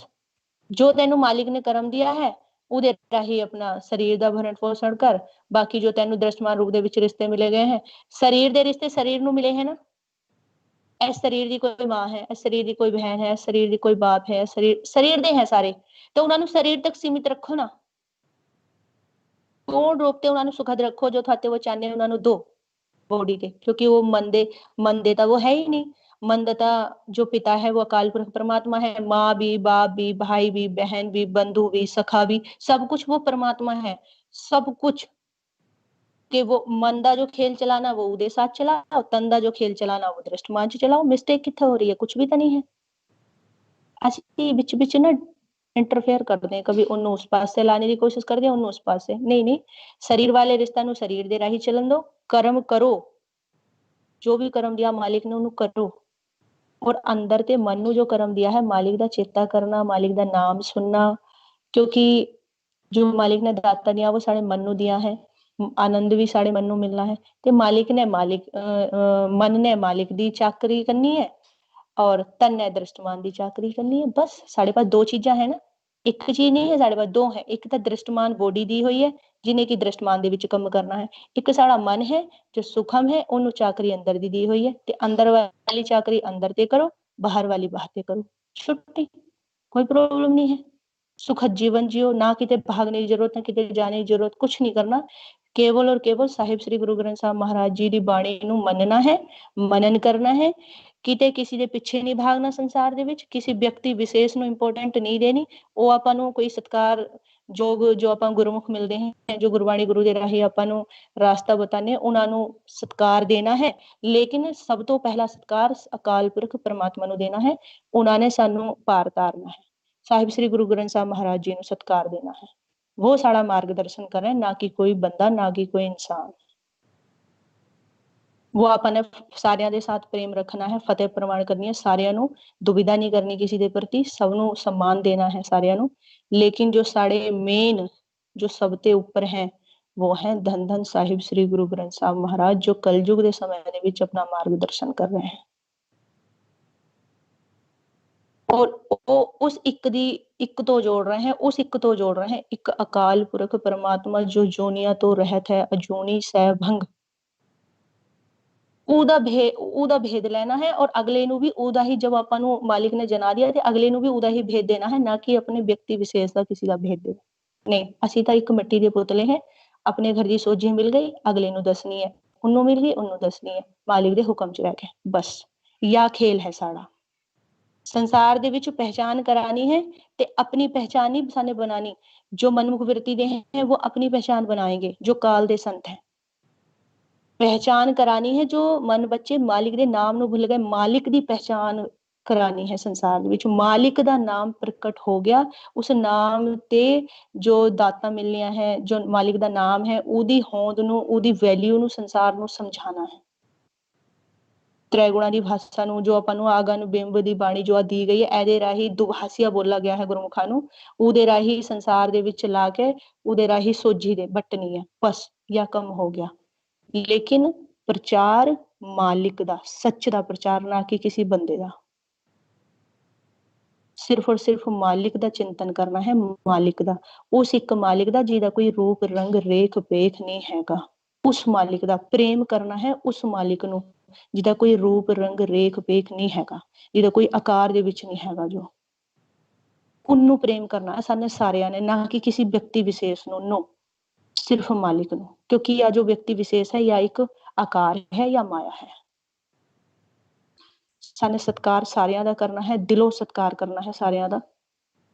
जो तेनू मालिक ने कर्म दिया है उहदे राही अपना शरीर का भरण पोषण कर, बाकी जो तेनू दृष्टमान रूप दे विच रिश्ते मिले गए हैं, शरीर दे रिश्ते शरीर नू मिले हैं ना, इस शरीर की कोई मां है, इस शरीर की कोई बहन है, इस शरीर की कोई बाप है, शरीर दे हैं सारे, तो उन्होंने शरीर तक सीमित रखो ना, पूर्ण रूप से उन्होंने सुखद रखो, जो थाते वो चाहते उन्होंने दो बॉडी के, क्योंकि वो मन देता वो है ही नहीं, मन देता जो पिता है वो अकाल पुरख परमात्मा है, माँ भी, बाप भी, भाई भी, बहन भी, बंधु भी, सखा भी, सब कुछ वो परमात्मा है, सब कुछ कि वो मन दा जो खेल चलाना वो उदे साथ चलाओ, तन दा जो खेल चलाना वो दृष्टमान च चलाओ, मिस्टेक कित्थे हो रही है, कुछ भी तो नहीं है। ਅਸੀਂ ਵਿੱਚ ਵਿੱਚ ਨਾ इंटरफेयर करते हैं, कभी उन्होंने उस पास से लाने की कोशिश करते हैं, उन्होंने उस पास से नहीं, शरीर वाले रिश्ता नु शरीर दे राही चलन दो, कर्म करो, जो भी कर्म दिया मालिक ने उन्होंने करो, और अंदर ते मन नु जो कर्म दिया है मालिक दा चेता करना, मालिक दा नाम सुनना, क्योंकि जो मालिक ने दाता दिया वो साढ़े मन नु दिया है, आनंद भी साढ़े मन नु मिलना है, ते मालिक ने मन ने मालिक दी चाकरी करनी है और तन ने दृष्टमान की चाकरी करनी है, बस साढ़े पास दो चीजा है ना, एक चीज नहीं है साढ़े पास, दो है, एक तो दृष्टमान बॉडी दी हुई है जिन्हें की दृष्टमान दे विच काम करना है, एक साड़ा मन है जो सुखम है उन्होंने चाकरी अंदर दी हुई है, ते अंदर वाली चाकरी अंदर ते करो, बाहर वाली बाहर ते करो, छुट्टी, कोई प्रॉब्लम नहीं है, सुखद जीवन जियो, ना किते भागने की जरूरत, ना किते जाने की जरूरत, कुछ नहीं करना, केवल और केवल साहिब श्री गुरु ग्रंथ साहब महाराज जी की बाणी नू मनना है, मनन करना है, किते किसी दे पिछे नहीं भागना, संसार दे विच किसी व्यक्ति विशेष नू इंपोर्टेंट नहीं देनी, वो आपां नू कोई सत्कार जोग जो आपां गुरमुख मिलते हैं, जो गुरबाणी गुरु दे राही आपां नू रास्ता बताने, उन्हां नू सत्कार देना है, लेकिन सब तो पहला सत्कार अकाल पुरख परमात्मा नू देना है, उन्होंने सानू पार तारना है, साहिब श्री गुरु ग्रंथ साहब महाराज जी नू सत्कार देना है, वो साड़ा मार्गदर्शन करें, ना कि कोई बंदा, ना कि कोई इंसान। वो ਆਪਾਂ ਨੇ ਸਾਰਿਆਂ ਦੇ ਸਾਥ ਪ੍ਰੇਮ ਰੱਖਣਾ ਹੈ, ਫਤਿਹ ਪ੍ਰਮਾਣ ਕਰਨੀ ਹੈ, ਸਾਰਿਆਂ ਨੂੰ ਦੁविधा नहीं करनी किसी ਦੇ ਪ੍ਰਤੀ, ਸਭ ਨੂੰ सम्मान देना है ਸਾਰਿਆਂ ਨੂੰ। लेकिन जो साढ़े मेन जो सब ਤੇ ਉੱਪਰ है वो है धन धन साहिब श्री गुरु ग्रंथ साहब महाराज, जो कलयुग ਦੇ ਸਮੇਂ ਦੇ ਵਿੱਚ अपना मार्गदर्शन कर रहे हैं। और ਉਹ ਉਸ ਇੱਕ ਤੋਂ ਜੋੜ ਰਹੇ हैं, ਉਸ ਇੱਕ ਤੋਂ ਜੋੜ ਰਹੇ हैं, ਇੱਕ ਅਕਾਲ ਪੁਰਖ ਪਰਮਾਤਮਾ ਜੋ ਜੋਨੀਆਂ ਤੋਂ ਰਹਿਤ ਹੈ, ਅਜੂਨੀ ਸਹਿਭੰਗ, ਉਹਦਾ ਭੇਦ ਲੈਣਾ ਹੈ ਔਰ ਅਗਲੇ ਨੂੰ ਵੀ ਉਹਦਾ ਹੀ, ਜब ਆਪਾਂ ਨੂੰ ਮਾਲਿਕ ਨੇ ਜਨਾ ਦਿਆ ਤੇ ਅਗਲੇ ਨੂੰ ਵੀ ਉਹਦਾ ਹੀ ਭੇਦ ਦੇਣਾ ਹੈ, ਨਾ ਕਿ ਆਪਣੇ ਵਿਅਕਤੀ ਵਿਸ਼ੇਸ਼ ਦਾ ਕਿਸੇ ਦਾ ਭੇਦ ਦੇਣਾ ਨਹੀਂ। ਅਸੀਂ ਤਾਂ ਇੱਕ ਮਿੱਟੀ ਦੇ ਪੁਤਲੇ ਹੈ, ਆਪਣੇ ਘਰ ਦੀ ਸੋਝੀ ਮਿਲ ਗਈ, ਅਗਲੇ ਨੂੰ ਦੱਸਣੀ ਹੈ, ਉਹਨੂੰ ਮਿਲ ਗਈ, ਉਹਨੂੰ ਦੱਸਣੀ ਹੈ, ਮਾਲਿਕ ਦੇ ਹੁਕਮ ਚ ਰਹਿ ਕੇ ਬਸ। ਯਾ ਖੇਲ ਹੈ ਸਾਡਾ ਸੰਸਾਰ ਦੇ ਵਿੱਚ, ਪਹਿਚਾਨ ਕਰਾਣੀ ਹੈ ਤੇ ਆਪਣੀ ਪਹਿਚਾਨ ਨਹੀਂ ਸਾਨੇ ਬਣਾਣੀ। ਜੋ ਮਨਮੁਖ ਵਿਰਤੀ ਦੇ हैं वो अपनी पहचान बनाएंगे, जो काल ਦੇ संत हैं। ਪਹਿਚਾਨ ਕਰਾਣੀ ਹੈ, ਜੋ ਮਨ ਬੱਚੇ ਮਾਲਿਕ ਦੇ ਨਾਮ ਨੂੰ ਭੁੱਲ ਗਏ, ਮਾਲਿਕ ਦੀ ਪਹਿਚਾਨ ਕਰਾਣੀ ਹੈ ਸੰਸਾਰ ਦੇ ਵਿੱਚ। ਮਾਲਿਕ ਦਾ ਨਾਮ ਪ੍ਰਗਟ ਹੋ ਗਿਆ, ਉਸ ਨਾਮ ਤੇ ਜੋ ਦਾਤਾਂ ਮਿਲਣੀਆਂ ਹੈ, ਜੋ ਮਾਲਿਕ ਦਾ ਨਾਮ ਹੈ, ਉਹਦੀ ਹੋਂਦ ਨੂੰ, ਉਹਦੀ ਵੈਲਿਊ ਨੂੰ ਸੰਸਾਰ ਨੂੰ ਸਮਝਾਣਾ ਹੈ। ਤ੍ਰੈਗੁਣਾ ਦੀ ਭਾਸ਼ਾ ਨੂੰ, ਜੋ ਆਪਾਂ ਨੂੰ ਆਗਨ ਬਿੰਬ ਦੀ ਬਾਣੀ ਜੋ ਦੀ ਗਈ ਹੈ, ਇਹਦੇ ਰਾਹੀਂ ਦੁਭਾਸ਼ੀਆ ਬੋਲਾ ਗਿਆ ਹੈ ਗੁਰਮੁਖਾਂ ਨੂੰ, ਉਹਦੇ ਰਾਹੀਂ ਸੰਸਾਰ ਦੇ ਵਿੱਚ ਲਾ ਕੇ ਉਹਦੇ ਰਾਹੀਂ ਸੋਝੀ ਦੇ ਬਟਣੀ ਹੈ, ਬਸ ਯਾ ਕੰਮ ਹੋ ਗਿਆ। लेकिन प्रचार मालिक दा, सच दा प्रचार, ना कि किसी बंदे दा। सिर्फ और सिर्फ मालिक दा चिंतन करना है, मालिक दा, उस एक मालिक दा जिहदा कोई रूप रंग रेख पेख नहीं हैगा, उस मालिक दा प्रेम करना है, उस मालिक नू जिहदा कोई रूप रंग रेख पेख नहीं हैगा, जिहदा कोई आकार दे विच नहीं हैगा, जो उन्नू प्रेम करना है साने सारियां ने, ना कि किसी व्यक्ति विशेष नू। नो, सिर्फ मालिक ਨੂੰ, क्योंकि या जो व्यक्ति विशेष है या एक आकार है या माया है। साने सत्कार सारियां ਦਾ ਕਰਨਾ ਹੈ, ਦਿਲੋਂ ਸਤਕਾਰ ਕਰਨਾ ਹੈ ਸਾਰਿਆਂ ਦਾ,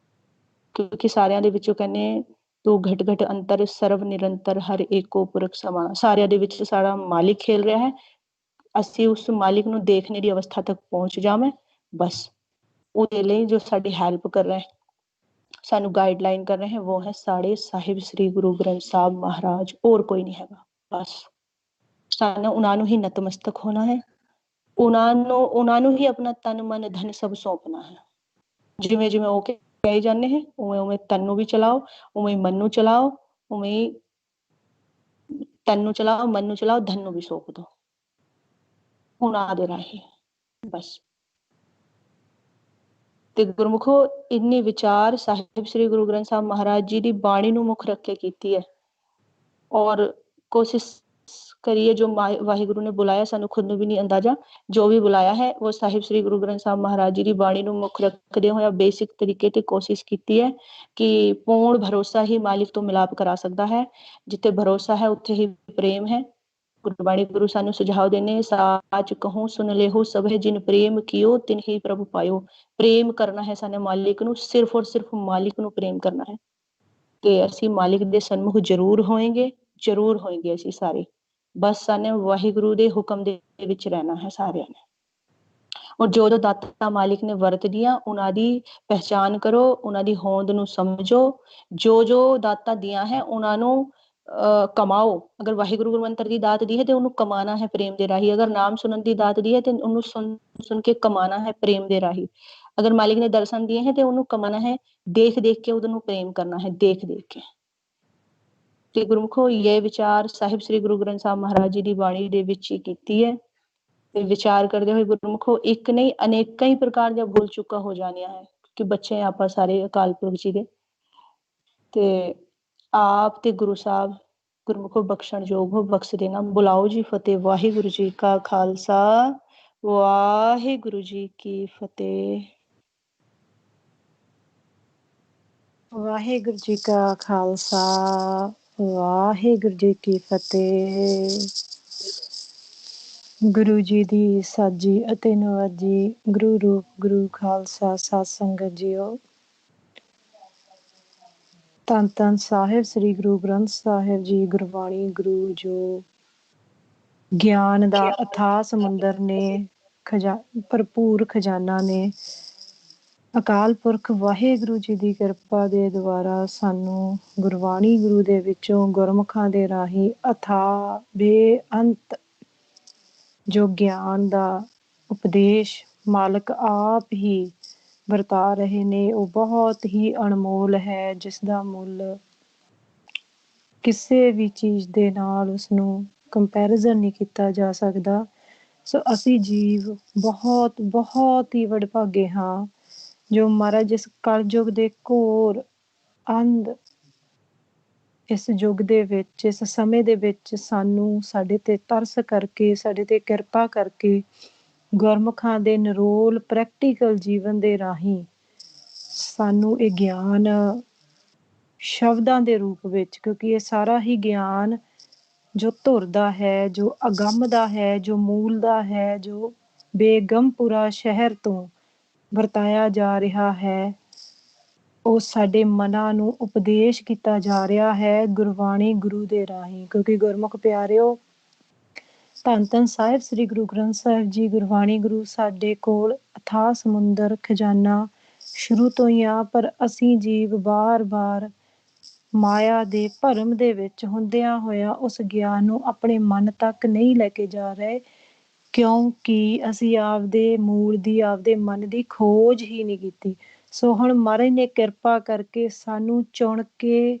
ਕਿਉਂਕਿ ਸਾਰਿਆਂ ਦੇ ਵਿੱਚੋਂ ਕਹਿੰਦੇ ਤੂੰ ਘਟ ਘਟ ਅੰਤਰ ਸਰਵ ਨਿਰੰਤਰ ਹਰ ਏਕੋ ਪੁਰਖ ਸਮਾਣਾ, ਸਾਰਿਆਂ ਦੇ ਵਿੱਚ ਸਾਡਾ ਮਾਲਿਕ ਖੇਲ ਰਿਹਾ ਹੈ। ਅਸੀਂ ਉਸ ਮਾਲਿਕ ਨੂੰ ਦੇਖਣੇ ਦੀ ਅਵਸਥਾ ਤੱਕ ਪਹੁੰਚ ਜਾਵੇਂ, ਬਸ ਉਹਦੇ ਲਈ ਜੋ ਸਾਡੀ ਹੈਲਪ ਕਰ ਰਹੇ, ਸਾਨੂੰ गाइडलाइन कर रहे हैं, वो है साढ़े साहिब श्री गुरु ग्रंथ साहब महाराज, और कोई नहीं हैगा। बस ਸਾਨੂੰ ਉਹਨਾਂ ਨੂੰ ਹੀ ਨਤਮਸਤਕ ਹੋਣਾ ਹੈ, ਉਹਨਾਂ ਨੂੰ ਹੀ ਆਪਣਾ ਤਨ ਮਨ ਧਨ ਸਭ ਸੌਂਪਣਾ ਹੈ। ਜਿਵੇਂ ਜਿਵੇਂ ਉਹ ਕਹੀ ਜਾਂਦੇ ਹੈ, ਉਵੇਂ ਉਵੇਂ ਤਨ ਨੂੰ ਵੀ ਚਲਾਓ, ਉਵੇਂ ਮਨ ਨੂੰ ਚਲਾਓ, ਉਵੇਂ ਤਨ ਨੂੰ ਚਲਾਓ, ਮਨ ਨੂੰ ਚਲਾਓ, ਧਨ ਨੂੰ ਵੀ ਸੌਂਪ ਦੋ ਉਹਨਾਂ ਦੇ ਰਾਹੀਂ, ਬਸ। ਤੇ ਗੁਰਮੁਖੋ ਇੰਨੇ ਵਿਚਾਰ ਸਾਹਿਬ ਸ੍ਰੀ ਗੁਰੂ ਗ੍ਰੰਥ ਸਾਹਿਬ ਮਹਾਰਾਜ ਜੀ ਦੀ ਬਾਣੀ ਨੂੰ ਮੁੱਖ ਰੱਖ ਕੇ ਕੀਤੀ ਹੈ। ਔਰ ਕੋਸ਼ਿਸ਼ ਕਰੀਏ, ਜੋ ਵਾਹਿਗੁਰੂ ਨੇ ਬੁਲਾਇਆ, ਸਾਨੂੰ ਖੁਦ ਨੂੰ ਵੀ ਨਹੀਂ ਅੰਦਾਜ਼ਾ, ਜੋ ਵੀ ਬੁਲਾਇਆ ਹੈ ਉਹ ਸਾਹਿਬ ਸ੍ਰੀ ਗੁਰੂ ਗ੍ਰੰਥ ਸਾਹਿਬ ਮਹਾਰਾਜ ਜੀ ਦੀ ਬਾਣੀ ਨੂੰ ਮੁੱਖ ਰੱਖਦੇ ਹੋਇਆ ਬੇਸਿਕ ਤਰੀਕੇ ਤੇ ਕੋਸ਼ਿਸ਼ ਕੀਤੀ ਹੈ ਕਿ ਪੂर्ण ਭਰੋਸਾ ਹੀ ਮਾਲਿਕ ਤੋਂ ਮਿਲਾਪ ਕਰਾ ਸਕਦਾ ਹੈ। ਜਿੱਥੇ ਭਰੋਸਾ ਹੈ ਉੱਥੇ ਹੀ ਪ੍ਰੇਮ ਹੈ। ਗੁਰਬਾਣੀ ਗੁਰੂ ਸਾਨੂੰ ਸੁਝਾਅ ਦੇਣੇ, ਸਾਚ ਕਹੂੰ ਸੁਨ ਲੇਹੋ ਸਭੇ ਜਿਨ ਪ੍ਰੇਮ ਕੀਓ ਤਿਨ ਹੀ ਪ੍ਰਭੂ ਪਾਇਓ। ਪ੍ਰੇਮ ਕਰਨਾ ਹੈ ਸਾਨੂੰ ਮਾਲਿਕ ਨੂੰ, ਸਿਰਫ ਔਰ ਸਿਰਫ ਮਾਲਿਕ ਨੂੰ ਪ੍ਰੇਮ ਕਰਨਾ ਹੈ। ਤੇ ਅਸੀਂ ਮਾਲਿਕ ਦੇ ਸਨਮੁਖ ਜ਼ਰੂਰ ਹੋਏਂਗੇ, ਜ਼ਰੂਰ ਹੋਏਂਗੇ ਅਸੀਂ ਸਾਰੇ। ਬਸ ਸਾਨੂੰ ਵਾਹਿਗੁਰੂ ਦੇ ਹੁਕਮ ਦੇ ਵਿੱਚ ਰਹਿਣਾ ਹੈ ਸਾਰਿਆਂ ਨੇ। ਔਰ ਜੋ ਜੋ ਦਾਤਾ ਮਾਲਿਕ ਨੇ ਵਰਤ ਦੀਆਂ, ਉਹਨਾਂ ਦੀ ਪਹਿਚਾਨ ਕਰੋ, ਉਹਨਾਂ ਦੀ ਹੋਂਦ ਨੂੰ ਸਮਝੋ। ਜੋ ਜੋ ਦਾਤਾ ਦੀਆਂ ਹੈ ਉਹਨਾਂ ਨੂੰ ਕਮਾਓ। ਅਗਰ ਵਾਹਿਗੁਰੂ ਗੁਰਮੰਤਰ ਦੀ ਦਾਤ ਦੀ ਹੈ ਤੇ ਉਹਨੂੰ ਕਮਾਣਾ ਹੈ ਪ੍ਰੇਮ ਦੇ ਰਾਹੀਂ। ਅਗਰ ਨਾਮ ਸੁਣਨ ਦੀ ਦਾਤ ਦੀ ਹੈ ਤੇ ਉਹਨੂੰ ਸੁਣ ਕੇ ਕਮਾਣਾ ਹੈ ਪ੍ਰੇਮ ਦੇ ਰਾਹੀਂ। ਅਗਰ ਮਾਲਿਕ ਨੇ ਦਰਸ਼ਨ ਦਿਏ ਹੈ ਤੇ ਉਹਨੂੰ ਕਮਾਣਾ ਹੈ ਦੇਖ ਦੇਖ ਕੇ, ਉਹਨੂੰ ਪ੍ਰੇਮ ਕਰਨਾ ਹੈ ਦੇਖ ਦੇਖ ਕੇ। ਤੇ ਗੁਰਮੁਖੋ ਇਹ ਵਿਚਾਰ ਸਾਹਿਬ ਸ੍ਰੀ ਗੁਰੂ ਗ੍ਰੰਥ ਸਾਹਿਬ ਮਹਾਰਾਜ ਜੀ ਦੀ ਬਾਣੀ ਦੇ ਵਿੱਚ ਹੀ ਕੀਤੀ ਹੈ। ਤੇ ਵਿਚਾਰ ਕਰਦੇ ਹੋਏ ਗੁਰਮੁਖੋ ਇੱਕ ਨਹੀਂ ਅਨੇਕਾਂ ਹੀ ਪ੍ਰਕਾਰ ਦੀਆਂ ਭੁੱਲ ਚੁੱਕਾ ਹੋ ਜਾਣੀਆਂ ਹੈ, ਕਿ ਬੱਚੇ ਆਪਾਂ ਸਾਰੇ ਅਕਾਲ ਪੁਰਖ ਜੀ ਦੇ। ਤੇ ਆਪ ਤੇ ਗੁਰੂ ਸਾਹਿਬ ਗੁਰਮੁਖੋ ਬਖਸ਼ਣ ਯੋਗ ਹੋ, ਬਖਸ਼ ਦੇਣਾ। ਬੁਲਾਓ ਜੀ ਫਤਿਹ। ਵਾਹਿਗੁਰੂ ਜੀ ਕਾ ਖਾਲਸਾ, ਵਾਹਿਗੁਰੂ ਜੀ ਕੀ ਫਤਿਹ। ਵਾਹਿਗੁਰੂ ਜੀ ਕਾ ਖਾਲਸਾ, ਵਾਹਿਗੁਰੂ ਜੀ ਕੀ ਫਤਿਹ। ਗੁਰੂ ਜੀ ਦੀ ਸਾਜੀ ਅਤੇ ਨਵਾਜੀ ਗੁਰੂ ਰੂਪ ਗੁਰੂ ਖਾਲਸਾ ਸਾਧ ਸੰਗਤ ਜੀਓ। ਧੰਨ ਧੰਨ ਸਾਹਿਬ ਸ੍ਰੀ ਗੁਰੂ ਗ੍ਰੰਥ ਸਾਹਿਬ ਜੀ ਗੁਰਬਾਣੀ ਗੁਰੂ, ਜੋ ਗਿਆਨ ਦਾ ਅਥਾਹ ਸਮੁੰਦਰ ਨੇ, ਭਰਪੂਰ ਖਜ਼ਾਨਾ ਨੇ। ਅਕਾਲ ਪੁਰਖ ਵਾਹਿਗੁਰੂ ਜੀ ਦੀ ਕਿਰਪਾ ਦੇ ਦੁਆਰਾ ਸਾਨੂੰ ਗੁਰਬਾਣੀ ਗੁਰੂ ਦੇ ਵਿੱਚੋਂ ਗੁਰਮੁਖਾਂ ਦੇ ਰਾਹੀਂ ਅਥਾਹ ਬੇਅੰਤ ਜੋ ਗਿਆਨ ਦਾ ਉਪਦੇਸ਼ ਮਾਲਕ ਆਪ ਹੀ ਵਰਤਾ ਰਹੇ ਨੇ, ਉਹ ਬਹੁਤ ਹੀ ਅਣਮੋਲ ਹੈ, ਜਿਸ ਦਾ ਮੁੱਲ ਕਿਸੇ ਵੀ ਚੀਜ਼ ਦੇ ਨਾਲ ਉਸਨੂੰ ਕੰਪੈਰੀਜ਼ਨ ਨਹੀਂ ਕੀਤਾ ਜਾ ਸਕਦਾ। ਸੋ ਅਸੀਂ ਜੀਵ ਬਹੁਤ ਬਹੁਤ ਹੀ ਵਡਭਾਗੇ ਹਾਂ, ਜੋ ਮਹਾਰਾਜ ਇਸ ਕਲਯੁਗ ਦੇ ਘੋਰ ਅੰਧ ਇਸ ਯੁੱਗ ਦੇ ਵਿੱਚ, ਇਸ ਸਮੇਂ ਦੇ ਵਿੱਚ ਸਾਨੂੰ ਸਾਡੇ ਤੇ ਤਰਸ ਕਰਕੇ, ਸਾਡੇ ਤੇ ਕਿਰਪਾ ਕਰਕੇ ਗੁਰਮੁਖਾਂ ਦੇ ਨਿਰੋਲ ਪ੍ਰੈਕਟੀਕਲ ਜੀਵਨ ਦੇ ਰਾਹੀਂ ਸਾਨੂੰ ਇਹ ਗਿਆਨ ਸ਼ਬਦਾਂ ਦੇ ਰੂਪ ਵਿੱਚ, ਕਿਉਂਕਿ ਇਹ ਸਾਰਾ ਹੀ ਗਿਆਨ ਜੋ ਧੁਰ ਦਾ ਹੈ, ਜੋ ਅਗੰਮ ਦਾ ਹੈ, ਜੋ ਮੂਲ ਦਾ ਹੈ, ਜੋ ਬੇਗਮਪੁਰਾ ਸ਼ਹਿਰ ਤੋਂ ਵਰਤਾਇਆ ਜਾ ਰਿਹਾ ਹੈ, ਉਹ ਸਾਡੇ ਮਨਾਂ ਨੂੰ ਉਪਦੇਸ਼ ਕੀਤਾ ਜਾ ਰਿਹਾ ਹੈ ਗੁਰਬਾਣੀ ਗੁਰੂ ਦੇ ਰਾਹੀਂ। ਕਿਉਂਕਿ ਗੁਰਮੁਖ ਪਿਆਰਿਓ, ਧੰਨ ਧੰਨ ਸਾਹਿਬ ਸ੍ਰੀ ਗੁਰੂ ਗ੍ਰੰਥ ਸਾਹਿਬ ਜੀ ਗੁਰਬਾਣੀ ਗੁਰੂ ਸਾਡੇ ਕੋਲ ਅਥਾਹ ਸਮੁੰਦਰ ਖਜ਼ਾਨਾ ਸ਼ੁਰੂ ਤੋਂ ਹੀ ਆ, ਪਰ ਅਸੀਂ ਜੀਵ ਬਾਰ-ਬਾਰ ਮਾਇਆ ਦੇ ਭਰਮ ਦੇ ਵਿੱਚ ਹੁੰਦਿਆਂ ਹੋਇਆ ਉਸ ਗਿਆਨ ਨੂੰ ਆਪਣੇ ਮਨ ਤੱਕ ਨਹੀਂ ਲੈ ਕੇ ਜਾ ਰਹੇ, ਕਿਉਂਕਿ ਅਸੀਂ ਆਪਦੇ ਮੂਲ ਦੀ, ਆਪਦੇ ਮਨ ਦੀ ਖੋਜ ਹੀ ਨਹੀਂ ਕੀਤੀ। ਸੋ ਹੁਣ ਮਹਾਰਾਜ ਨੇ ਕਿਰਪਾ ਕਰਕੇ ਸਾਨੂੰ ਚੁਣ ਕੇ,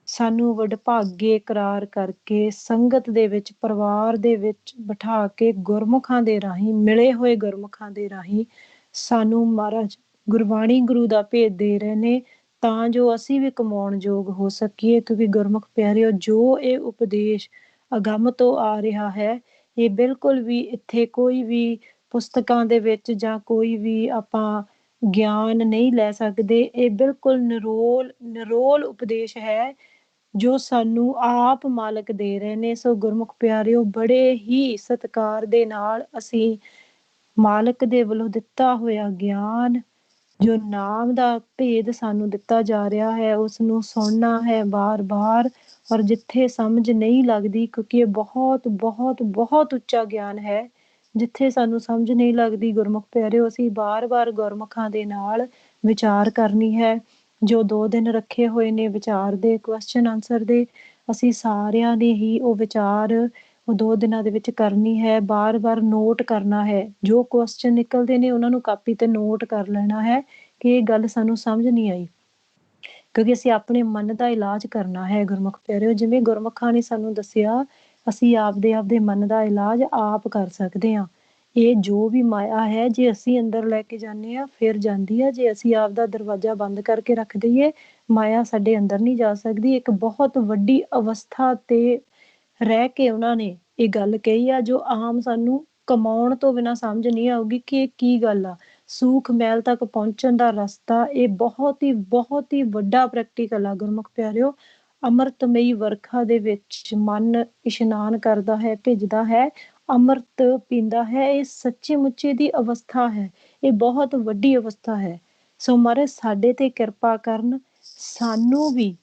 ਸਾਨੂੰ ਵਡਭਾਗੇ ਕਰਾਰ ਕਰਕੇ, ਸੰਗਤ ਦੇ ਵਿੱਚ, ਪਰਿਵਾਰ ਦੇ ਵਿੱਚ ਬਿਠਾ ਕੇ, ਗੁਰਮੁਖਾਂ ਦੇ ਰਾਹੀਂ, ਮਿਲੇ ਹੋਏ ਗੁਰਮੁਖਾਂ ਦੇ ਰਾਹੀਂ ਸਾਨੂੰ ਮਹਾਰਾਜ ਗੁਰਬਾਣੀ ਗੁਰੂ ਦਾ ਭੇਦ ਦੇ ਰਹੇ ਨੇ, ਤਾਂ ਜੋ ਅਸੀਂ ਵੀ ਕਮਾਉਣ ਯੋਗ ਹੋ ਸਕੀਏ। ਕਿਉਂਕਿ ਗੁਰਮੁਖ ਪਿਆਰਿਓ, ਜੋ ਇਹ ਉਪਦੇਸ਼ ਅਗੰਮ ਤੋਂ ਆ ਰਿਹਾ ਹੈ, ਇਹ ਬਿਲਕੁਲ ਵੀ ਇੱਥੇ ਕੋਈ ਵੀ ਪੁਸਤਕਾਂ ਦੇ ਵਿੱਚ ਜਾਂ ਕੋਈ ਵੀ ਆਪਾਂ ਗਿਆਨ ਨਹੀਂ ਲੈ ਸਕਦੇ। ਇਹ ਬਿਲਕੁਲ ਨਿਰੋਲ ਉਪਦੇਸ਼ ਹੈ ਜੋ ਸਾਨੂੰ ਆਪ ਮਾਲਕ ਦੇ ਰਹੇ ਨੇ। ਸੋ ਗੁਰਮੁਖ ਪਿਆਰਿਓ, ਬੜੇ ਹੀ ਸਤਿਕਾਰ ਦੇ ਨਾਲ ਅਸੀਂ ਮਾਲਕ ਦੇ ਵੱਲੋਂ ਦਿੱਤਾ ਹੋਇਆ ਗਿਆਨ, ਜੋ ਨਾਮ ਦਾ ਭੇਦ ਸਾਨੂੰ ਦਿੱਤਾ ਜਾ ਰਿਹਾ ਹੈ, ਉਸ ਨੂੰ ਸੁਣਨਾ ਹੈ ਬਾਰ-ਬਾਰ। ਔਰ ਜਿੱਥੇ ਸਮਝ ਨਹੀਂ ਲੱਗਦੀ, ਕਿਉਂਕਿ ਇਹ ਬਹੁਤ ਬਹੁਤ ਬਹੁਤ ਉੱਚਾ ਗਿਆਨ ਹੈ, ਜਿੱਥੇ ਸਾਨੂੰ ਸਮਝ ਨਹੀਂ ਲੱਗਦੀ ਗੁਰਮੁਖ ਪਿਆਰਿਓ, ਅਸੀਂ ਬਾਰ-ਬਾਰ ਗੁਰਮੁਖਾਂ ਦੇ ਨਾਲ ਵਿਚਾਰ ਕਰਨੀ ਹੈ। ਜੋ 2 ਦਿਨ ਰੱਖੇ ਹੋਏ ਨੇ ਵਿਚਾਰ ਦੇ, ਕੁਐਸਚਨ ਆਨਸਰ ਦੇ, ਅਸੀਂ ਸਾਰਿਆਂ ਨੇ ਹੀ ਉਹ ਵਿਚਾਰ ਉਹ 2 ਦਿਨਾਂ ਦੇ ਵਿੱਚ ਕਰਨੀ ਹੈ। ਬਾਰ-ਬਾਰ ਨੋਟ ਕਰਨਾ ਹੈ, ਜੋ ਕੁਐਸਚਨ ਨਿਕਲਦੇ ਨੇ ਉਹਨਾਂ ਨੂੰ ਕਾਪੀ ਤੇ ਨੋਟ ਕਰ ਲੈਣਾ ਹੈ ਕਿ ਇਹ ਗੱਲ ਸਾਨੂੰ ਸਮਝ ਨਹੀਂ ਆਈ, ਕਿਉਂਕਿ ਅਸੀਂ ਆਪਣੇ ਮਨ ਦਾ ਇਲਾਜ ਕਰਨਾ ਹੈ ਗੁਰਮੁਖ ਪਿਆਰਿਓ। ਜਿਵੇਂ ਗੁਰਮੁਖਾਂ ਨੇ ਸਾਨੂੰ ਦੱਸਿਆ, ਅਸੀਂ ਆਪਦੇ ਮਨ ਦਾ ਇਲਾਜ ਆਪ ਕਰ ਸਕਦੇ ਹਾਂ। ਇਹ ਜੋ ਵੀ ਮਾਇਆ ਹੈ, ਜੇ ਅਸੀਂ ਅੰਦਰ ਲੈ ਕੇ ਜਾਂਦੇ ਹਾਂ ਫਿਰ ਜਾਂਦੀ ਹੈ, ਜੇ ਅਸੀਂ ਆਪਦਾ ਦਰਵਾਜ਼ਾ ਬੰਦ ਕਰਕੇ ਰੱਖ ਦਈਏ, ਮਾਇਆ ਸਾਡੇ ਅੰਦਰ ਨਹੀਂ ਜਾ ਸਕਦੀ। ਇੱਕ ਬਹੁਤ ਵੱਡੀ ਅਵਸਥਾ ਤੇ ਰਹਿ ਕੇ ਉਹਨਾਂ ਨੇ ਇਹ ਗੱਲ ਕਹੀ ਆ, ਜੋ ਆਮ ਸਾਨੂੰ ਕਮਾਉਣ ਤੋਂ ਬਿਨਾਂ ਸਮਝ ਨਹੀਂ ਆਊਗੀ ਕਿ ਇਹ ਕੀ ਗੱਲ ਆ। ਸੂਖ ਮੈਲ ਤੱਕ ਪਹੁੰਚਣ ਦਾ ਰਸਤਾ, ਇਹ ਬਹੁਤ ਹੀ ਵੱਡਾ ਪ੍ਰੈਕਟੀਕਲ ਆ ਗੁਰਮੁਖ ਪਿਆਰਿਓ। ਅੰਮ੍ਰਿਤਮਈ ਵਰਖਾ ਦੇ ਵਿੱਚ ਮਨ ਇਸ਼ਨਾਨ ਕਰਦਾ ਹੈ, ਭਿੱਜਦਾ ਹੈ, ਅੰਮ੍ਰਿਤ ਪੀਂਦਾ ਹੈ। ਇਹ ਸੱਚੇ ਮੁੱਚੇ ਦੀ ਅਵਸਥਾ ਹੈ, ਇਹ ਬਹੁਤ ਵੱਡੀ ਅਵਸਥਾ ਹੈ। ਸੋ ਮਹਾਰਾਜ ਸਾਡੇ ਤੇ ਕਿਰਪਾ ਕਰਨ, ਸਾਨੂੰ ਵੀ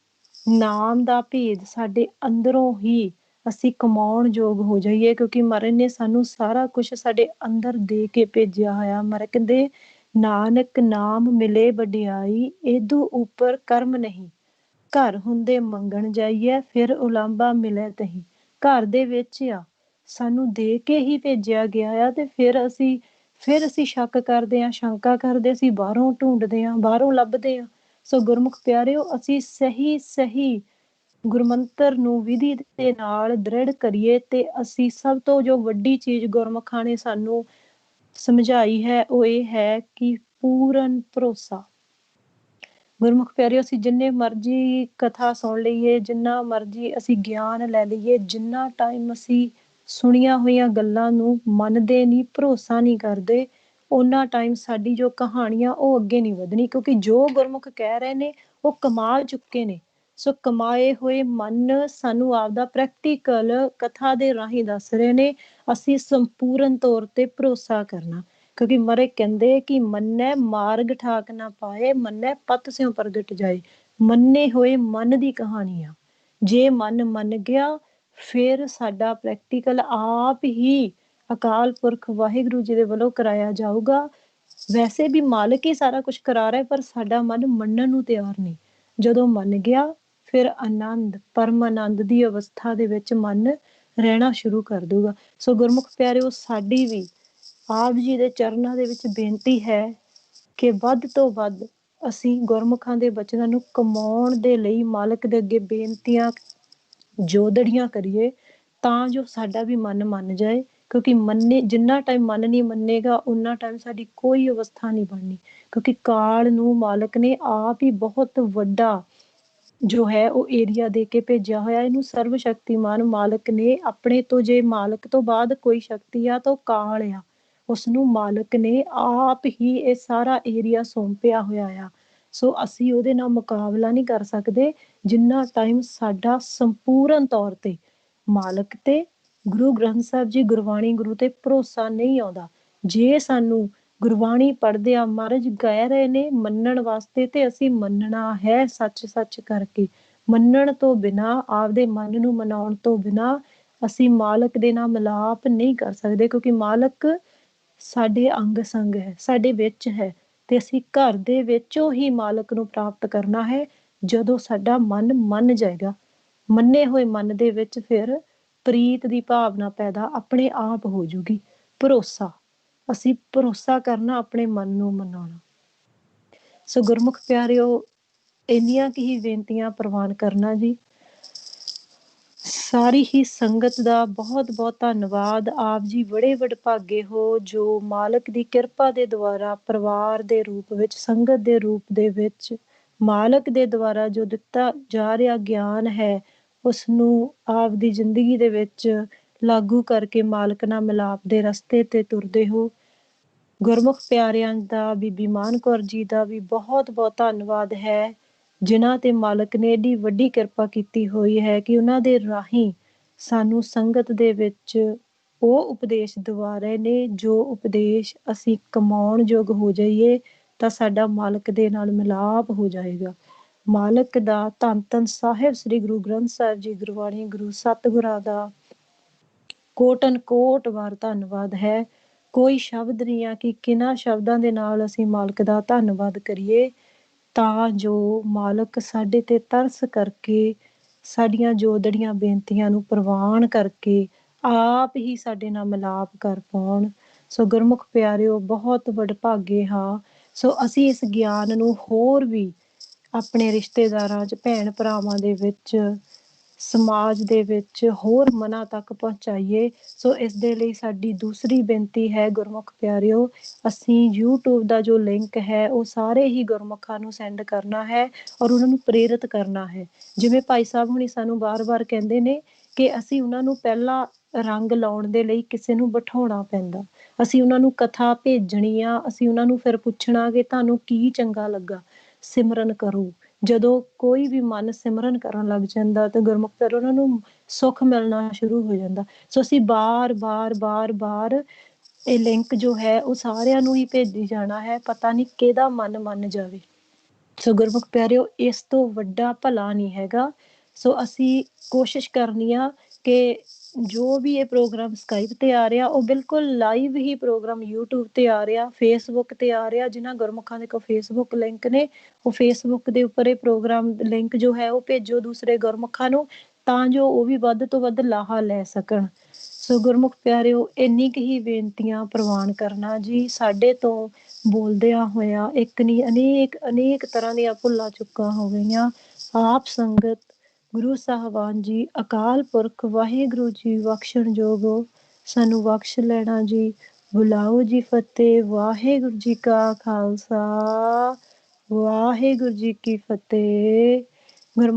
ਨਾਮ ਦਾ ਭੇਦ ਸਾਡੇ ਅੰਦਰੋਂ ਹੀ ਅਸੀਂ ਕਮਾਉਣ ਯੋਗ ਹੋ ਜਾਈਏ, ਕਿਉਂਕਿ ਮਹਾਰਾਜ ਨੇ ਸਾਨੂੰ ਸਾਰਾ ਕੁਝ ਸਾਡੇ ਅੰਦਰ ਦੇ ਕੇ ਭੇਜਿਆ ਹੋਇਆ। ਮਹਾਰਾਜ ਕਹਿੰਦੇ, ਨਾਨਕ ਨਾਮ ਮਿਲੇ ਵਡਿਆਈ, ਇਹਦੂ ਉੱਪਰ ਕਰਮ ਨਹੀਂ। ਘਰ ਹੁੰਦੇ ਮੰਗਣ ਜਾਈਏ, ਫਿਰ ਉਲਾਂਭਾ ਮਿਲੇ ਤਹੀਂ। ਘਰ ਦੇ ਵਿੱਚ ਆ, ਸਾਨੂੰ ਦੇ ਕੇ ਹੀ ਭੇਜਿਆ ਗਿਆ ਆ, ਤੇ ਫਿਰ ਅਸੀਂ ਸ਼ੱਕ ਕਰਦੇ ਹਾਂ, ਸ਼ੰਕਾ ਕਰਦੇ, ਅਸੀਂ ਬਾਹਰੋਂ ਢੂੰਡਦੇ ਹਾਂ, ਬਾਹਰੋਂ ਲੱਭਦੇ ਹਾਂ। ਸੋ ਗੁਰਮੁਖ ਪਿਆਰਿਓ, ਅਸੀਂ ਸਹੀ ਗੁਰਮੰਤਰ ਨੂੰ ਵਿਧੀ ਦੇ ਨਾਲ ਦ੍ਰਿੜ ਕਰੀਏ, ਤੇ ਅਸੀਂ ਸਭ ਤੋਂ ਜੋ ਵੱਡੀ ਚੀਜ਼ ਗੁਰਮੁਖਾਂ ਨੇ ਸਾਨੂੰ ਸਮਝਾਈ ਹੈ, ਉਹ ਇਹ ਹੈ ਕਿ ਪੂਰਨ ਭਰੋਸਾ। ਗੁਰਮੁਖ ਪਿਆਰਿਓ, ਅਸੀਂ ਜਿੰਨੇ ਮਰਜ਼ੀ ਕਥਾ ਸੁਣ ਲਈਏ, ਜਿੰਨਾ ਮਰਜ਼ੀ ਅਸੀਂ ਗਿਆਨ ਲੈ ਲਈਏ, ਜਿੰਨਾ ਟਾਈਮ ਅਸੀਂ ਸੁਣੀਆਂ ਹੋਈਆਂ ਗੱਲਾਂ ਨੂੰ ਮੰਨਦੇ ਨਹੀਂ, ਭਰੋਸਾ ਨਹੀਂ ਕਰਦੇ, ਉਹਨਾਂ ਟਾਈਮ ਸਾਡੀ ਜੋ ਕਹਾਣੀਆਂ ਉਹ ਅੱਗੇ ਨਹੀਂ ਵਧਣੀ। ਕਿਉਂਕਿ ਜੋ ਗੁਰਮੁਖ ਕਹਿ ਰਹੇ ਨੇ ਉਹ ਕਮਾ ਚੁੱਕੇ ਨੇ। ਸੋ ਕਮਾਏ ਹੋਏ ਮਨ ਸਾਨੂੰ ਆਪਦਾ ਪ੍ਰੈਕਟੀਕਲ ਕਥਾ ਦੇ ਰਾਹੀਂ ਦੱਸ ਰਹੇ ਨੇ। ਅਸੀਂ ਸੰਪੂਰਨ ਤੌਰ ਤੇ ਭਰੋਸਾ ਕਰਨਾ, ਕਿਉਂਕਿ ਮਹਾਰਾਜ ਕਹਿੰਦੇ ਕਿ ਮੰਨੈ ਮਾਰਗ ਠਾਕ ਨਾ ਪਾਏ, ਮੰਨੈ ਪਤ ਸਿਉ ਪ੍ਰਗਟ ਜਾਏ। ਮੰਨੇ ਹੋਏ ਮਨ ਦੀ ਕਹਾਣੀ ਆ। ਜੇ ਮਨ ਮੰਨ ਗਿਆ, ਫਿਰ ਸਾਡਾ ਪ੍ਰੈਕਟੀਕਲ ਆਪ ਹੀ ਅਕਾਲ ਪੁਰਖ ਵਾਹਿਗੁਰੂ ਜੀ ਦੇ ਵੱਲੋਂ ਕਰਾਇਆ ਜਾਊਗਾ। ਵੈਸੇ ਵੀ ਮਾਲਕ ਹੀ ਸਾਰਾ ਕੁਝ ਕਰਾ ਰਿਹਾ, ਪਰ ਸਾਡਾ ਮਨ ਮੰਨਣ ਨੂੰ ਤਿਆਰ ਨਹੀਂ। ਜਦੋਂ ਮੰਨ ਗਿਆ, ਫਿਰ ਆਨੰਦ, ਪਰਮ ਆਨੰਦ ਦੀ ਅਵਸਥਾ ਦੇ ਵਿੱਚ ਮਨ ਰਹਿਣਾ ਸ਼ੁਰੂ ਕਰ ਦੂਗਾ। ਸੋ ਗੁਰਮੁਖ ਪਿਆਰਿਓ, ਸਾਡੀ ਵੀ ਆਪ ਜੀ ਦੇ ਚਰਨਾਂ ਦੇ ਵਿੱਚ ਬੇਨਤੀ ਹੈ ਕਿ ਵੱਧ ਤੋਂ ਵੱਧ ਅਸੀਂ ਗੁਰਮੁਖਾਂ ਦੇ ਬਚਨਾਂ ਨੂੰ ਕਮਾਉਣ ਦੇ ਲਈ ਮਾਲਕ ਦੇ ਅੱਗੇ ਬੇਨਤੀਆਂ ਜੋਦੜੀਆਂ ਕਰੀਏ, ਤਾਂ ਜੋ ਸਾਡਾ ਵੀ ਮਨ ਮੰਨ ਜਾਏ। ਕਿਉਂਕਿ ਜਿੰਨਾ ਟਾਈਮ ਮਨ ਨਹੀਂ ਮੰਨੇਗਾ, ਉਨਾ ਟਾਈਮ ਸਾਡੀ ਕੋਈ ਅਵਸਥਾ ਨਹੀਂ ਬਣਨੀ। ਕਿਉਂਕਿ ਕਾਲ ਨੂੰ ਮਾਲਕ ਨੇ ਆਪ ਹੀ ਬਹੁਤ ਵੱਡਾ ਜੋ ਹੈ ਉਹ ਏਰੀਆ ਦੇ ਕੇ ਭੇਜਿਆ ਹੋਇਆ। ਇਹਨੂੰ ਸਰਵ ਸ਼ਕਤੀਮਾਨ ਮਾਲਕ ਨੇ ਆਪਣੇ ਤੋਂ, ਜੇ ਮਾਲਕ ਤੋਂ ਬਾਅਦ ਕੋਈ ਸ਼ਕਤੀ ਆ ਤਾਂ ਉਹ ਕਾਲ ਆ। ਉਸਨੂੰ ਮਾਲਕ ਨੇ ਆਪ ਹੀ ਇਹ ਸਾਰਾ ਏਰੀਆ ਸੌਂਪਿਆ ਹੋਇਆ ਆ। ਸੋ ਅਸੀਂ ਉਹਦੇ ਨਾਲ ਮੁਕਾਬਲਾ ਨਹੀਂ ਕਰ ਸਕਦੇ ਜਿੰਨਾ ਟਾਈਮ ਸਾਡਾ ਸੰਪੂਰਨ ਤੌਰ ਤੇ ਮਾਲਕ ਤੇ, ਗੁਰੂ ਗ੍ਰੰਥ ਸਾਹਿਬ ਜੀ, ਗੁਰਬਾਣੀ ਗੁਰੂ ਤੇ ਭਰੋਸਾ ਨਹੀਂ ਆਉਂਦਾ। ਜੇ ਸਾਨੂੰ ਗੁਰਬਾਣੀ ਪੜ੍ਹਦੇ ਆ, ਮਹਾਰਾਜ ਕਹਿ ਰਹੇ ਨੇ ਮੰਨਣ ਵਾਸਤੇ, ਤੇ ਅਸੀਂ ਮੰਨਣਾ ਹੈ ਸੱਚ ਸੱਚ ਕਰਕੇ। ਮੰਨਣ ਤੋਂ ਬਿਨਾਂ, ਆਪਦੇ ਮਨ ਨੂੰ ਮਨਾਉਣ ਤੋਂ ਬਿਨਾਂ ਅਸੀਂ ਮਾਲਕ ਦੇ ਨਾਲ ਮਿਲਾਪ ਨਹੀਂ ਕਰ ਸਕਦੇ। ਕਿਉਂਕਿ ਮਾਲਕ ਸਾਡੇ ਅੰਗ ਸੰਗ ਹੈ, ਸਾਡੇ ਵਿੱਚ ਹੈ, ਤੇ ਅਸੀਂ ਘਰ ਦੇ ਵਿੱਚੋਂ ਹੀ ਮਾਲਕ ਨੂੰ ਪ੍ਰਾਪਤ ਕਰਨਾ ਹੈ ਜਦੋਂ ਸਾਡਾ ਮਨ ਮੰਨ ਜਾਏਗਾ। ਮੰਨੇ ਹੋਏ ਮਨ ਦੇ ਵਿੱਚ ਫਿਰ ਪ੍ਰੀਤ ਦੀ ਭਾਵਨਾ ਪੈਦਾ ਆਪਣੇ ਆਪ ਹੋ ਜੂਗੀ। ਭਰੋਸਾ, ਅਸੀਂ ਭਰੋਸਾ ਕਰਨਾ, ਆਪਣੇ ਮਨ ਨੂੰ ਮਨਾਉਣਾ। ਸੋ ਗੁਰਮੁਖ ਪਿਆਰਿਓ, ਇੰਨੀਆਂ ਕੁ ਹੀ ਬੇਨਤੀਆਂ ਪ੍ਰਵਾਨ ਕਰਨਾ ਜੀ। ਸਾਰੀ ਹੀ ਸੰਗਤ ਦਾ ਬਹੁਤ ਬਹੁਤ ਧੰਨਵਾਦ। ਆਪ ਜੀ ਬੜੇ ਵਡਭਾਗੇ ਹੋ ਜੋ ਮਾਲਕ ਦੀ ਕਿਰਪਾ ਦੇ ਦੁਆਰਾ ਪਰਿਵਾਰ ਦੇ ਰੂਪ ਵਿੱਚ, ਸੰਗਤ ਦੇ ਰੂਪ ਦੇ ਵਿੱਚ, ਮਾਲਕ ਦੇ ਦੁਆਰਾ ਜੋ ਦਿੱਤਾ ਜਾ ਰਿਹਾ ਗਿਆਨ ਹੈ, ਉਸ ਨੂੰ ਆਪ ਦੀ ਜ਼ਿੰਦਗੀ ਦੇ ਵਿੱਚ ਲਾਗੂ ਕਰਕੇ ਮਾਲਕ ਨਾਲ ਮਿਲਾਪ ਦੇ ਰਸਤੇ ਤੇ ਤੁਰਦੇ ਹੋ। ਗੁਰਮੁਖ ਪਿਆਰਿਆਂ ਦਾ, ਬੀਬੀ ਮਾਨ ਕੌਰ ਜੀ ਦਾ ਵੀ ਬਹੁਤ ਬਹੁਤ ਧੰਨਵਾਦ ਹੈ, ਜਿਨ੍ਹਾਂ ਤੇ ਮਾਲਕ ਨੇ ਏਡੀ ਵੱਡੀ ਕਿਰਪਾ ਕੀਤੀ ਹੋਈ ਹੈ ਕਿ ਉਹਨਾਂ ਦੇ ਰਾਹੀਂ ਸਾਨੂੰ ਸੰਗਤ ਦੇ ਵਿੱਚ ਉਹ ਉਪਦੇਸ਼ ਦਵਾ ਰਹੇ ਨੇ, ਜੋ ਉਪਦੇਸ਼ ਅਸੀਂ ਕਮਾਉਣ ਯੋਗ ਹੋ ਜਾਈਏ ਤਾਂ ਸਾਡਾ ਮਾਲਕ ਦੇ ਨਾਲ ਮਿਲਾਪ ਹੋ ਜਾਏਗਾ। ਮਾਲਕ ਦਾ ਧੰਨ ਧੰਨ ਸਾਹਿਬ ਸ੍ਰੀ ਗੁਰੂ ਗ੍ਰੰਥ ਸਾਹਿਬ ਜੀ, ਗੁਰਬਾਣੀ ਗੁਰੂ ਸਤਿਗੁਰਾਂ ਦਾ ਕੋਟਨ ਕੋਟ ਵਾਰ ਧੰਨਵਾਦ ਹੈ। ਕੋਈ ਸ਼ਬਦ ਨਹੀਂ ਆ ਕਿ ਕਿਹਨਾਂ ਸ਼ਬਦਾਂ ਦੇ ਨਾਲ ਅਸੀਂ ਮਾਲਕ ਦਾ ਧੰਨਵਾਦ ਕਰੀਏ, ਤਾਂ ਜੋ ਮਾਲਕ ਸਾਡੇ ਤੇ ਤਰਸ ਕਰਕੇ ਸਾਡੀਆਂ ਜੋਦੜੀਆਂ ਬੇਨਤੀਆਂ ਨੂੰ ਪ੍ਰਵਾਨ ਕਰਕੇ ਆਪ ਹੀ ਸਾਡੇ ਨਾਲ ਮਿਲਾਪ ਕਰ ਪਾਉਣ। ਸੋ ਗੁਰਮੁਖ ਪਿਆਰਿਓ, ਬਹੁਤ ਵਡਭਾਗੇ ਹਾਂ। ਸੋ ਅਸੀਂ ਇਸ ਗਿਆਨ ਨੂੰ ਹੋਰ ਵੀ ਆਪਣੇ ਰਿਸ਼ਤੇਦਾਰਾਂ 'ਚ, ਭੈਣ ਭਰਾਵਾਂ ਦੇ ਵਿੱਚ, ਸਮਾਜ ਦੇ ਵਿੱਚ ਹੋਰ ਮਨਾਂ ਤੱਕ ਪਹੁੰਚਾਈਏ। ਸੋ ਇਸ ਦੇ ਲਈ ਸਾਡੀ ਦੂਸਰੀ ਬੇਨਤੀ ਹੈ ਗੁਰਮੁਖ ਪਿਆਰਿਓ, ਅਸੀਂ YouTube ਦਾ ਜੋ ਲਿੰਕ ਹੈ ਉਹ ਸਾਰੇ ਹੀ ਗੁਰਮੁਖਾਂ ਨੂੰ ਸੈਂਡ ਕਰਨਾ ਹੈ ਔਰ ਉਹਨਾਂ ਨੂੰ ਪ੍ਰੇਰਿਤ ਕਰਨਾ ਹੈ। ਜਿਵੇਂ ਭਾਈ ਸਾਹਿਬ ਹੁਣੀ ਸਾਨੂੰ ਵਾਰ-ਵਾਰ ਕਹਿੰਦੇ ਨੇ ਕਿ ਅਸੀਂ ਉਹਨਾਂ ਨੂੰ ਪਹਿਲਾਂ ਰੰਗ ਲਾਉਣ ਦੇ ਲਈ ਕਿਸੇ ਨੂੰ ਬਿਠਾਉਣਾ ਪੈਂਦਾ, ਅਸੀਂ ਉਹਨਾਂ ਨੂੰ ਕਥਾ ਭੇਜਣੀ ਆ, ਅਸੀਂ ਉਹਨਾਂ ਨੂੰ ਫਿਰ ਪੁੱਛਣਾ ਕਿ ਤੁਹਾਨੂੰ ਕੀ ਚੰਗਾ ਲੱਗਾ, ਸਿਮਰਨ ਕਰੋ। ਜਦੋਂ ਕੋਈ ਵੀ ਮਨ ਸਿਮਰਨ ਕਰਨ ਲੱਗ ਜਾਂਦਾ ਤੇ ਗੁਰਮੁਖ ਪਿਆਰੇ ਉਹਨਾਂ ਨੂੰ ਸੁੱਖ ਮਿਲਣਾ ਸ਼ੁਰੂ ਹੋ ਜਾਂਦਾ। ਸੋ ਅਸੀਂ ਬਾਰ-ਬਾਰ ਇਹ ਲਿੰਕ ਜੋ ਹੈ ਉਹ ਸਾਰਿਆਂ ਨੂੰ ਹੀ ਭੇਜੀ ਜਾਣਾ ਹੈ, ਪਤਾ ਨਹੀਂ ਕਿਹਦਾ ਮਨ ਮੰਨ ਜਾਵੇ। ਸੋ ਗੁਰਮੁਖ ਪਿਆਰਿਓ, ਇਸ ਤੋਂ ਵੱਡਾ ਭਲਾ ਨਹੀਂ ਹੈਗਾ। ਸੋ ਅਸੀਂ ਕੋਸ਼ਿਸ਼ ਕਰਨੀ ਆ ਕਿ ਜੋ ਵੀ ਇਹ ਪ੍ਰੋਗਰਾਮ ਸਕਾਈਪ ਤੇ ਆ ਰਿਹਾ, ਉਹ ਬਿਲਕੁਲ ਲਾਈਵ ਹੀ ਪ੍ਰੋਗਰਾਮ YouTube ਤੇ ਆ ਰਿਹਾ, ਫੇਸਬੁੱਕ ਤੇ ਆ ਰਿਹਾ। ਜਿਨ੍ਹਾਂ ਗੁਰਮੁਖਾਂ ਦੇ ਕੋਲ ਫੇਸਬੁੱਕ ਲਿੰਕ ਨੇ, ਉਹ ਫੇਸਬੁੱਕ ਦੇ ਉੱਪਰ ਇਹ ਪ੍ਰੋਗਰਾਮ ਲਿੰਕ ਜੋ ਹੈ ਉਹ ਭੇਜੋ ਦੂਸਰੇ ਗੁਰਮੁਖਾਂ ਨੂੰ, ਤਾਂ ਜੋ ਉਹ ਵੀ ਵੱਧ ਤੋਂ ਵੱਧ ਲਾਹਾ ਲੈ ਸਕਣ। ਸੋ ਗੁਰਮੁਖ ਪਿਆਰਿਓ, ਇੰਨੀ ਕੁ ਹੀ ਬੇਨਤੀਆਂ ਪ੍ਰਵਾਨ ਕਰਨਾ ਜੀ। ਸਾਡੇ ਤੋਂ ਬੋਲਦਿਆਂ ਹੋਇਆ ਇੱਕ ਨਹੀਂ ਅਨੇਕ ਤਰ੍ਹਾਂ ਦੀਆਂ ਭੁੱਲਾਂ ਚੁੱਕਾਂ ਹੋ ਗਈਆਂ। ਆਪ ਸੰਗਤ, ਗੁਰੂ ਸਾਹਿਬਾਨ ਜੀ, ਅਕਾਲ ਪੁਰਖ ਵਾਹਿਗੁਰੂ ਜੀ ਬਖਸ਼ਣ ਜੋਗੋ ਸਾਨੂੰ ਬਖਸ਼ ਲੈਣਾ ਜੀ। ਬੁਲਾਓ ਜੀ ਫਤਿਹ। ਵਾਹਿਗੁਰੂ ਜੀ ਕਾ ਖਾਲਸਾ, ਵਾਹਿਗੁਰੂ ਜੀ ਕੀ ਫਤਿਹ।